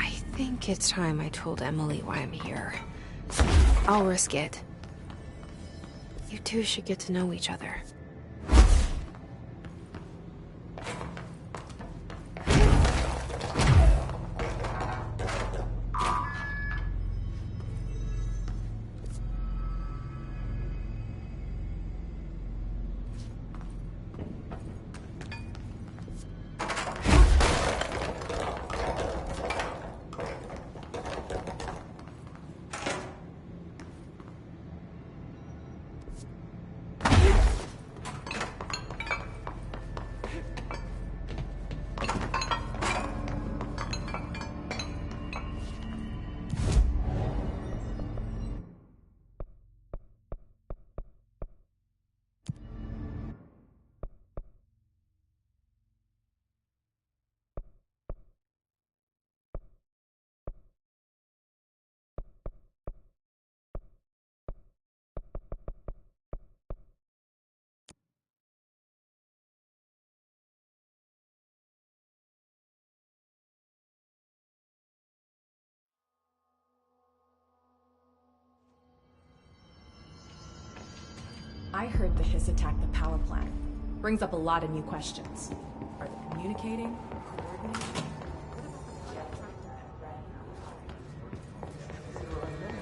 I think it's time I told Emily why I'm here. I'll risk it. You two should get to know each other. I heard the Hiss attacked the power plant. Brings up a lot of new questions. Are they communicating? Coordinating?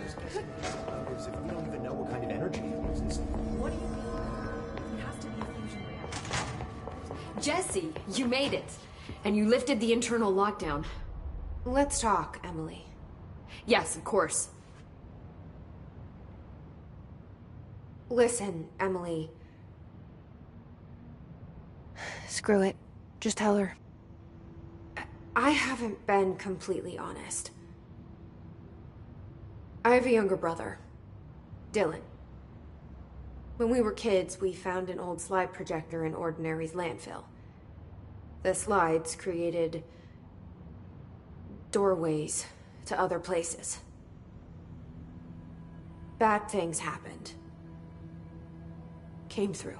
As if we don't even know what kind of energy it uses. What do you mean? It has to be a fusion reactor. Jesse, you made it. And you lifted the internal lockdown. Let's talk, Emily. Yes, of course. Listen, Emily. Screw it. Just tell her. I haven't been completely honest. I have a younger brother, Dylan. When we were kids, we found an old slide projector in Ordinary's landfill. The slides created doorways to other places. Bad things happened. Came through.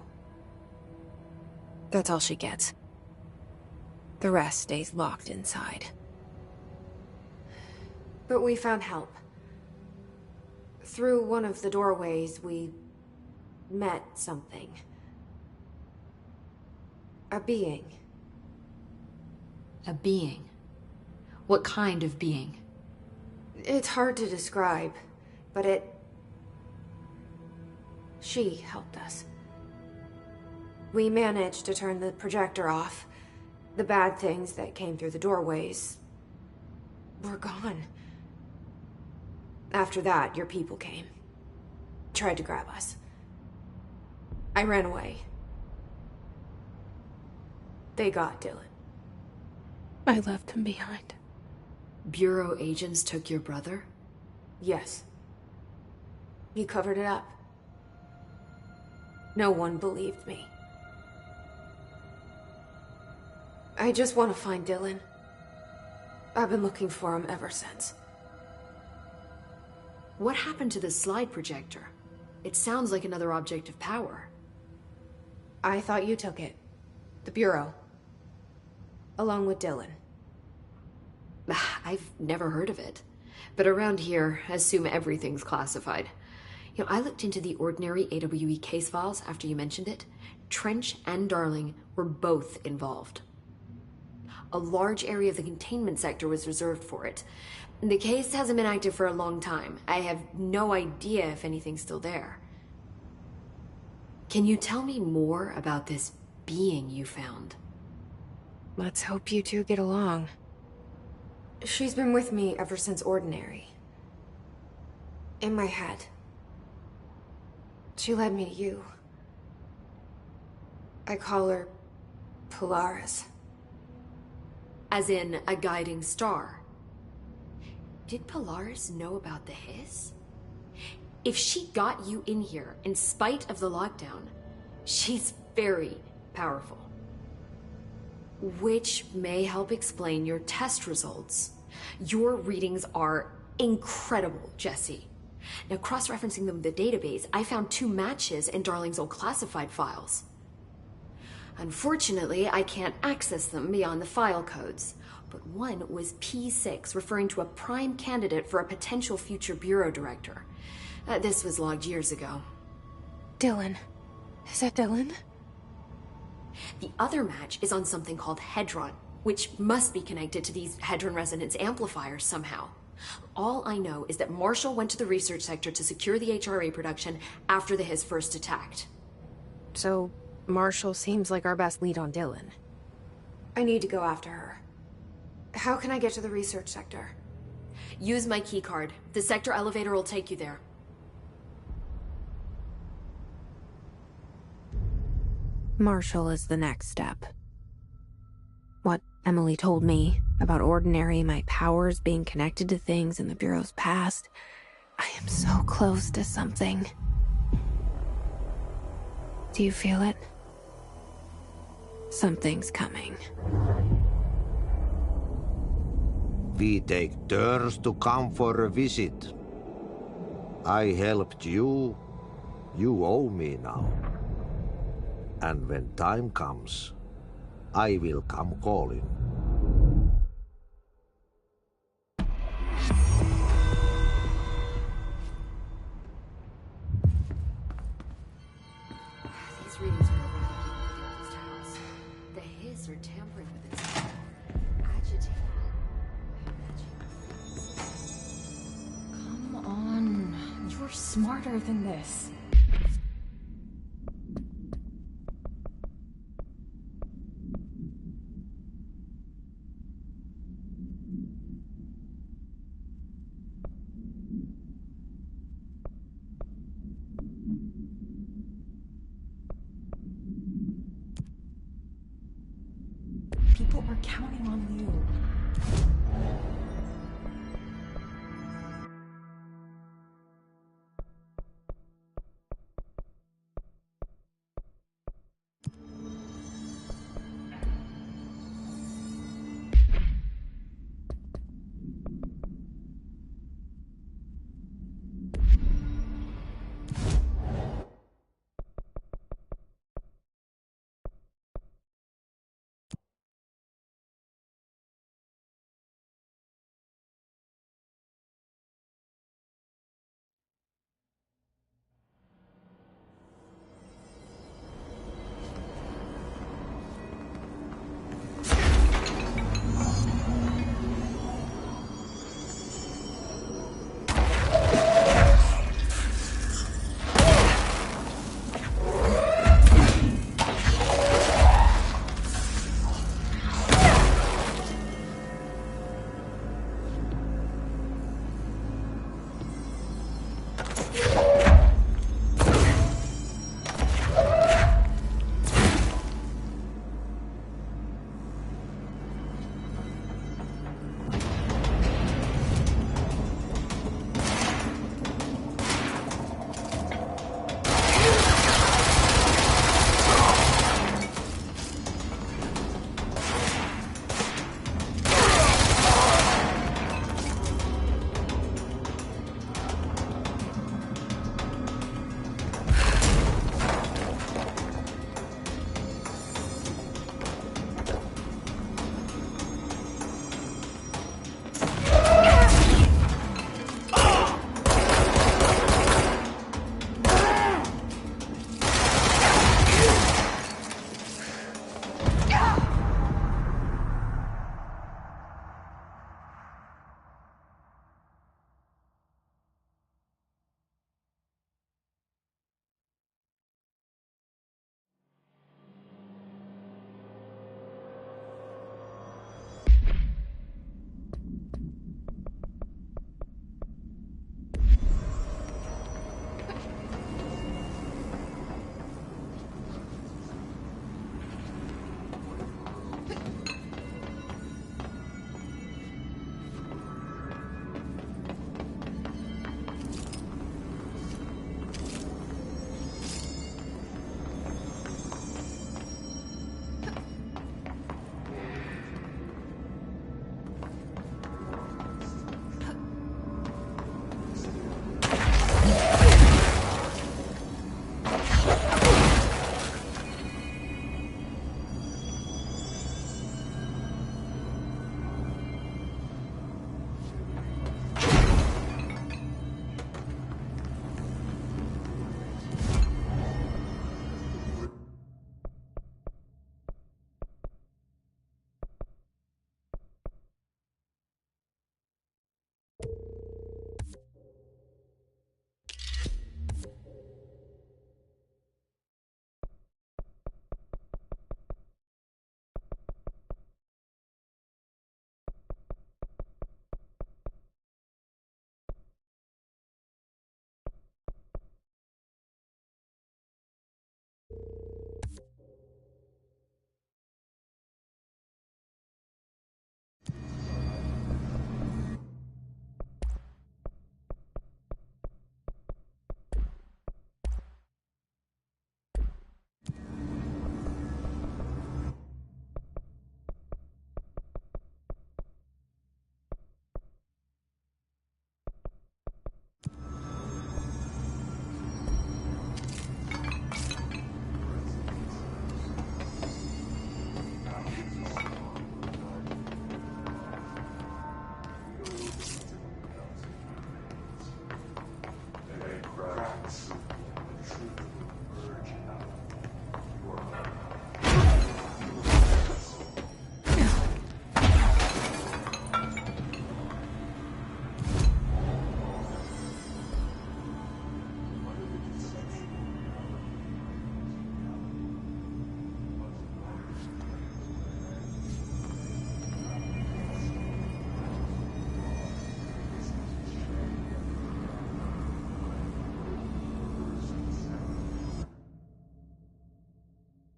That's all she gets. The rest stays locked inside. But we found help. Through one of the doorways, we met something. A being. A being? What kind of being? It's hard to describe, but she helped us. We managed to turn the projector off. The bad things that came through the doorways were gone. After that, your people came. Tried to grab us. I ran away. They got Dylan. I left him behind. Bureau agents took your brother? Yes. He covered it up. No one believed me. I just want to find Dylan. I've been looking for him ever since. What happened to the slide projector? It sounds like another object of power. I thought you took it. The Bureau. Along with Dylan. I've never heard of it. But around here, assume everything's classified. You know, I looked into the Ordinary AWE case files after you mentioned it. Trench and Darling were both involved. A large area of the containment sector was reserved for it. The case hasn't been active for a long time. I have no idea if anything's still there. Can you tell me more about this being you found? Let's hope you two get along. She's been with me ever since Ordinary. In my head. She led me to you. I call her Polaris. As in a guiding star. Did Polaris know about the Hiss? If she got you in here in spite of the lockdown, she's very powerful. Which may help explain your test results. Your readings are incredible, Jesse. Now, cross-referencing them with the database, I found 2 matches in Darling's old classified files. Unfortunately, I can't access them beyond the file codes. But one was P6, referring to a prime candidate for a potential future bureau director. This was logged years ago. Dylan. Is that Dylan? The other match is on something called Hedron, which must be connected to these Hedron resonance amplifiers somehow. All I know is that Marshall went to the research sector to secure the HRA production after the Hiss first attacked. So, Marshall seems like our best lead on Dylan. I need to go after her. How can I get to the research sector? Use my keycard. The sector elevator will take you there. Marshall is the next step. What Emily told me about Ordinary, my powers being connected to things in the Bureau's past, I am so close to something. Do you feel it? Something's coming. We take turns to come for a visit. I helped you. You owe me now. And when time comes, I will come calling. These readings are over the Artist House. The Hiss are tampering with its power, agitating. Come on. You're smarter than this. People are counting on you.